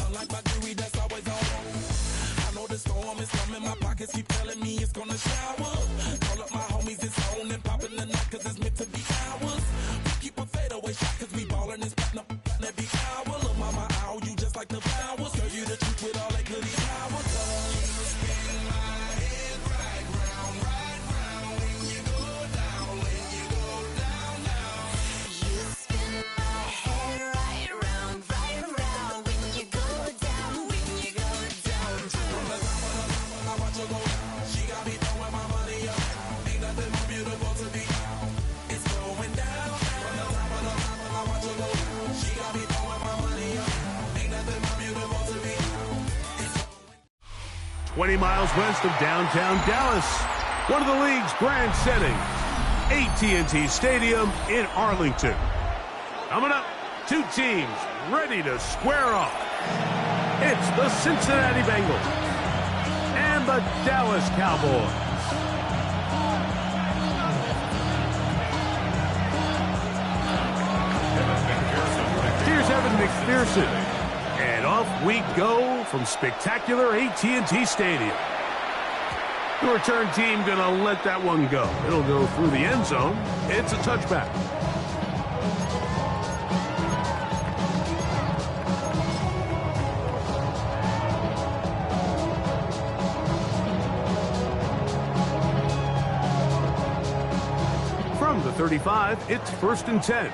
Unlike my jewelry that's always on. I know the storm is coming. My pockets keep telling me it's gonna shower. Call up my homies, it's on and popping the night cause it's meant to be ours. We keep a fadeaway shot cause we ballin' and spittin' up every hour. Look, mama, ow, you just like the flowers. Girl, you the truth with all that goody power. You spin my head right round when you go down, when you go down, down. You spin my head right round when you go down, when you go down. From the top of the top, I watch her go down. She got me throwing my money up. Ain't nothing more beautiful to be found. It's going down. From the top of the top, I watch her go down. She got me throwing my money up. Ain't nothing more beautiful to be found. 20 miles west of downtown Dallas, one of the league's grand settings, AT&T Stadium in Arlington. Coming up, two teams ready to square off. It's the Cincinnati Bengals and the Dallas Cowboys. Here's Evan McPherson. And off we go from spectacular AT&T Stadium. The return team gonna let that one go. It'll go through the end zone. It's a touchback. From the 35, it's 1st and 10.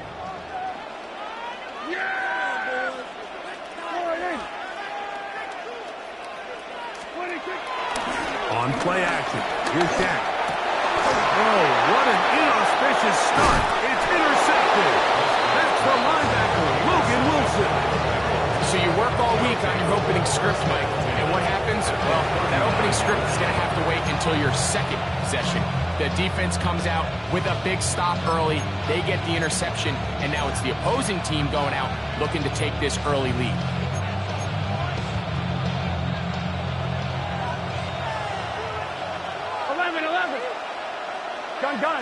On play action, here's Dak. Oh, what an inauspicious start. It's intercepted. That's the linebacker, Logan Wilson. So you work all week on your opening script, Mike, and what happens? Well, that opening script is going to have to wait until your second possession. The defense comes out with a big stop early. They get the interception, and now it's the opposing team going out looking to take this early lead. Gun.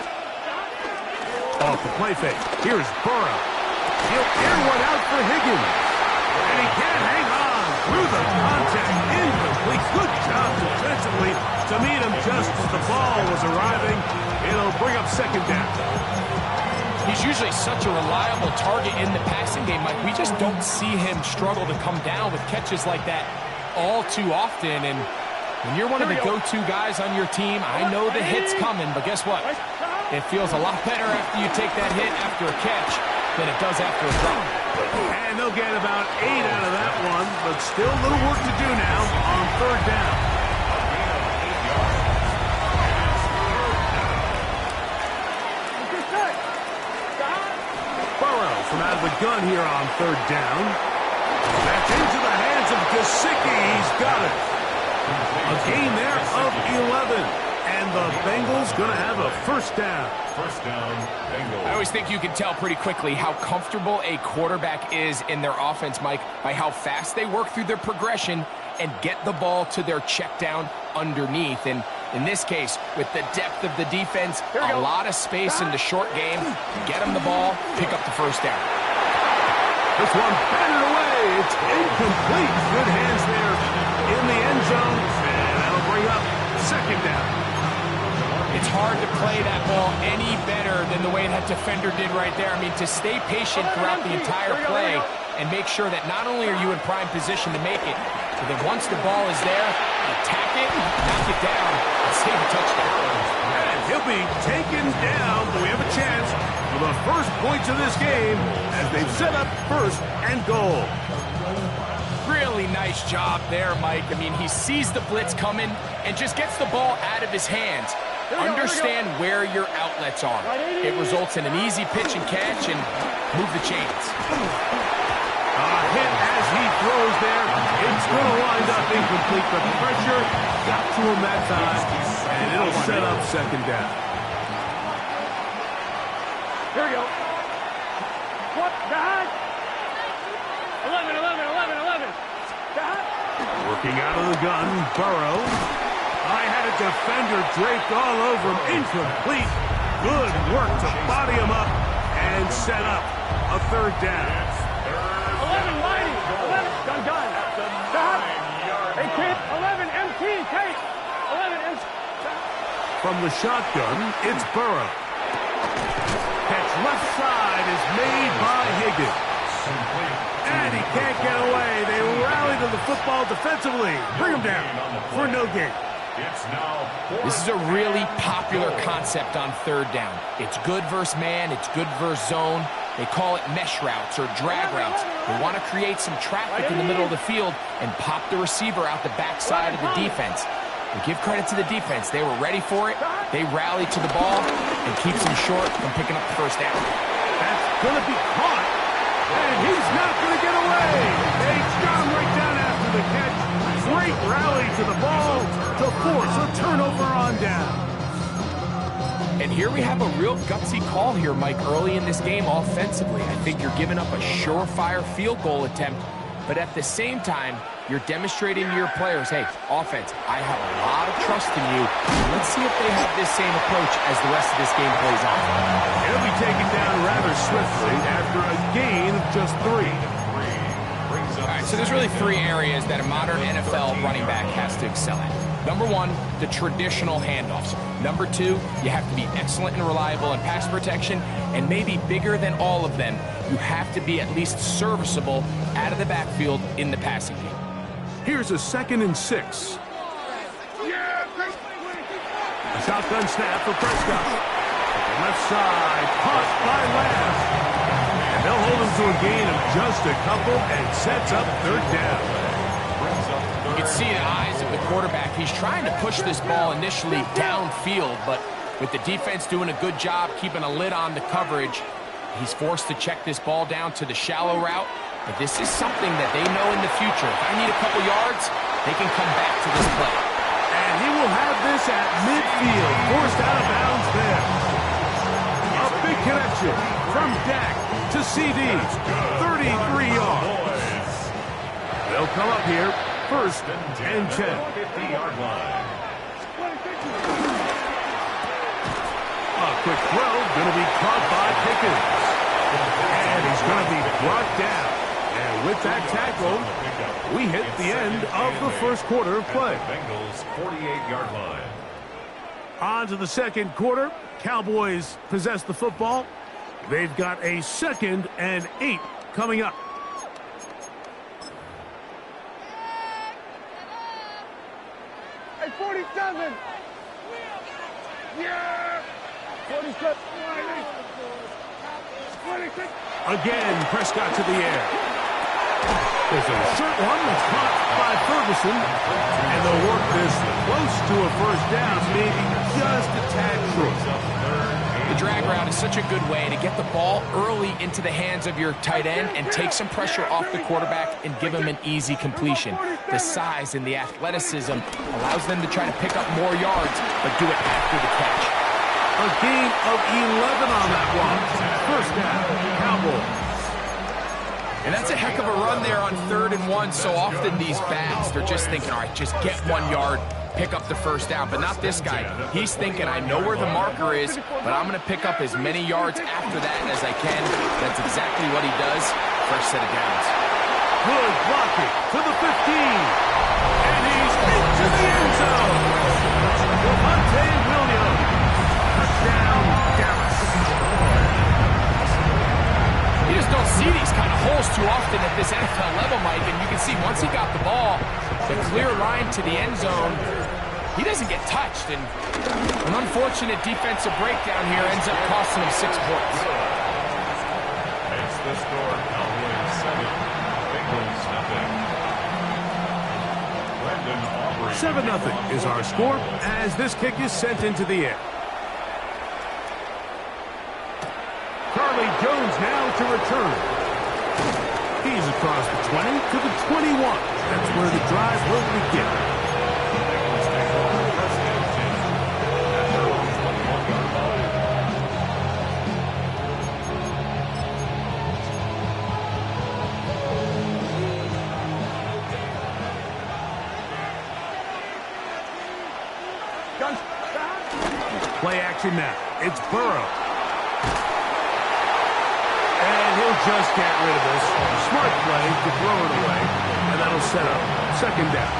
Off the play fake. Here's Burrow. He'll air one out for Higgins. And he can't hang on through the contact. Incomplete. Good job defensively to meet him just as the ball was arriving. It'll bring up second down. He's usually such a reliable target in the passing game, Mike. We just don't see him struggle to come down with catches like that all too often. And when you're one of the go-to guys on your team, I know the hit's coming, but guess what? It feels a lot better after you take that hit after a catch than it does after a drop. And they'll get about 8 out of that one, but still a little work to do now on 3rd down. Burrow from out of the gun here on 3rd down. That's into the hands of Gesicki. He's got it. A gain there of 11. And the Bengals going to have a 1st down. 1st down, Bengals. I always think you can tell pretty quickly how comfortable a quarterback is in their offense, Mike, by how fast they work through their progression and get the ball to their check down underneath. And in this case, with the depth of the defense, a lot of space in the short game, get them the ball, pick up the 1st down. This one batted away. It's incomplete. Good hands there in the end zone. And that'll bring up 2nd down. It's hard to play that ball any better than the way that defender did right there. I mean, to stay patient throughout the entire play and make sure that not only are you in prime position to make it, but then once the ball is there, attack it, knock it down, and save a touchdown. And he'll be taken down, but we have a chance for the first points of this game as they've set up 1st and goal. Really nice job there, Mike. I mean, he sees the blitz coming and just gets the ball out of his hands. Understand where your outlets are. It results in an easy pitch and catch and move the chains. Hit as he throws there. It's going to wind up incomplete. The pressure got to him that time, and it'll set up 2nd down. Here we go. What? Behind. 11. Working out of the gun, Burrow. I had a defender draped all over him. Incomplete. Good work to body him up and set up a third down. 11, Mighty. 11, gun. Stop. Hey, kid. 11, MT. Kate. 11, MT. From the shotgun, it's Burrow. Catch left side is made by Higgins. And he can't get away. They rally to the football defensively. Bring him down for no gain. This is a really popular concept on third down. It's good versus man. It's good versus zone. They call it mesh routes or drag routes. They want to create some traffic in the middle of the field and pop the receiver out the backside of the defense. And give credit to the defense. They were ready for it. They rallied to the ball and keeps them short from picking up the first down. That's going to be caught. And he's not going to get away. They got him right down after the catch. Great rally to the ball to force a turnover on down. And here we have a real gutsy call here, Mike, early in this game offensively. I think you're giving up a surefire field goal attempt, but at the same time, you're demonstrating to your players, hey, offense, I have a lot of trust in you. Let's see if they have this same approach as the rest of this game plays out. He'll be taken down rather swiftly after a gain of just 3. All right, so there's really 3 areas that a modern NFL running back has to excel at. Number 1, the traditional handoffs. Number 2, you have to be excellent and reliable in pass protection, and maybe bigger than all of them, you have to be at least serviceable out of the backfield in the passing game. Here's a 2nd and 6. A shotgun snap for Prescott. Left side, caught by Lamb. And they'll hold him to a gain of just a couple and sets up third down. You can see the eyes of the quarterback. He's trying to push this ball initially downfield, but with the defense doing a good job keeping a lid on the coverage, he's forced to check this ball down to the shallow route. But this is something that they know in the future. If I need a couple yards, they can come back to this play. And he will have this at midfield, forced out of bounds there. A big connection from Dak to CD, 33 yards. They'll come up here, 1st and 10. 50-yard line. A quick throw, going to be caught by Pickens. And he's going to be brought down. And with that tackle, we hit the end of the first quarter of play. Bengals 48-yard line. On to the second quarter. Cowboys possess the football. They've got a 2nd and 8 coming up. Hey, 47. Yeah. 47. 26. Again, Prescott to the air. There's a short one that's caught by Ferguson. And they'll work this close to a first down, maybe just a tad short. The drag route is such a good way to get the ball early into the hands of your tight end and take some pressure off the quarterback and give him an easy completion. The size and the athleticism allows them to try to pick up more yards, but do it after the catch. A gain of 11 on that one. First down, Cowboys. And that's a heck of a run there on 3rd and 1. So often these backs, they're just thinking, all right, just get 1 yard, pick up the first down. But not this guy. He's thinking, I know where the marker is, but I'm going to pick up as many yards after that as I can. That's exactly what he does. First set of downs. Good blocking to the 15. And he's into the end zone. Devontae Williams. Touchdown, Dallas. You just don't see these kind of holes too often at this NFL level, Mike, and you can see once he got the ball, the clear line to the end zone, he doesn't get touched, and an unfortunate defensive breakdown here ends up costing him 6 points. Makes the score Cowboys 7, Bengals nothing. 7-0 is our score as this kick is sent into the air. Charlie Jones now to return. He's across the 20 to the 21. That's where the drive will begin. play action now. It's Burrow. And he'll just get rid of this. Smart play to throw it away. And that'll set up second down.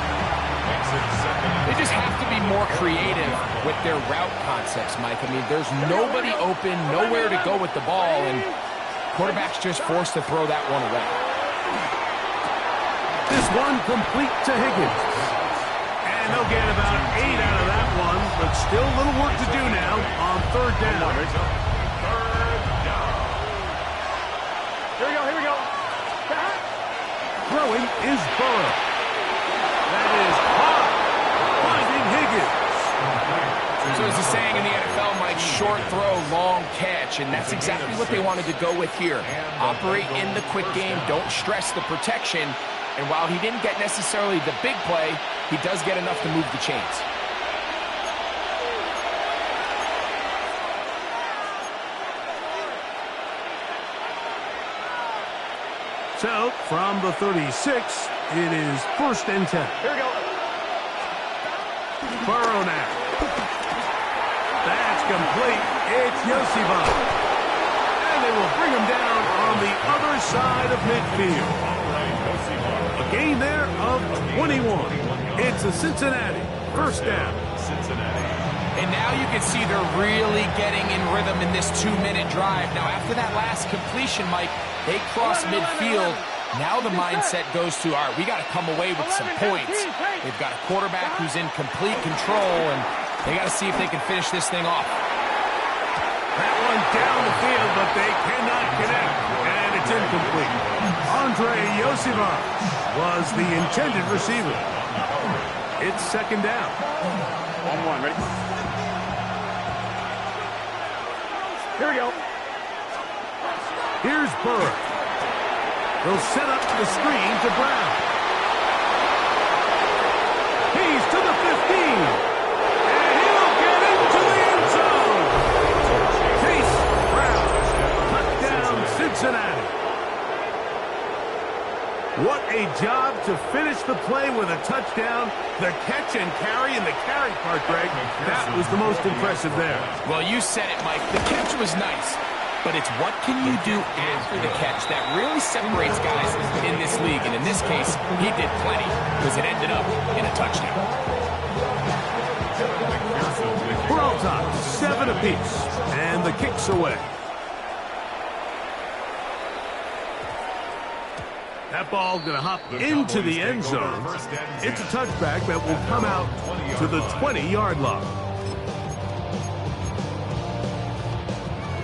They just have to be more creative with their route concepts, Mike. I mean, there's nobody open, nowhere to go with the ball, and quarterback's just forced to throw that one away. This one complete to Higgins. And they'll get about 8 out of that one, but still a little work to do now on third down. Here we go. Throwing is Burrow. That is hard. Finding Higgins. So as the saying in the NFL, Mike, short throw, long catch, and that's exactly what they wanted to go with here. Operate in the quick game, don't stress the protection, and while he didn't get necessarily the big play, he does get enough to move the chains. So, from the 36, it is 1st and 10. Here we go. Burrow now. That's complete. It's Yosibon. And they will bring him down on the other side of midfield. A gain there of 21. It's a Cincinnati 1st down. And now you can see they're really getting in rhythm in this 2-minute drive. Now, after that last completion, Mike, they cross midfield. Now the mindset goes to, all right, we got to come away with some points. They've got a quarterback who's in complete control, and they got to see if they can finish this thing off. That one down the field, but they cannot connect, and it's incomplete. Andre Yosibon was the intended receiver. It's 2nd down. 1-1, ready? Here we go. Here's Burrow. He'll set up the screen to Brown. He's to the 15. And he'll get into the end zone. Chase Brown. Touchdown, Cincinnati. What a job to finish the play with a touchdown. The catch and carry, and the carry part, Greg, that was the most impressive there. Well, you said it, Mike. The catch was nice. But it's what can you do after the catch that really separates guys in this league. And in this case, he did plenty because it ended up in a touchdown. We're all top, 7 apiece. And the kick's away. That ball going to hop into the end zone. It's a touchback that will come out to the 20-yard line.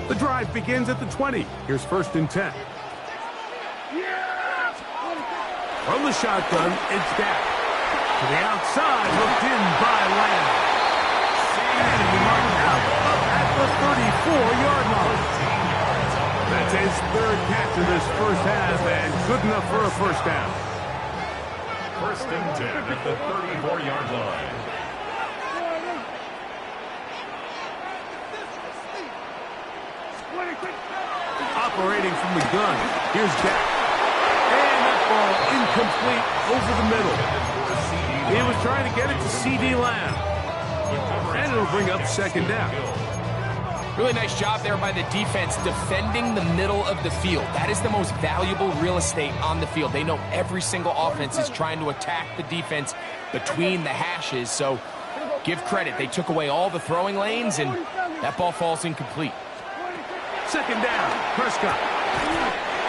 The drive begins at the 20. Here's 1st and 10. From the shotgun, it's Dak. To the outside, hooked in by Lamb. And he marked out up at the 34-yard line. That's his 3rd catch of this first half, and good enough for a 1st down. 1st and 10 at the 34-yard line. Operating from the gun. Here's Dak. And that ball incomplete over the middle. He was trying to get it to C.D. Lamb. And it'll bring up 2nd down. Really nice job there by the defense defending the middle of the field. That is the most valuable real estate on the field. They know every single offense is trying to attack the defense between the hashes. So give credit. They took away all the throwing lanes, and that ball falls incomplete. 2nd down, Prescott.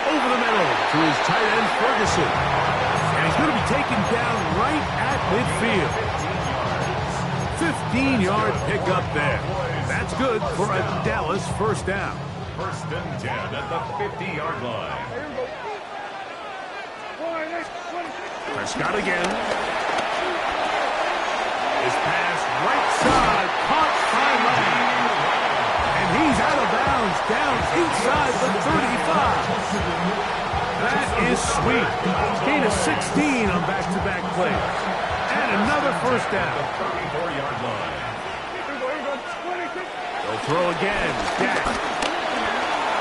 Over the middle to his tight end, Ferguson. And he's going to be taken down right at midfield. 15-yard pickup there. That's good for a Dallas 1st down. 1st and 10 at the 50-yard line. Prescott again. His pass right side, caught by Lamb. He's out of bounds, down inside the 35. That is sweet. Gain of 16 on back-to-back plays. And another 1st down. 34-yard line. They'll throw again. Dak.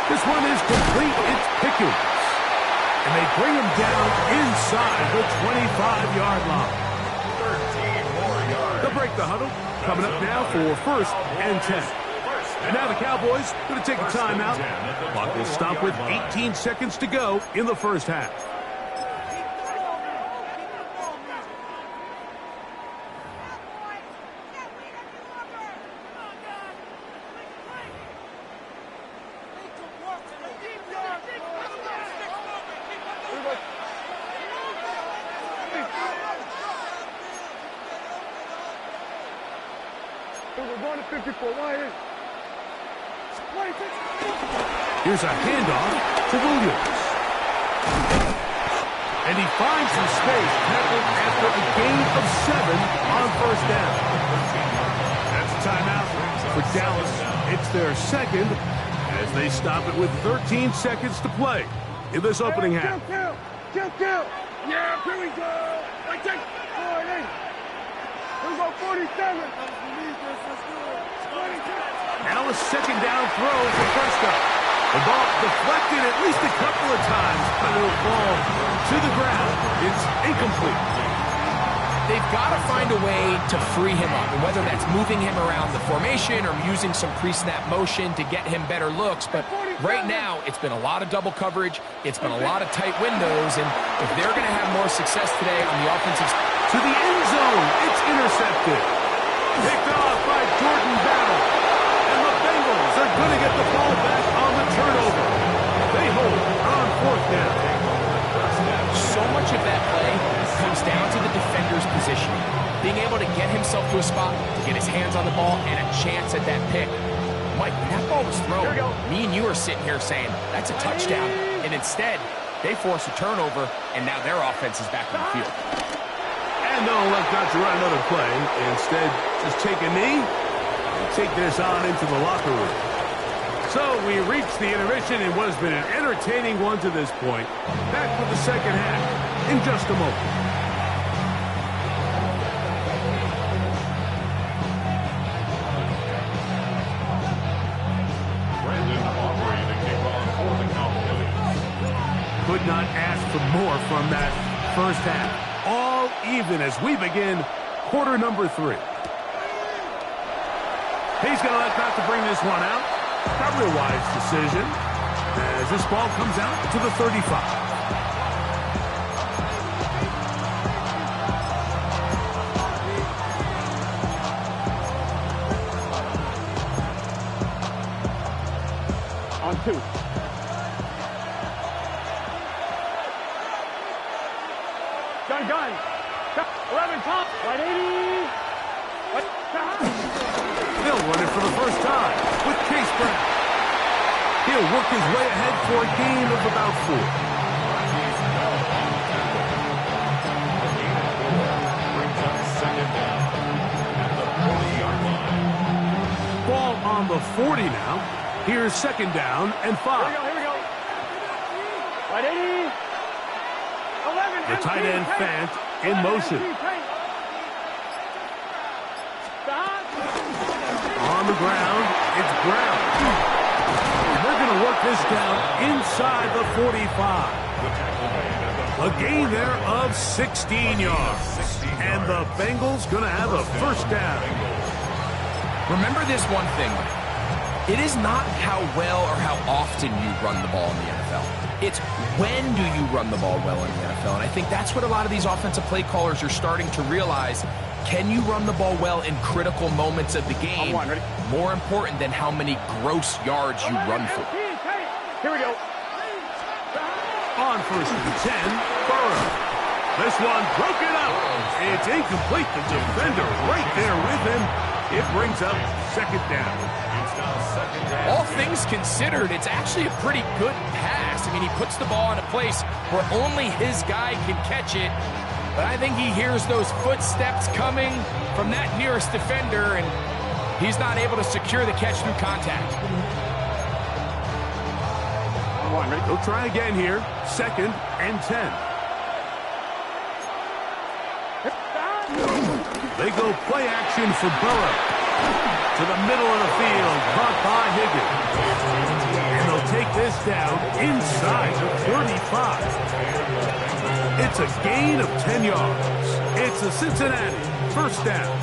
This one is complete. It's Pickens. And they bring him down inside the 25-yard line. 13 more yards. They'll break the huddle. Coming up now for 1st and 10. And now the Cowboys going to take a timeout. Clock will stop with 18 seconds to go in the first half. Here's a handoff to Williams. And he finds some space, tackled after a gain of 7 on first down. That's a timeout for Dallas. It's their second as they stop it with 13 seconds to play in this opening half. Kill. Yeah, here we go. I take 40. We go 47. Now a second down throw for Prescott. The ball deflected at least a couple of times, but it'll fall to the ground. It's incomplete. They've got to find a way to free him up, and whether that's moving him around the formation or using some pre-snap motion to get him better looks. But right now, it's been a lot of double coverage. It's been a lot of tight windows, and if they're going to have more success today on the offensive side. To the end zone, it's intercepted. Picked off by Jordan Battle. And the Bengals are going to get the ball back on the turnover. They hold on fourth down. So much of that play comes down to the defender's positioning. Being able to get himself to a spot, to get his hands on the ball, and a chance at that pick. Mike, when that ball was thrown, me and you are sitting here saying, that's a touchdown. And instead, they force a turnover, and now their offense is back on the field. And they'll elect not to run another play. Instead, just take a knee and take this on into the locker room. So we reach the intermission in what has been an entertaining one to this point. Back with the second half in just a moment. Could not ask for more from that first half. All even as we begin quarter number 3. He's going to elect not to bring this one out. Probably a wise decision as this ball comes out to the 35. On 2. Gun. 11 top. Right 80. They'll run it for the first time with Chase Brown. He'll work his way ahead for a gain of about 4. Ball on the 40 now. Here's second down and 5. Here we go. Right 80. 11. The tight end Fant in motion. On the ground, it's Brown. They're going to work this down inside the 45. A gain there of 16 yards. And the Bengals going to have a first down. Remember this one thing. It is not how well or how often you run the ball in the NFL. It's when do you run the ball well in the NFL. And I think that's what a lot of these offensive play callers are starting to realize. Can you run the ball well in critical moments of the game? More important than how many gross yards you run for. Here we go. On first and 10, Burrow. This one broken up. It's incomplete. The defender right there with him. It brings up second down. All things considered, it's actually a pretty good pass. I mean, he puts the ball in a place where only his guy can catch it. But I think he hears those footsteps coming from that nearest defender, and he's not able to secure the catch through contact. He'll try again here. Second and 10. They go play action for Burrow. To the middle of the field, caught by Higgins. And they'll take this down inside the 35. It's a gain of 10 yards. It's a Cincinnati first down.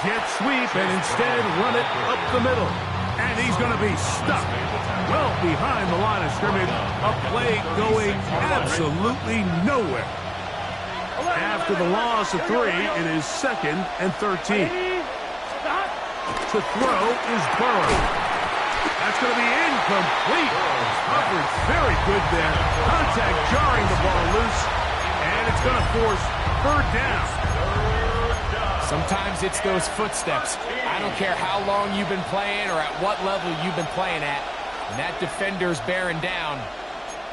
jet sweep and instead run it up the middle. And he's going to be stuck well behind the line of scrimmage. A play going absolutely nowhere. After the loss of 3, it is 2nd and 13. To throw is Burrow. That's going to be incomplete. Coverage very good there. Contact jarring the ball loose. And it's going to force 3rd down. Sometimes it's those footsteps. I don't care how long you've been playing or at what level you've been playing at. When that defender's bearing down,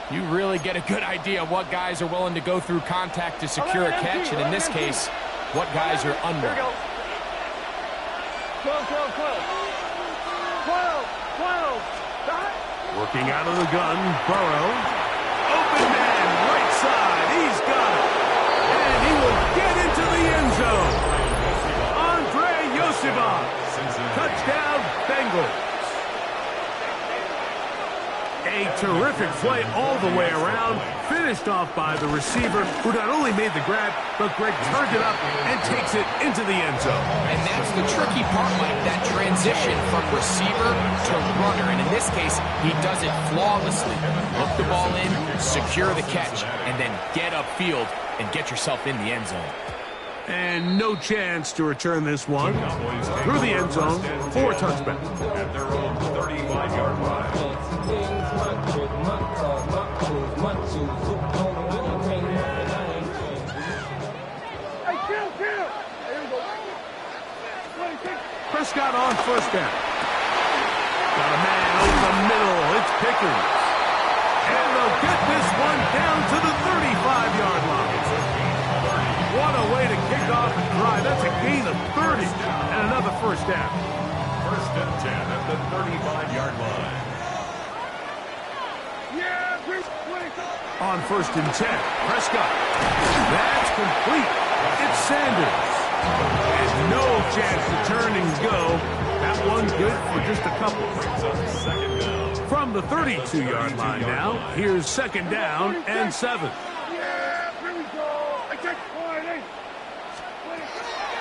you really get a good idea of what guys are willing to go through contact to secure a catch, and in this case, what guys are unwilling. 12. Working out of the gun, Burrow. Open man, right side. He's got it. And he will get into the end zone. Touchdown, Bengals. A terrific play all the way around, finished off by the receiver, who not only made the grab, but Greg turned it up and takes it into the end zone. And that's the tricky part, Mike, that transition from receiver to runner. And in this case, he does it flawlessly. Look the ball in, secure the catch, and then get upfield and get yourself in the end zone. And no chance to return this one through the end zone for a touchback. At their own 35-yard line. Prescott on 1st down. Got a man over the middle. It's Pickens. And they'll get this one down to the 35-yard line. What a way to kick off and drive. That's a gain of 30 and another 1st down. 1st and 10 at the 35-yard line. On 1st and 10, Prescott. That's complete. It's Sanders. And no chance to turn and go. That one good for just a couple. From the 32-yard line now, here's 2nd down and 7.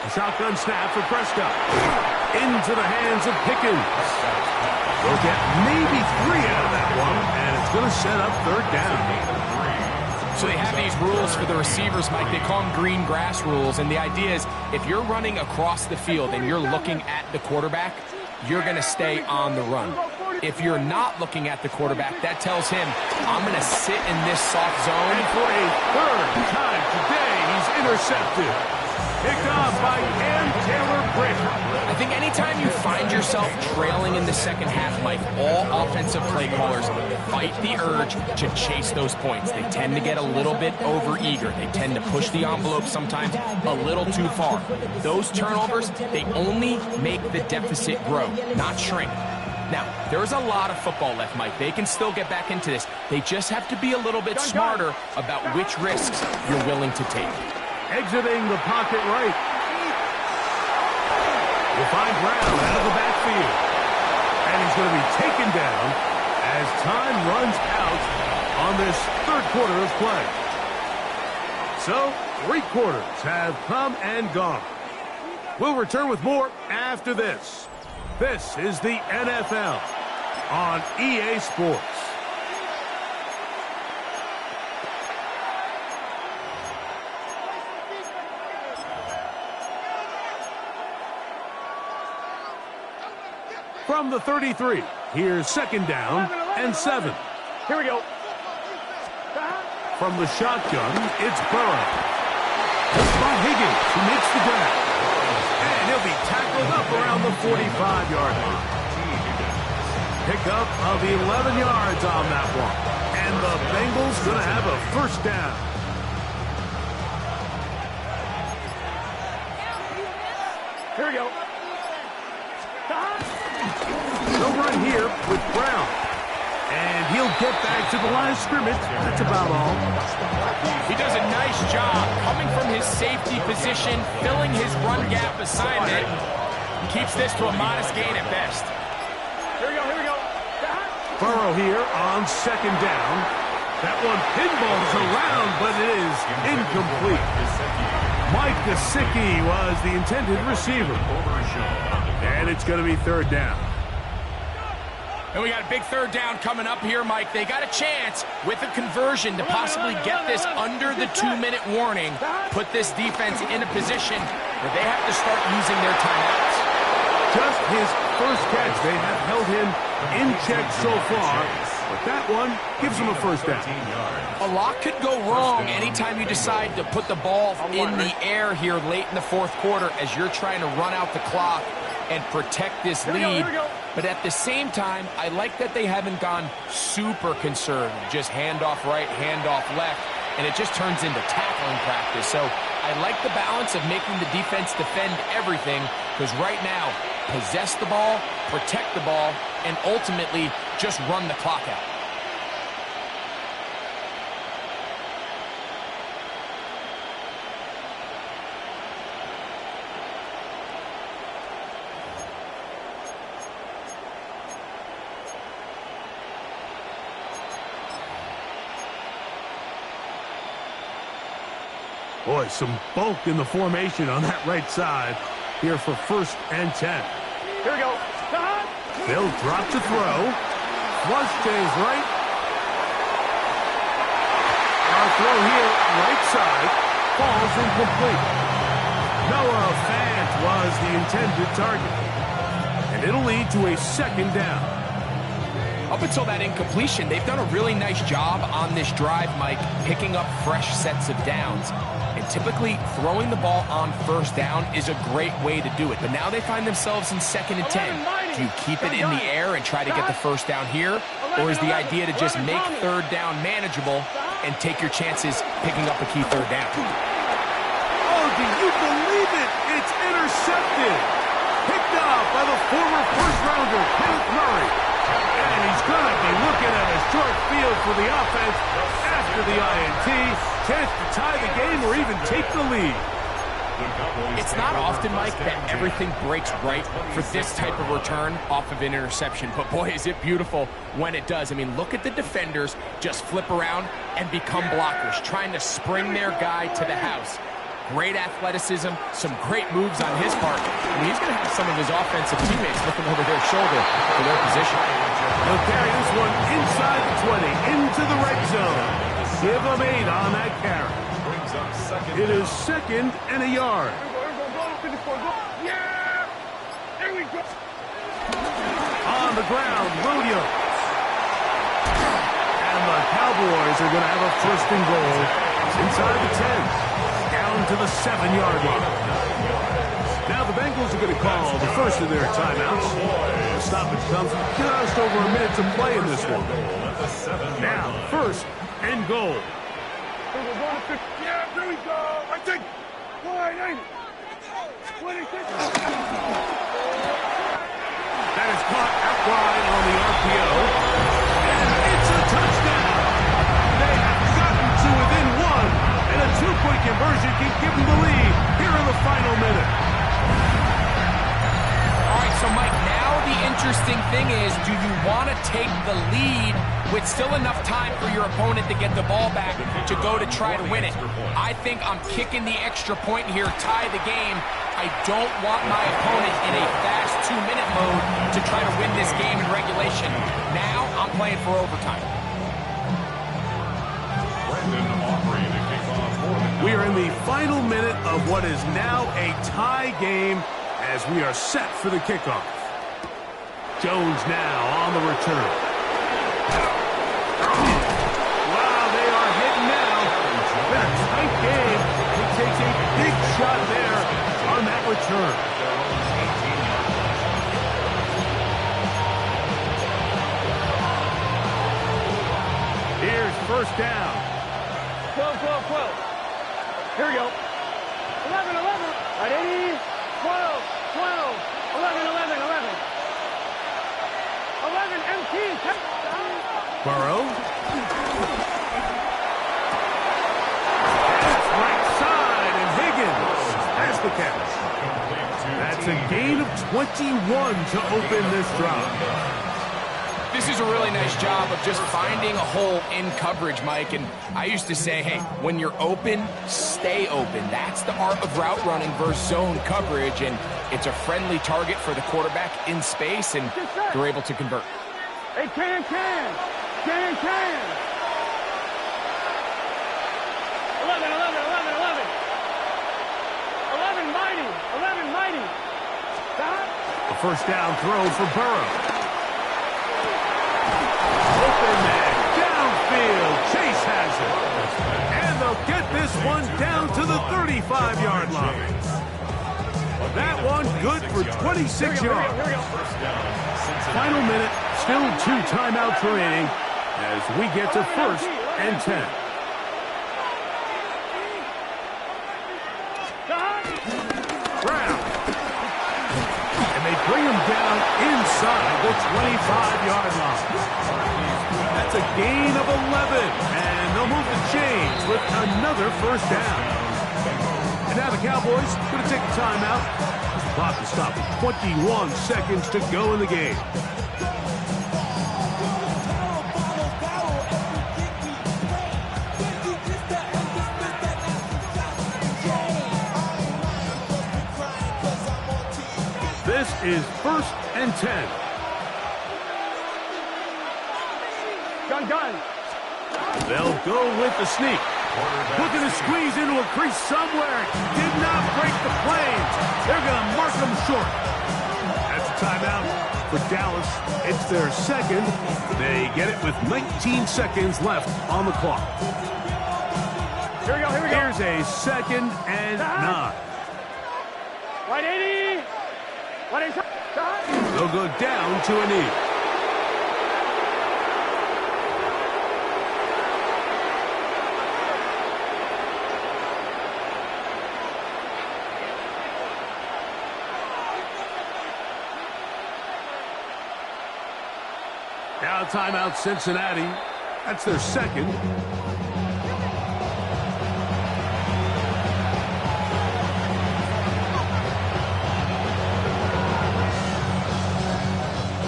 A shotgun snap for Prescott. Into the hands of Pickens. They'll get maybe 3 out of that one, and it's going to set up 3rd down. So they have these rules for the receivers, Mike. They call them green grass rules, and the idea is if you're running across the field and you're looking at the quarterback, you're going to stay on the run. If you're not looking at the quarterback, that tells him, I'm going to sit in this soft zone. And for a 3rd time today, he's intercepted. Picked off by Cam Taylor-Britt. I think anytime you find yourself trailing in the second half, Mike, all offensive play callers fight the urge to chase those points. They tend to get a little bit over-eager. They tend to push the envelope sometimes a little too far. Those turnovers, they only make the deficit grow, not shrink. Now, there's a lot of football left, Mike. They can still get back into this. They just have to be a little bit smarter about which risks you're willing to take. Exiting the pocket right. We'll find Brown out of the backfield. And he's going to be taken down as time runs out on this 3rd quarter of play. So, 3 quarters have come and gone. We'll return with more after this. This is the NFL on EA Sports. From the 33, here's 2nd down and 7. Here we go. From the shotgun, it's Burrow. By Higgins, who makes the grab. And he'll be tackled up around the 45-yard line. Pickup of 11 yards on that one. And the Bengals going to have a 1st down. Here we go. No run here with Brown. And he'll get back to the line of scrimmage. That's about all. He does a nice job coming from his safety position, filling his run gap assignment. Keeps this to a modest gain at best. Here we go. Burrow here on 2nd down. That one pinballs around, but it is incomplete. Mike Gesicki was the intended receiver. And it's going to be third down. And we got a big third down coming up here, Mike. They got a chance with a conversion to possibly get this under the 2-minute warning, put this defense in a position where they have to start using their timeouts. Just his first catch. They have held him in check so far, but that one gives him a first down. A lot could go wrong anytime you decide to put the ball in the air here late in the fourth quarter as you're trying to run out the clock and protect this lead. But at the same time, I like that they haven't gone super conservative. Just handoff right, handoff left, and it just turns into tackling practice. So I like the balance of making the defense defend everything, because right now, possess the ball, protect the ball, and ultimately just run the clock out. Boy, some bulk in the formation on that right side here for 1st and 10. Here we go. They'll drop to throw. Flush stays right. Our throw here, right side, falls incomplete. Noah Fant was the intended target. And it'll lead to a 2nd down. Up until that incompletion, they've done a really nice job on this drive, Mike, picking up fresh sets of downs. And typically, throwing the ball on 1st down is a great way to do it. But now they find themselves in 2nd and 10. Do you keep it in the air and try to get the 1st down here? Or is the idea to just make 3rd down manageable and take your chances picking up a key 3rd down? Oh, do you believe it? It's intercepted. Picked up by the former 1st-rounder, Kenneth Murray. And he's going to be looking at a short field for the offense after the INT. Chance to tie the game or even take the lead. It's not often, Mike, that everything breaks right for this type of return off of an interception. But boy, is it beautiful when it does. I mean, look at the defenders just flip around and become blockers, trying to spring their guy to the house. Great athleticism, some great moves on his part. I mean, he's going to have some of his offensive teammates looking over their shoulder for their position. He'll carry this one inside the 20, into the right zone. Give him 8 on that carry. It is 2nd and a yard. Yeah! There we go. On the ground, Williams. And the Cowboys are going to have a 1st and goal inside the 10. Down to the 7-yard line. Now the Bengals are going to call the first of their timeouts. The stoppage comes with just over a minute to play in this one. Now, 1st and goal. Yeah, there we go. I think. Wide, ain't it? 26. That is caught out wide on the RPO. And it's a touchdown. They have gotten to within 1. And a 2-point conversion can give them the lead here in the final minute. All right, so Mike, now the interesting thing is, do you want to take the lead with still enough time for your opponent to get the ball back to go to try to win it? I think I'm kicking the extra point here, tie the game. I don't want my opponent in a fast 2-minute mode to try to win this game in regulation. Now I'm playing for overtime. We are in the final minute of what is now a tie game as we are set for the kickoff. Jones now on the return. Wow, they are hitting now. Been a tight game. He takes a big shot there on that return. Here's 1st down. 12, 12, 12. Here we go. 11, 11. Ready? 12, 12. 11, 11, 11. 11, MT. Burrow. Right side, and Higgins has the catch. That's a gain of 21 to open this drive. This is a really nice his job of just finding a hole in coverage, Mike. And I used to say, hey, when you're open, stay open. That's the art of route running versus zone coverage, and it's a friendly target for the quarterback in space, and they're able to convert. Hey, can. 11 mighty. Stop. A first down throw for Burrow. Open man, downfield. Chase has it. And they'll get this one down to the 35-yard line. That one good for 26 yards. Final minute, still 2 timeouts remaining as we get to 1st and 10. Brown. And they bring him down inside the 25-yard line. That's a gain of 11, and they'll move the chains with another first down. And now the Cowboys going to take a timeout. The clock is stopped with 21 seconds to go in the game. This is 1st and 10. Gun. They'll go with the sneak. Looking to squeeze into a crease somewhere. Did not break the planes. They're going to mark them short. That's a timeout for Dallas. It's their second. They get it with 19 seconds left on the clock. Here we go. Here's a 2nd and 9. Right 80. They'll go down to a knee. Now timeout Cincinnati. That's their second.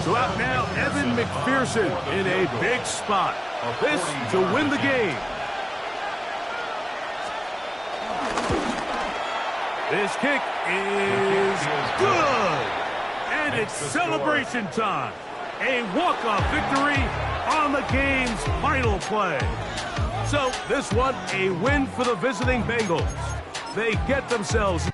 So out now, Evan McPherson in a big spot. This to win the game. This kick is good. And it's celebration time. A walk-off victory on the game's final play. So this one, a win for the visiting Bengals. They get themselves...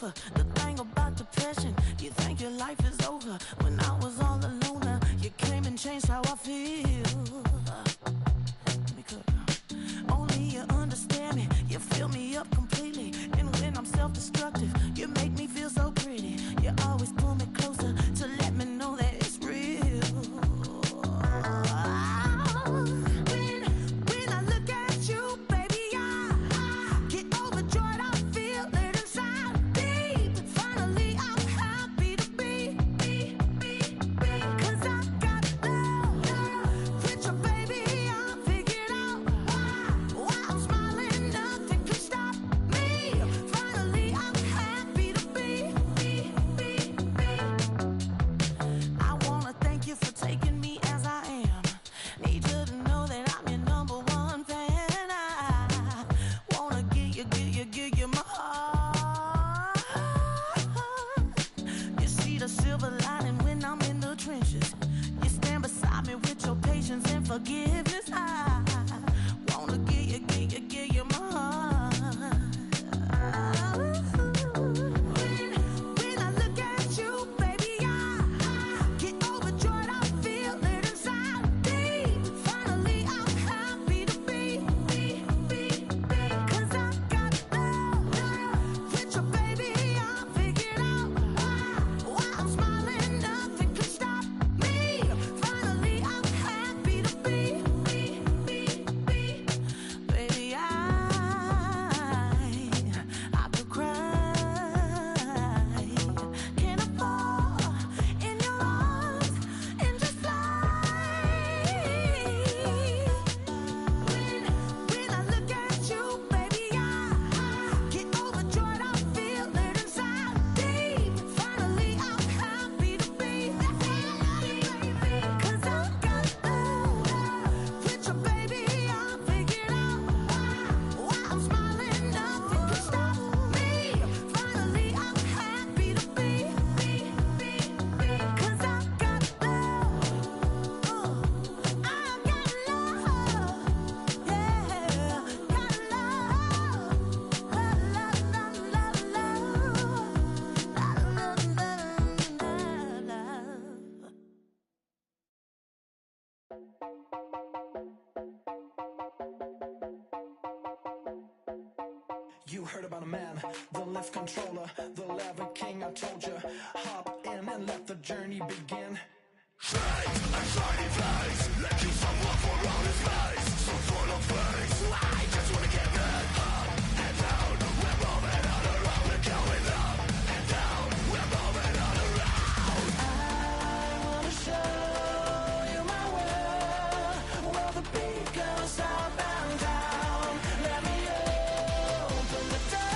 over. The thing about depression, you think your life is over. When I was all alone, you came and changed how I feel. Let me cook. Only you understand me, you fill me up completely. And when I'm self-destructive, you make me feel so pretty. You always pull me closer to let me know that it's real. When I look at you, baby, I get overjoyed. I feel it inside deep. Finally, I'm happy to be. 'Cause I got love with your baby. I figured out why I'm smiling. Nothing can stop me. Finally, I'm happy to be. I wanna thank you for taking me as I am. Need you to know that I'm your number one fan. I wanna give you my heart. You see the silver lining when I'm in the trenches. You stand beside me with your patience and forgiveness. I wanna give you my heart. When I look at you, baby, I get overjoyed. I feel it inside deep. Finally, I'm happy to be. 'Cause I got love with your baby. I figured out why I'm smiling. Nothing can stop me. Finally, I'm happy to be. Baby, I could cry. Can I fall in your arms and just fly? When I look at you, baby, I get overjoyed. I feel it inside deep. Finally, I'm happy to be. 'Cause I got love with your baby. I figured out why I'm smiling. Nothing can stop me. Finally, I'm happy to be. 'Cause I got love. I got love. Yeah, got love. You heard about a man, the lift controller, the lever king. I told you, hop in and let the journey begin. I wanna show you my world, where the beat goes up and down. Let me open the door.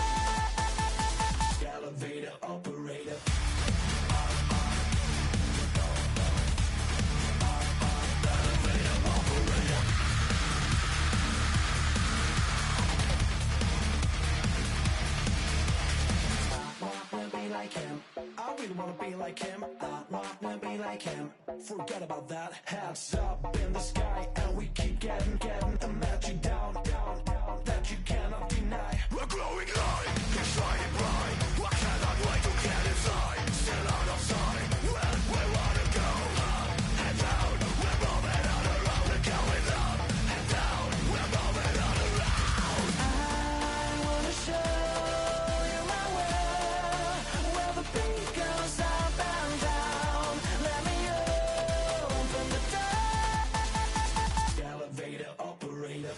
Elevator operator. Like him. I really wanna be like him. I wanna be like him. Forget about that. Hands up in the sky, and we keep getting and let you down, that you cannot deny. We're glowing light, it's shining bright. I cannot wait to get inside. Still out of sight. When we wanna go up and down, we're moving on around. We're going up and down, we're moving on around. I wanna show you my world, where the beat goes up and down. Let me open the door. Elevator operator.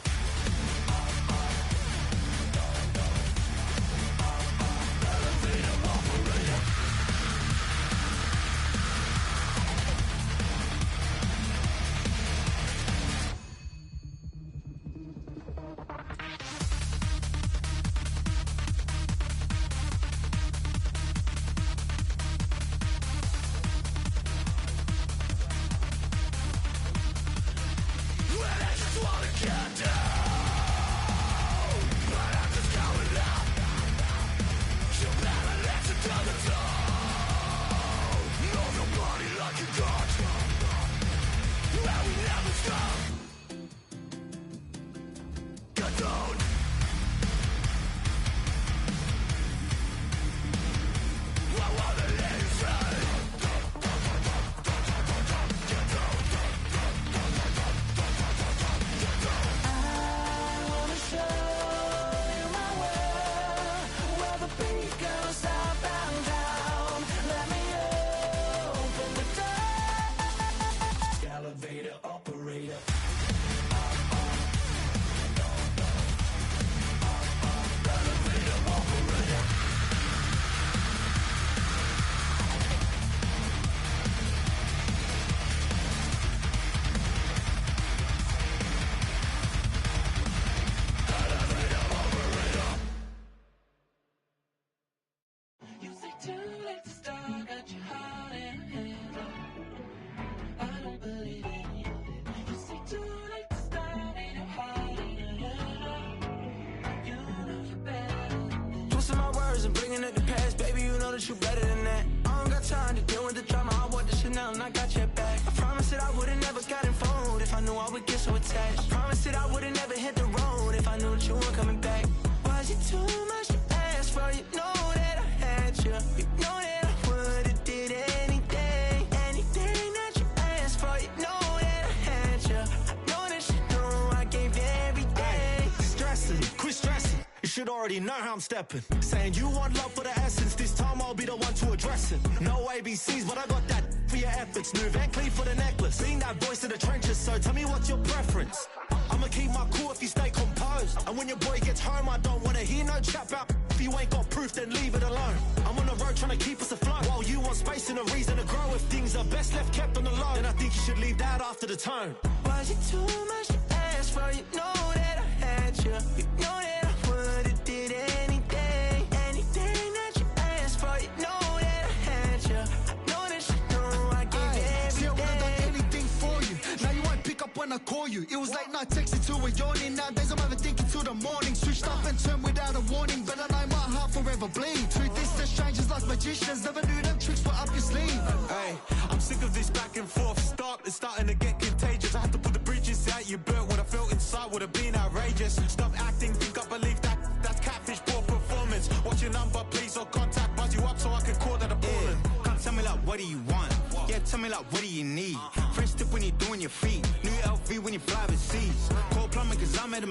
wasn't bringing up the past, baby, you know that you better than that. I don't got time to deal with the drama, I want the Chanel and I got your back. I promise that I would've never gotten phoned if I knew I would get so attached. I promise that I would've never hit the road if I knew that you weren't coming back. Was it too much to ask for? You know that I had you. You know that I would've did anything, anything that you asked for. You know that I had you. I know that you know I gave you everything. Stressing, quit stressing. You should already know how I'm stepping. Saying you want love for the essence. This time I'll be the one to address it. No ABCs, but I got that for your efforts. New Van Cleef for the necklace. Being that voice in the trenches, so tell me what's your preference. I'ma keep my cool if you stay composed. And when your boy gets home, I don't wanna hear no chat about if you ain't got proof, then leave it alone. I'm on the road trying to keep us afloat, while you want space and a reason to grow. If things are best left kept on the low, then I think you should leave that after the tone. Was it too much to ask for? You know that I had you. You know that I would've did anything, anything that you asked for. You know that I had you. I know that you know I gave you everything. See, I would've done anything for you. Now you won't pick up when I call you. It was late night texting till we're yawning. Nowadays I'm overthinking till the morning. Switched up and turned without a warning, but I know my heart forever bleeds. Truth is that strangers like magicians never knew them tricks were up your sleeve. Hey, I'm sick of this back and forth. It's starting to get contagious. I had to put the bridges out you built. What I felt inside would have been outrageous. Stop acting, think I believe that. That's catfish, poor performance. What's your number, please, or contact? Buzz you up so I can call that a ballin'. Come tell me like, what do you want? Yeah, tell me like, what do you need? Fresh tip when you're doing your feet. New LV when you fly overseas. Call plumbing cause I'm at a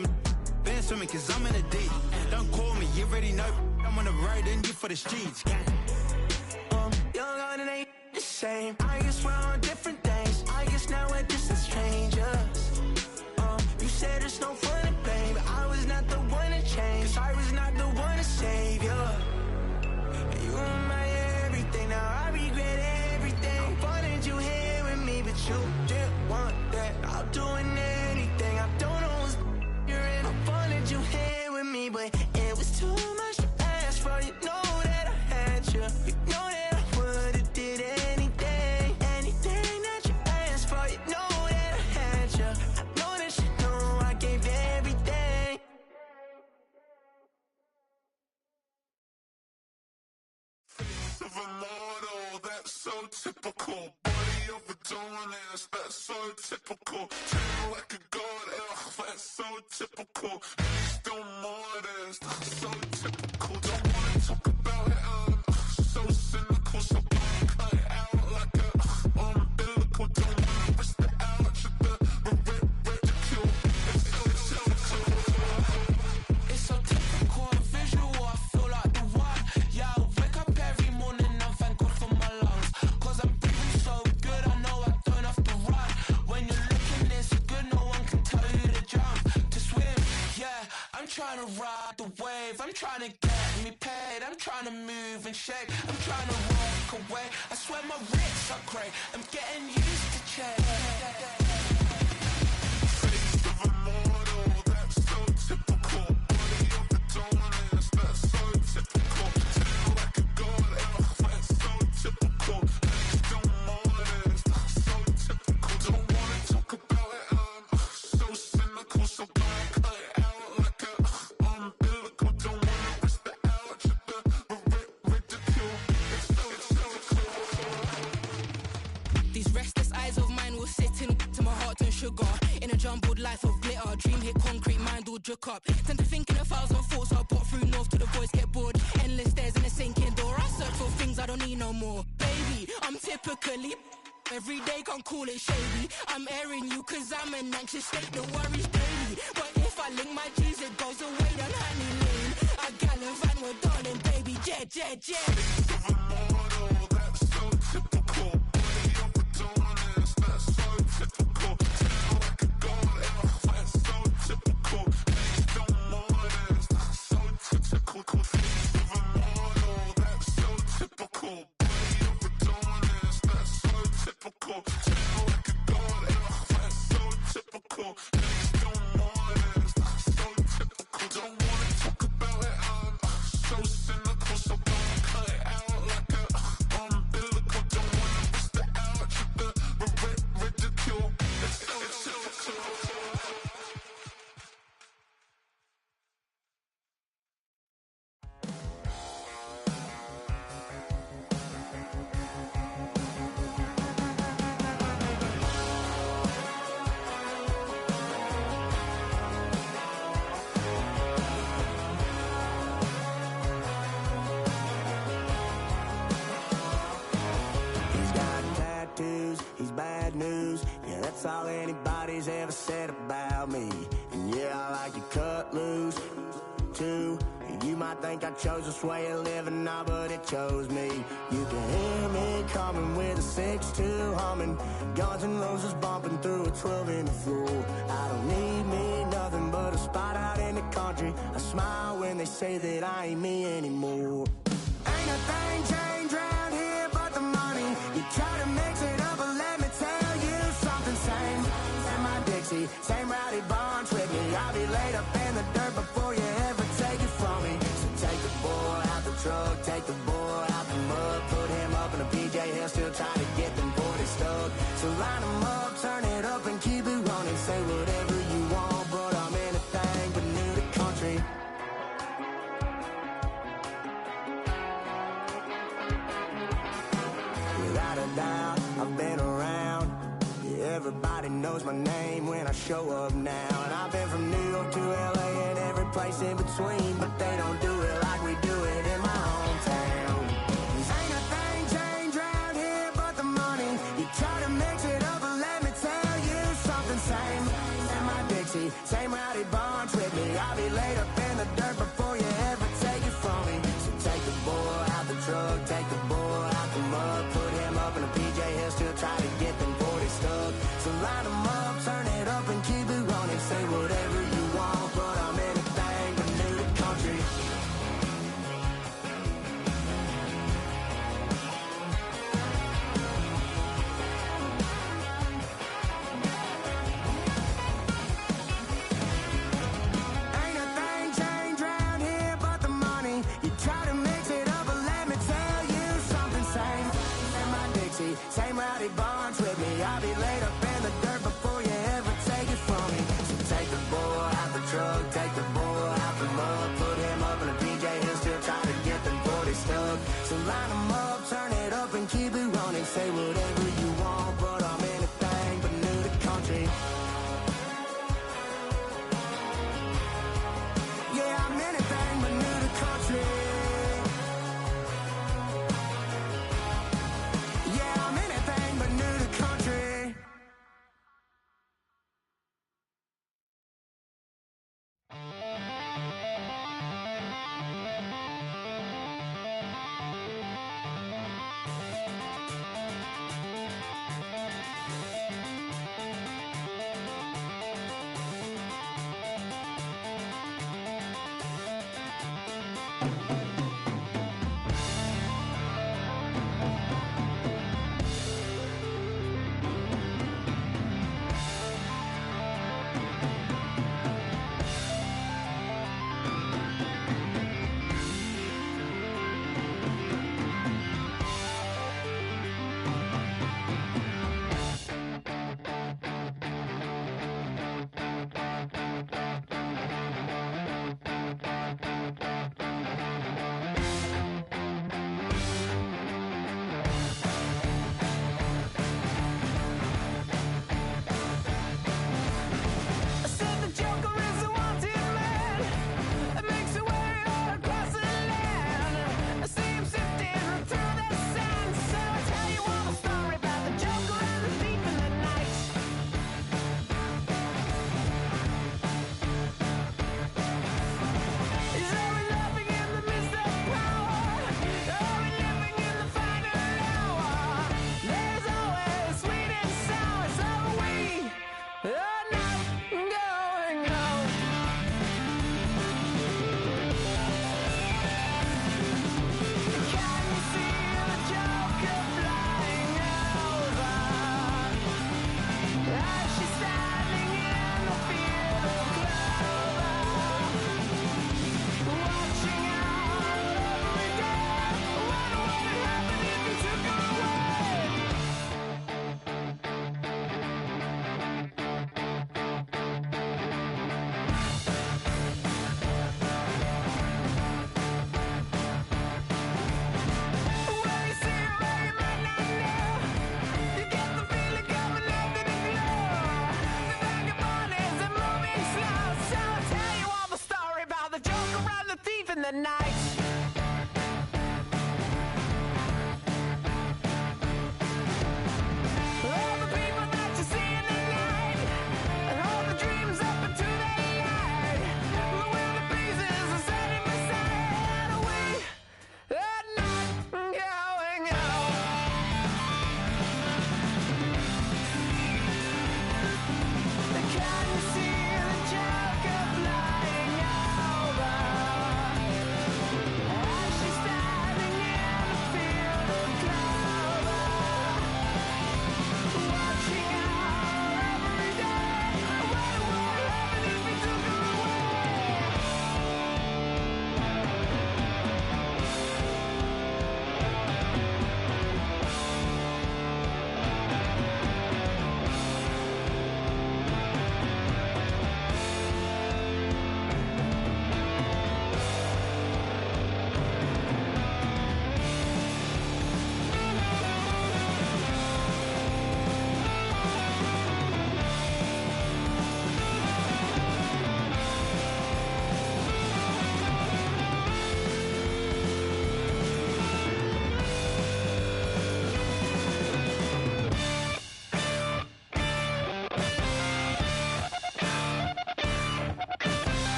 band swimming cause I'm in a deep. Don't call me, you already know. I'm on the road and you for the streets. Young on and ain't the same. I guess we're on different things. I guess now we're distant strangers. You said it's no fun to blame, but I was not the one to change. 'Cause I was not the one to save you. You were my everything, now I regret everything. I wanted you here with me, but you didn't want that. I'm doing anything, I don't know what's you're in. I wanted you here with me, but it was too much to ask for. You know that I had you. You know that I would've did anything, anything that you asked for. You know that I had you. I know that you know I gave you everything. Of a model, that's so typical. Body of a donut, that's so typical. Tail like a god, that's so typical. Still modest, so typical. Don't wanna talk about it, so cynical. So cut it out like a umbilical. Don't wanna risk the ouch of the ridicule. It's so typical and visual, I feel like the one. Yeah, I wake up every morning and thank God for my lungs. 'Cause I'm breathing so good, I know I don't have to run. When you're looking this good, no one can tell you to jump, to swim. Yeah, I'm trying to ride the wave, I'm trying to get me paid, I'm trying to move and shake, I'm trying to walk away. I swear my wrists are great, I'm getting used to change. These restless eyes of mine will sit in to my heart and sugar. In a jumbled life of glitter, dream hit concrete, mind all jerk up. Tend to think in 1,000 thoughts, I pop through north to the voice, get bored. Endless stairs in a sinking door, I search for things I don't need no more. Baby, I'm typically every day, can't call it shady. I'm airing you cause I'm an anxious state, the worries daily. But if I link my G's, it goes away down honey lane. I gallivant with darling, baby, jet, jet, jet. That's so typical. Body of a donut, that's so typical. Tail like a god, that's so typical. Still modest, that's so typical. Face of a model, that's so typical. Body of a donut, that's so typical. Tail like a god, that's so typical. Still modest, that's so typical. Don't wanna talk about it, I'm so cynical, so don't cut it out. You might think I chose this way of living now, but it chose me. You can hear me coming with a 6-2 humming, Guns N' Roses bumping through a 12 in the floor. I don't need me nothing but a spot out in the country. I smile when they say that I ain't me anymore. Ain't a thing changed round here but the money. You try to mix it up, but let me tell you something. Same in my Dixie, same rowdy bunch with me. I'll be laid up in the dirt before you ever take it from me. So take the boy out the truck, take the boy out the mud, put him up in a PJ Hill, still trying to get them 40 stuck. So line them up, turn it up and keep it running. Say whatever you want, but I'm anything but new to country. Without a doubt, I've been around. Yeah, everybody knows my name when I show up now. And I've been from New York to LA and every place in between, but they don't do it like we do it in my hometown. Ain't a thing changed round here but the money. You try to mix it up, but let me tell you something. Same in my Dixie, same rowdy bunch with me. I'll be laid up in the dirt before you ever take it from me. So take the boy out the truck, take the boy out the mud, put him up in a PJ Hill, still try to get them 40 stuck. So line them up, turn it up and keep it running. Say whatever you want, but I'm anything but new to country. Ain't a thing changed round here but the money. You try to mix it up, but let me tell you something. Same in my Dixie, same rowdy bunch with me. I'll be laid up in the dirt before you ever take it from me. So take the boy out the truck, take the boy out the mud, put him up in a PJ Hill, still try to get them 40 stuck. So line them up, turn it up and keep it running. Say whatever you want, but I'm anything but new to country. Yeah, I'm anything but new to country. Yeah, I'm anything but new to country. the night. All the people that you see in the night, and all the dreams up into the light. The way the breezes are setting beside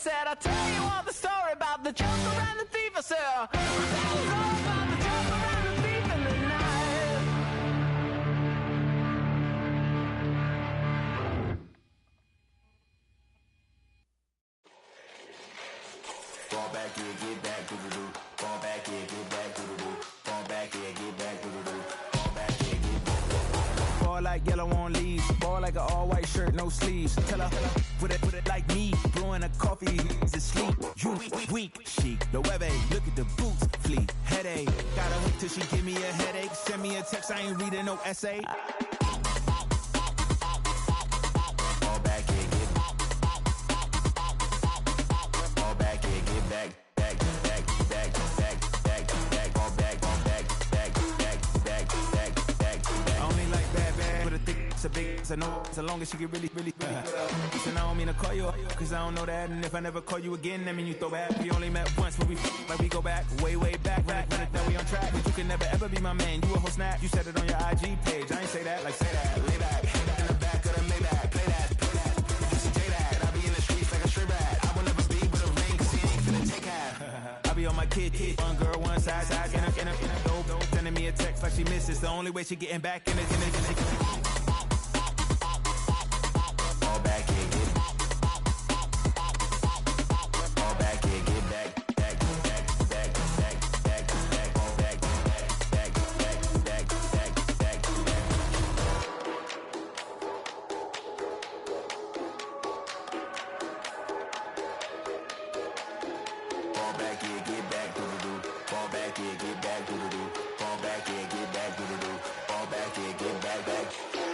said, I'll tell you all the story about the joker and the thief. I said, I'll tell you all about the joker and the thief in the night. Fall back here, get back, doo-doo-doo. Fall back here, get back, doo-doo-doo. Fall back here, get back, doo-doo-doo. Fall back here, get back. Ball like yellow on leaves. Ball like an all-white shirt, no sleeves. Tell her, put it like me. Blowing a coffee, he's asleep. You weak, chic. The web look at the boots, fleet. Headache. Got a hook till she give me a headache. Send me a text, I ain't reading no essay. Fall back here, get back. Fall back here, get back. Back, back, back, back, back, back. Fall back, back, back, back, back, back, back. I only like bad, but a thick, it's a big, it's a no, so long as she get really good. Listen, I don't mean to call you up, cause I don't know that, and if I never call you again, that mean you throw back. We only met once, but we like we go back, way back, right, that we on track, but you can never ever be my man, you a whole snap, you said it on your IG page, I ain't say that, like say that, lay back, in the back of the Maybach, play that, just say that, I be in the streets like a stray rat, I will never be with a ring, cause he ain't finna take half, I be on my kid, one girl, one side, in a dope, sending me a text like she misses, the only way she getting back in it. Fall back here, get back. Fall back here, get back. Back, back, back, back, back, back. Fall back, back, back, back, back, back, back, back. Fall back here, get back, doo-doo-doo. Fall back here, get back, doo-doo-doo. Fall back here, get back, doo-doo-doo. Fall back here, get back, back.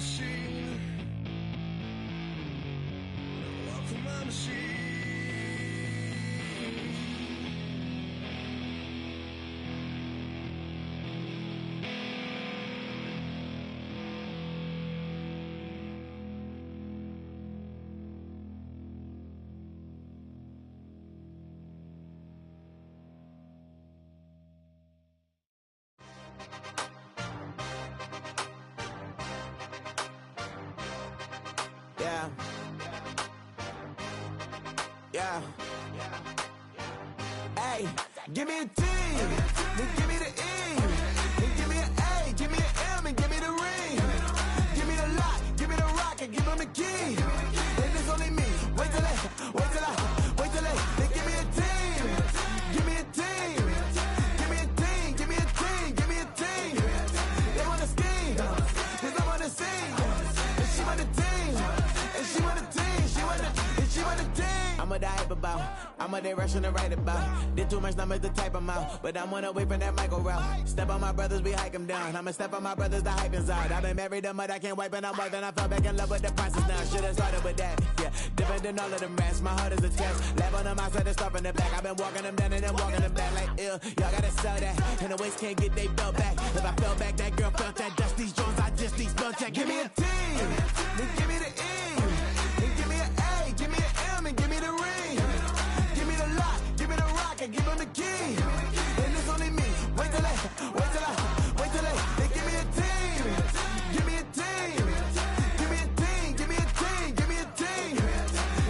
machine. Walk for my machine. Yeah. Yeah. Hey, give me a T, then give me the E, then give me an A, give me an M, and give me the ring. Give me the lock, give me the rock, and give him the key. Then it's only me. Wait till they give me a team. Give me a team. Give me a team. Give me a team. Give me a team. They wanna scheme, 'cause I'm on the scene. And she want the team. And she want the team. She want the team. I'm a die about. I'm a day rushing to write about. Did too much numbers to type them out. But I'm on away from that Michael route. Step on my brothers, we hike them down. I'ma step on my brothers, the hype inside. I've been married to mud, I can't wipe and I'm working. I fell back in love with the process now. Should've started with that. Yeah, different than all of them rats. My heart is a test. Lab on them outside and stuff in the back. I've been walking them down and then walking them back like ill. Y'all gotta sell that. And the waist can't get they belt back. If I fell back, that girl felt that dust. These Jones, I just these spell check. Give me a T, then give me the E, then give me an A, give me an M, and give me the ring. Give me the lock, give me the rock, and give him the key. And it's only me. Wait till they give me a team. Give me a team. Give me a team. Give me a team. Give me a team.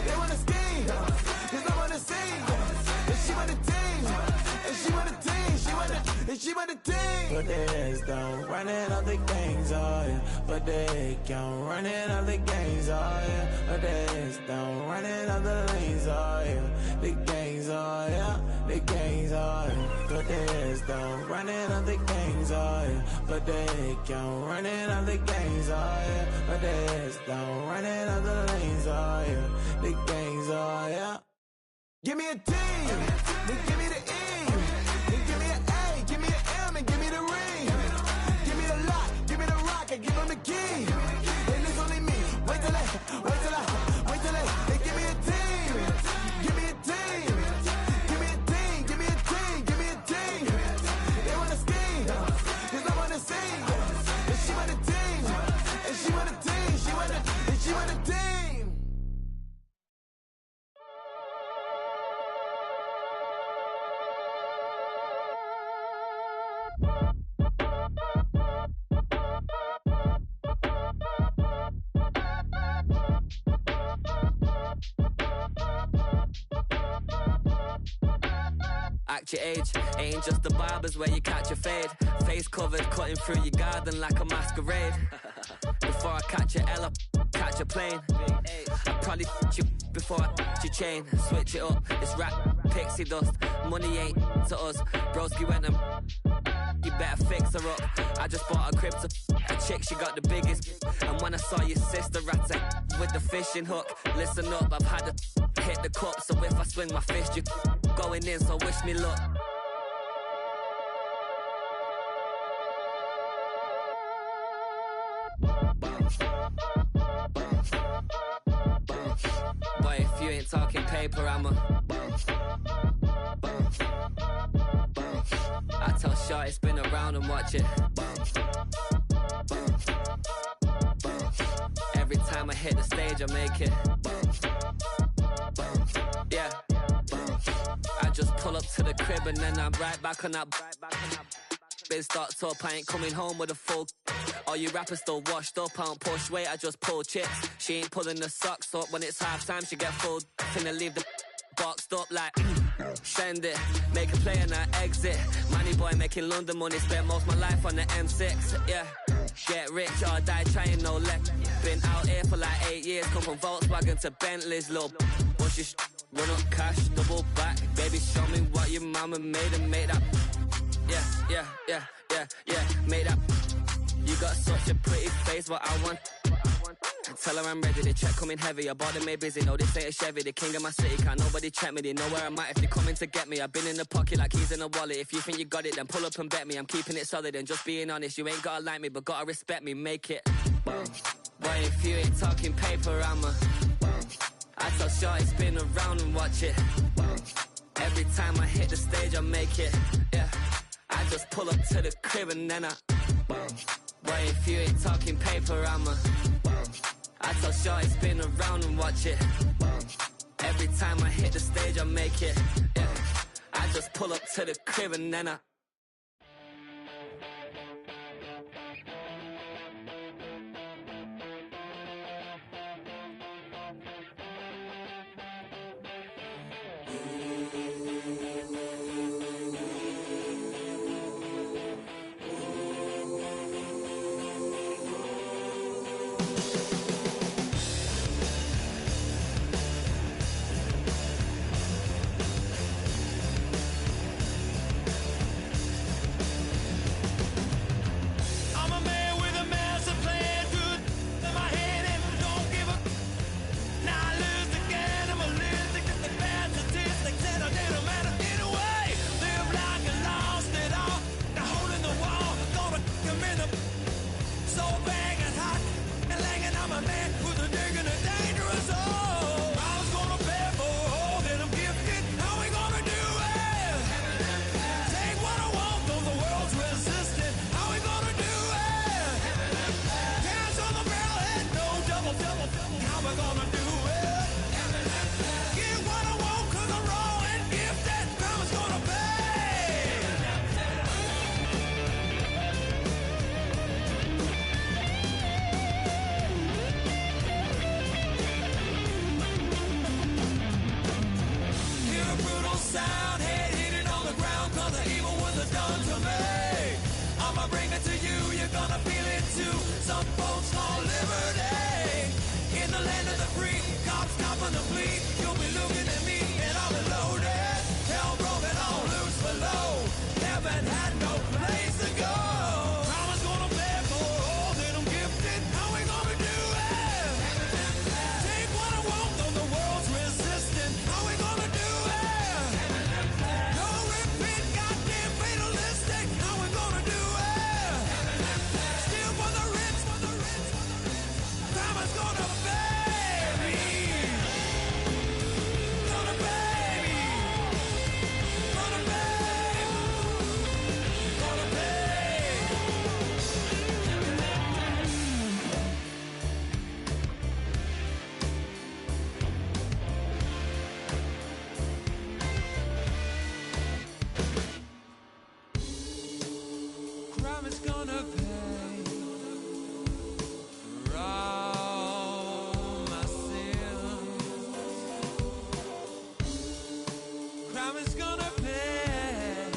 They wanna scheme, 'cause I'm on the scene. And she want a team. And she want a team. She want a team. Put their heads down, running all the gangs, oh yeah. Put their head down, running all the gangs, oh yeah. Put their heads down, running all the lanes, oh yeah. The gangs, oh yeah. The gangs, oh yeah. Put their heads down, running all the gangs, oh yeah. Put their head down, running all the gangs, oh yeah. Put their heads down, running all the lanes, oh yeah. The gangs, oh yeah. Give me a team, then give me the E, then give me an A, give me an M, and give me the ring. Give me the lock, give me the rock, and give him the key. And it's only me. Wait till they give me a team. Give me a team. Give me a team. Give me a team. Give me a team. They wanna scheme, 'cause I'm on the scene. And she want a team. And she want a team. She want a team. Act your age, ain't just the barbers where you catch a fade. Face covered, cutting through your garden like a masquerade. Before I catch a L up, catch a plane. I probably you before I your chain. Switch it up, it's rap, pixie dust. Money ain't to us. Broski went and you better fix her up. I just bought a crib to a chick, she got the biggest. And when I saw your sister rat with the fishing hook, listen up, I've had to hit the cup. So if I swing my fist, you going in, so wish me luck. Boy, if you ain't talking paper, I'm a I tell Shorty spin around and watch it. Every time I hit the stage, I make it. Yeah. I just pull up to the crib and then I'm right back on that. Biz starts up, I ain't coming home with a full. All you rappers still washed up, I don't push weight, I just pull chips. She ain't pulling the socks up when it's half time, she get full. Finna leave the boxed up like send it, make a play and I exit. Money boy making London money, spent most of my life on the M6. Yeah, get rich or die trying, no leg. Been out here for like 8 years, come from Volkswagen to Bentley's, little what's your run up cash, double back. Baby, show me what your mama made and make that. Yeah, make that. You got such a pretty face, what I want. Tell her I'm ready, the check coming heavy. I bought them made busy, no this ain't a Chevy. The king of my city, can't nobody check me. They know where I'm at if they coming to get me. I've been in the pocket like keys in a wallet. If you think you got it, then pull up and bet me. I'm keeping it solid and just being honest. You ain't gotta like me, but gotta respect me, make it. Boy, if you ain't talking paper, I tell shorty spin around and watch it. Every time I hit the stage, I make it. Yeah, I just pull up to the crib and then boy, if you ain't talking paper, I tell shorty spin around and watch it. Every time I hit the stage, I make it. Yeah, I just pull up to the crib and then I'm a man with a master plan, good in my head and don't give a. Now I lose again, I'm a losing the bad statistics and I didn't matter anyway. Live like I lost it all, the hole in the wall, gonna come in the. So bang and hot, and langing I'm a man who's a digging a dangerous hole. I was gonna pay for all that I'm gifted, how we gonna do it? Take what I want, though the world's resistant, how we gonna do it? Hands on the barrel head, no double, how we gonna do it? Get what I want, cause I'm raw and gifted, karma's gonna pay. Hear a brutal sound, head hitting on the ground, cause the evil was done to me. I'ma bring it to you, you're gonna feel it too. Some folks call liberty. In the land of the free, cops copping the plea. You'll be looking at me and I'll be loaded. Hell broken on loose below. Heaven had no place to go. Karma's gonna pay for all that I'm gifted. How we gonna do it? Take what I want, though the world's resistant. How we gonna do it? No repeat, goddamn fatalistic. How we gonna do it? Still for the rich, karma's gonna pay me. Gonna pay me. Gonna pay. Gonna pay. Crime is gonna pay for all my sins. Crime is gonna pay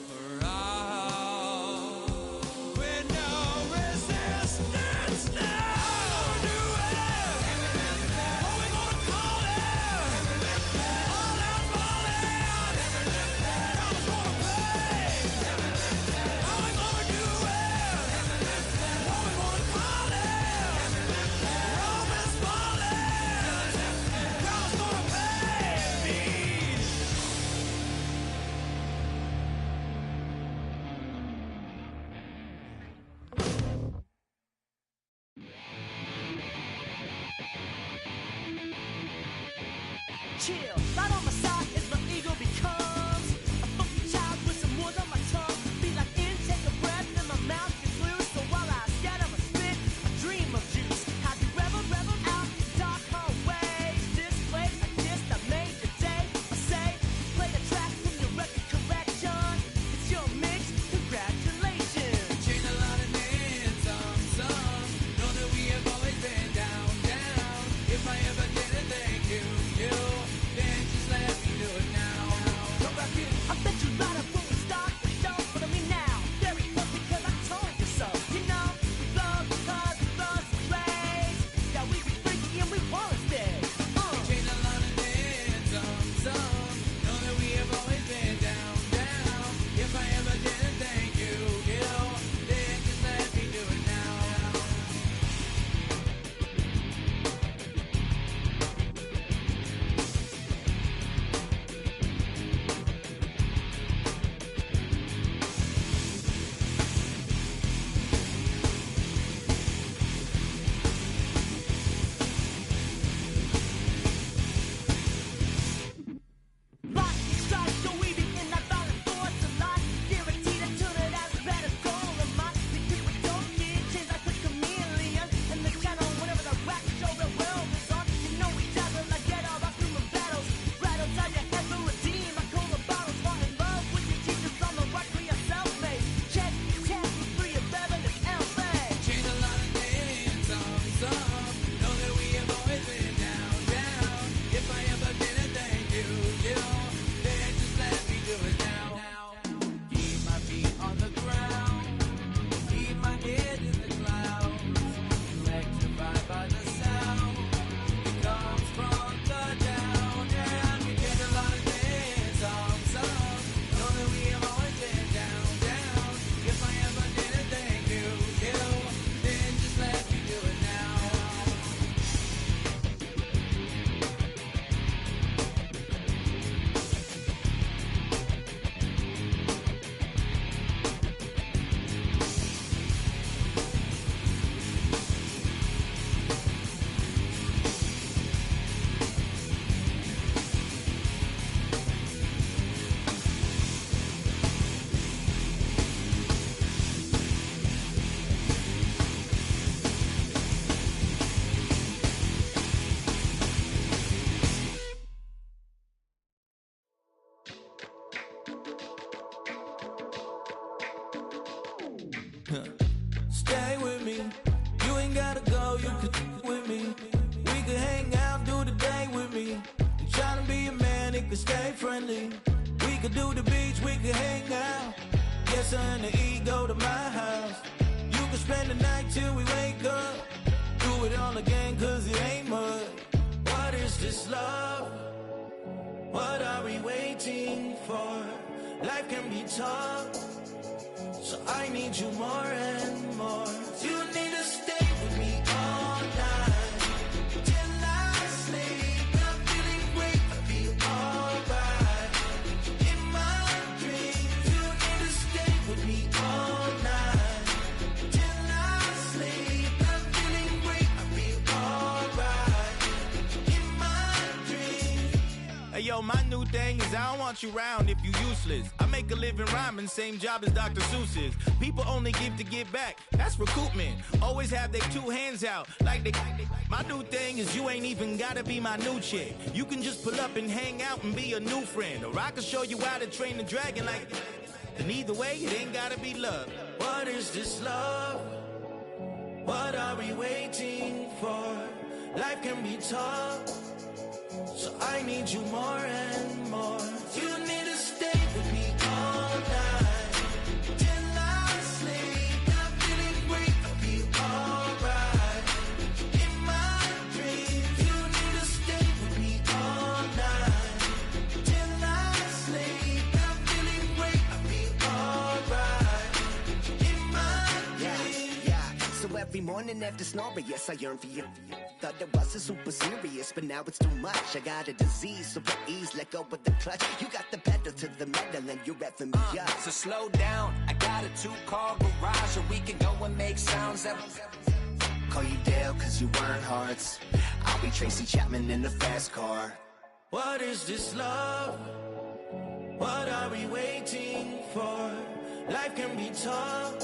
for all with no resistance. Now do it. What we gonna call it? All out falling. Karma's gonna pay. How we gonna do it? What we gonna call it? Rome is falling. Karma's gonna pay me. Chill, right on my side is my ego becomes a funky child with some words on my tongue. Be like in, take a breath, and my mouth gets loose. So while I scatter my spit, I dream of juice. Have you revel out in dark hallways? This place I kissed, I made your day. I say, play the track from your record collection. It's your mix, congratulations. Changed a lot of names, some know that we have always been down. If I ever didn't thank you, then just let me know. could with me. We could hang out, do the day with me. Trying to be a man, it could stay friendly. We could do the beach, we could hang out. Yes, her and the E go to my house. You could spend the night till we wake up. Do it all again, cause it ain't mud. What is this love? What are we waiting for? Life can be tough, so I need you more and more. You need to stay with me all night till I sleep. I'm feeling great, I feel alright. In my dreams, you need to stay with me all night till I sleep. I'm feeling great, I feel alright. In my dreams. Hey yo, my new thing is I don't want you round if you useless. I make a living rhyming, same job as Dr. Seuss's. People only give to give back, that's recoupment. Always have their two hands out, like they. My new thing is you ain't even gotta be my new chick. You can just pull up and hang out and be a new friend. Or I can show you how to train the dragon like. And either way, it ain't gotta be love. What is this love? What are we waiting for? Life can be tough, so I need you more and more. You need to stay with me all night till I sleep. I'm feeling great, I feel alright. In my dreams, you need to stay with me all night till I sleep. I'm feeling great, I feel alright. In my dreams. Yeah. So every morning after snoring, yes, I yearn for you. Thought it wasn't super serious, but now it's too much. I got a disease, so please let go with the clutch. You got the pedal to the metal and you're revving me up. So slow down, I got a 2-car garage, and we can go and make sounds that. Call you Dale, cause you weren't hearts. I'll be Tracy Chapman in the fast car. What is this love? What are we waiting for? Life can be tough,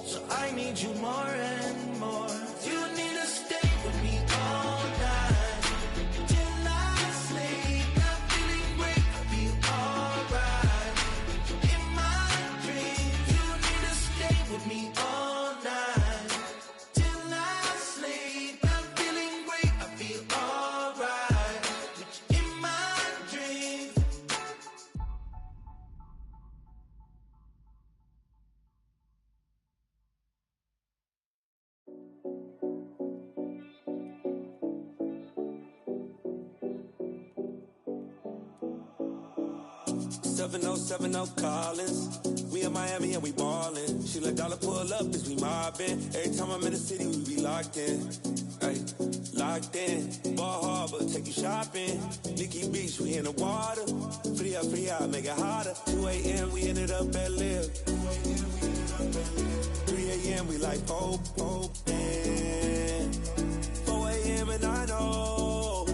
so I need you more and more. You need to stay with me all night till I sleep. I'm feeling great, I feel alright. In my dreams, you need to stay with me all night till I sleep. I'm feeling great, I feel alright. In my dreams. 7070 Collins. We in Miami and we ballin'. She let dollar pull up as we mobbin'. Every time I'm in the city, we be locked in. Ay, locked in. Ball Harbor, take you shopping. Nikki Beach, we in the water. Free up, make it hotter. 2 a.m., we ended up at Live. 3 a.m., we like Pope. And 4 a.m. and I know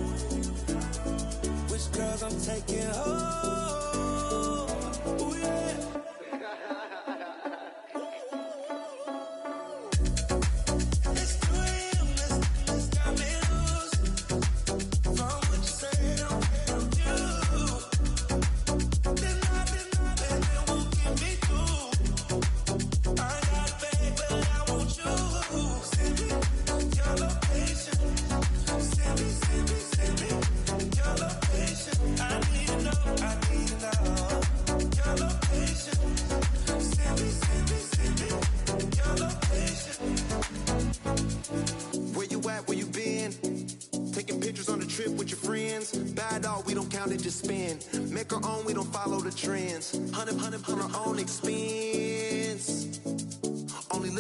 which girls I'm taking home. Ooh, yeah. Just spin, make our own, we don't follow the trends. 100 on our own expense.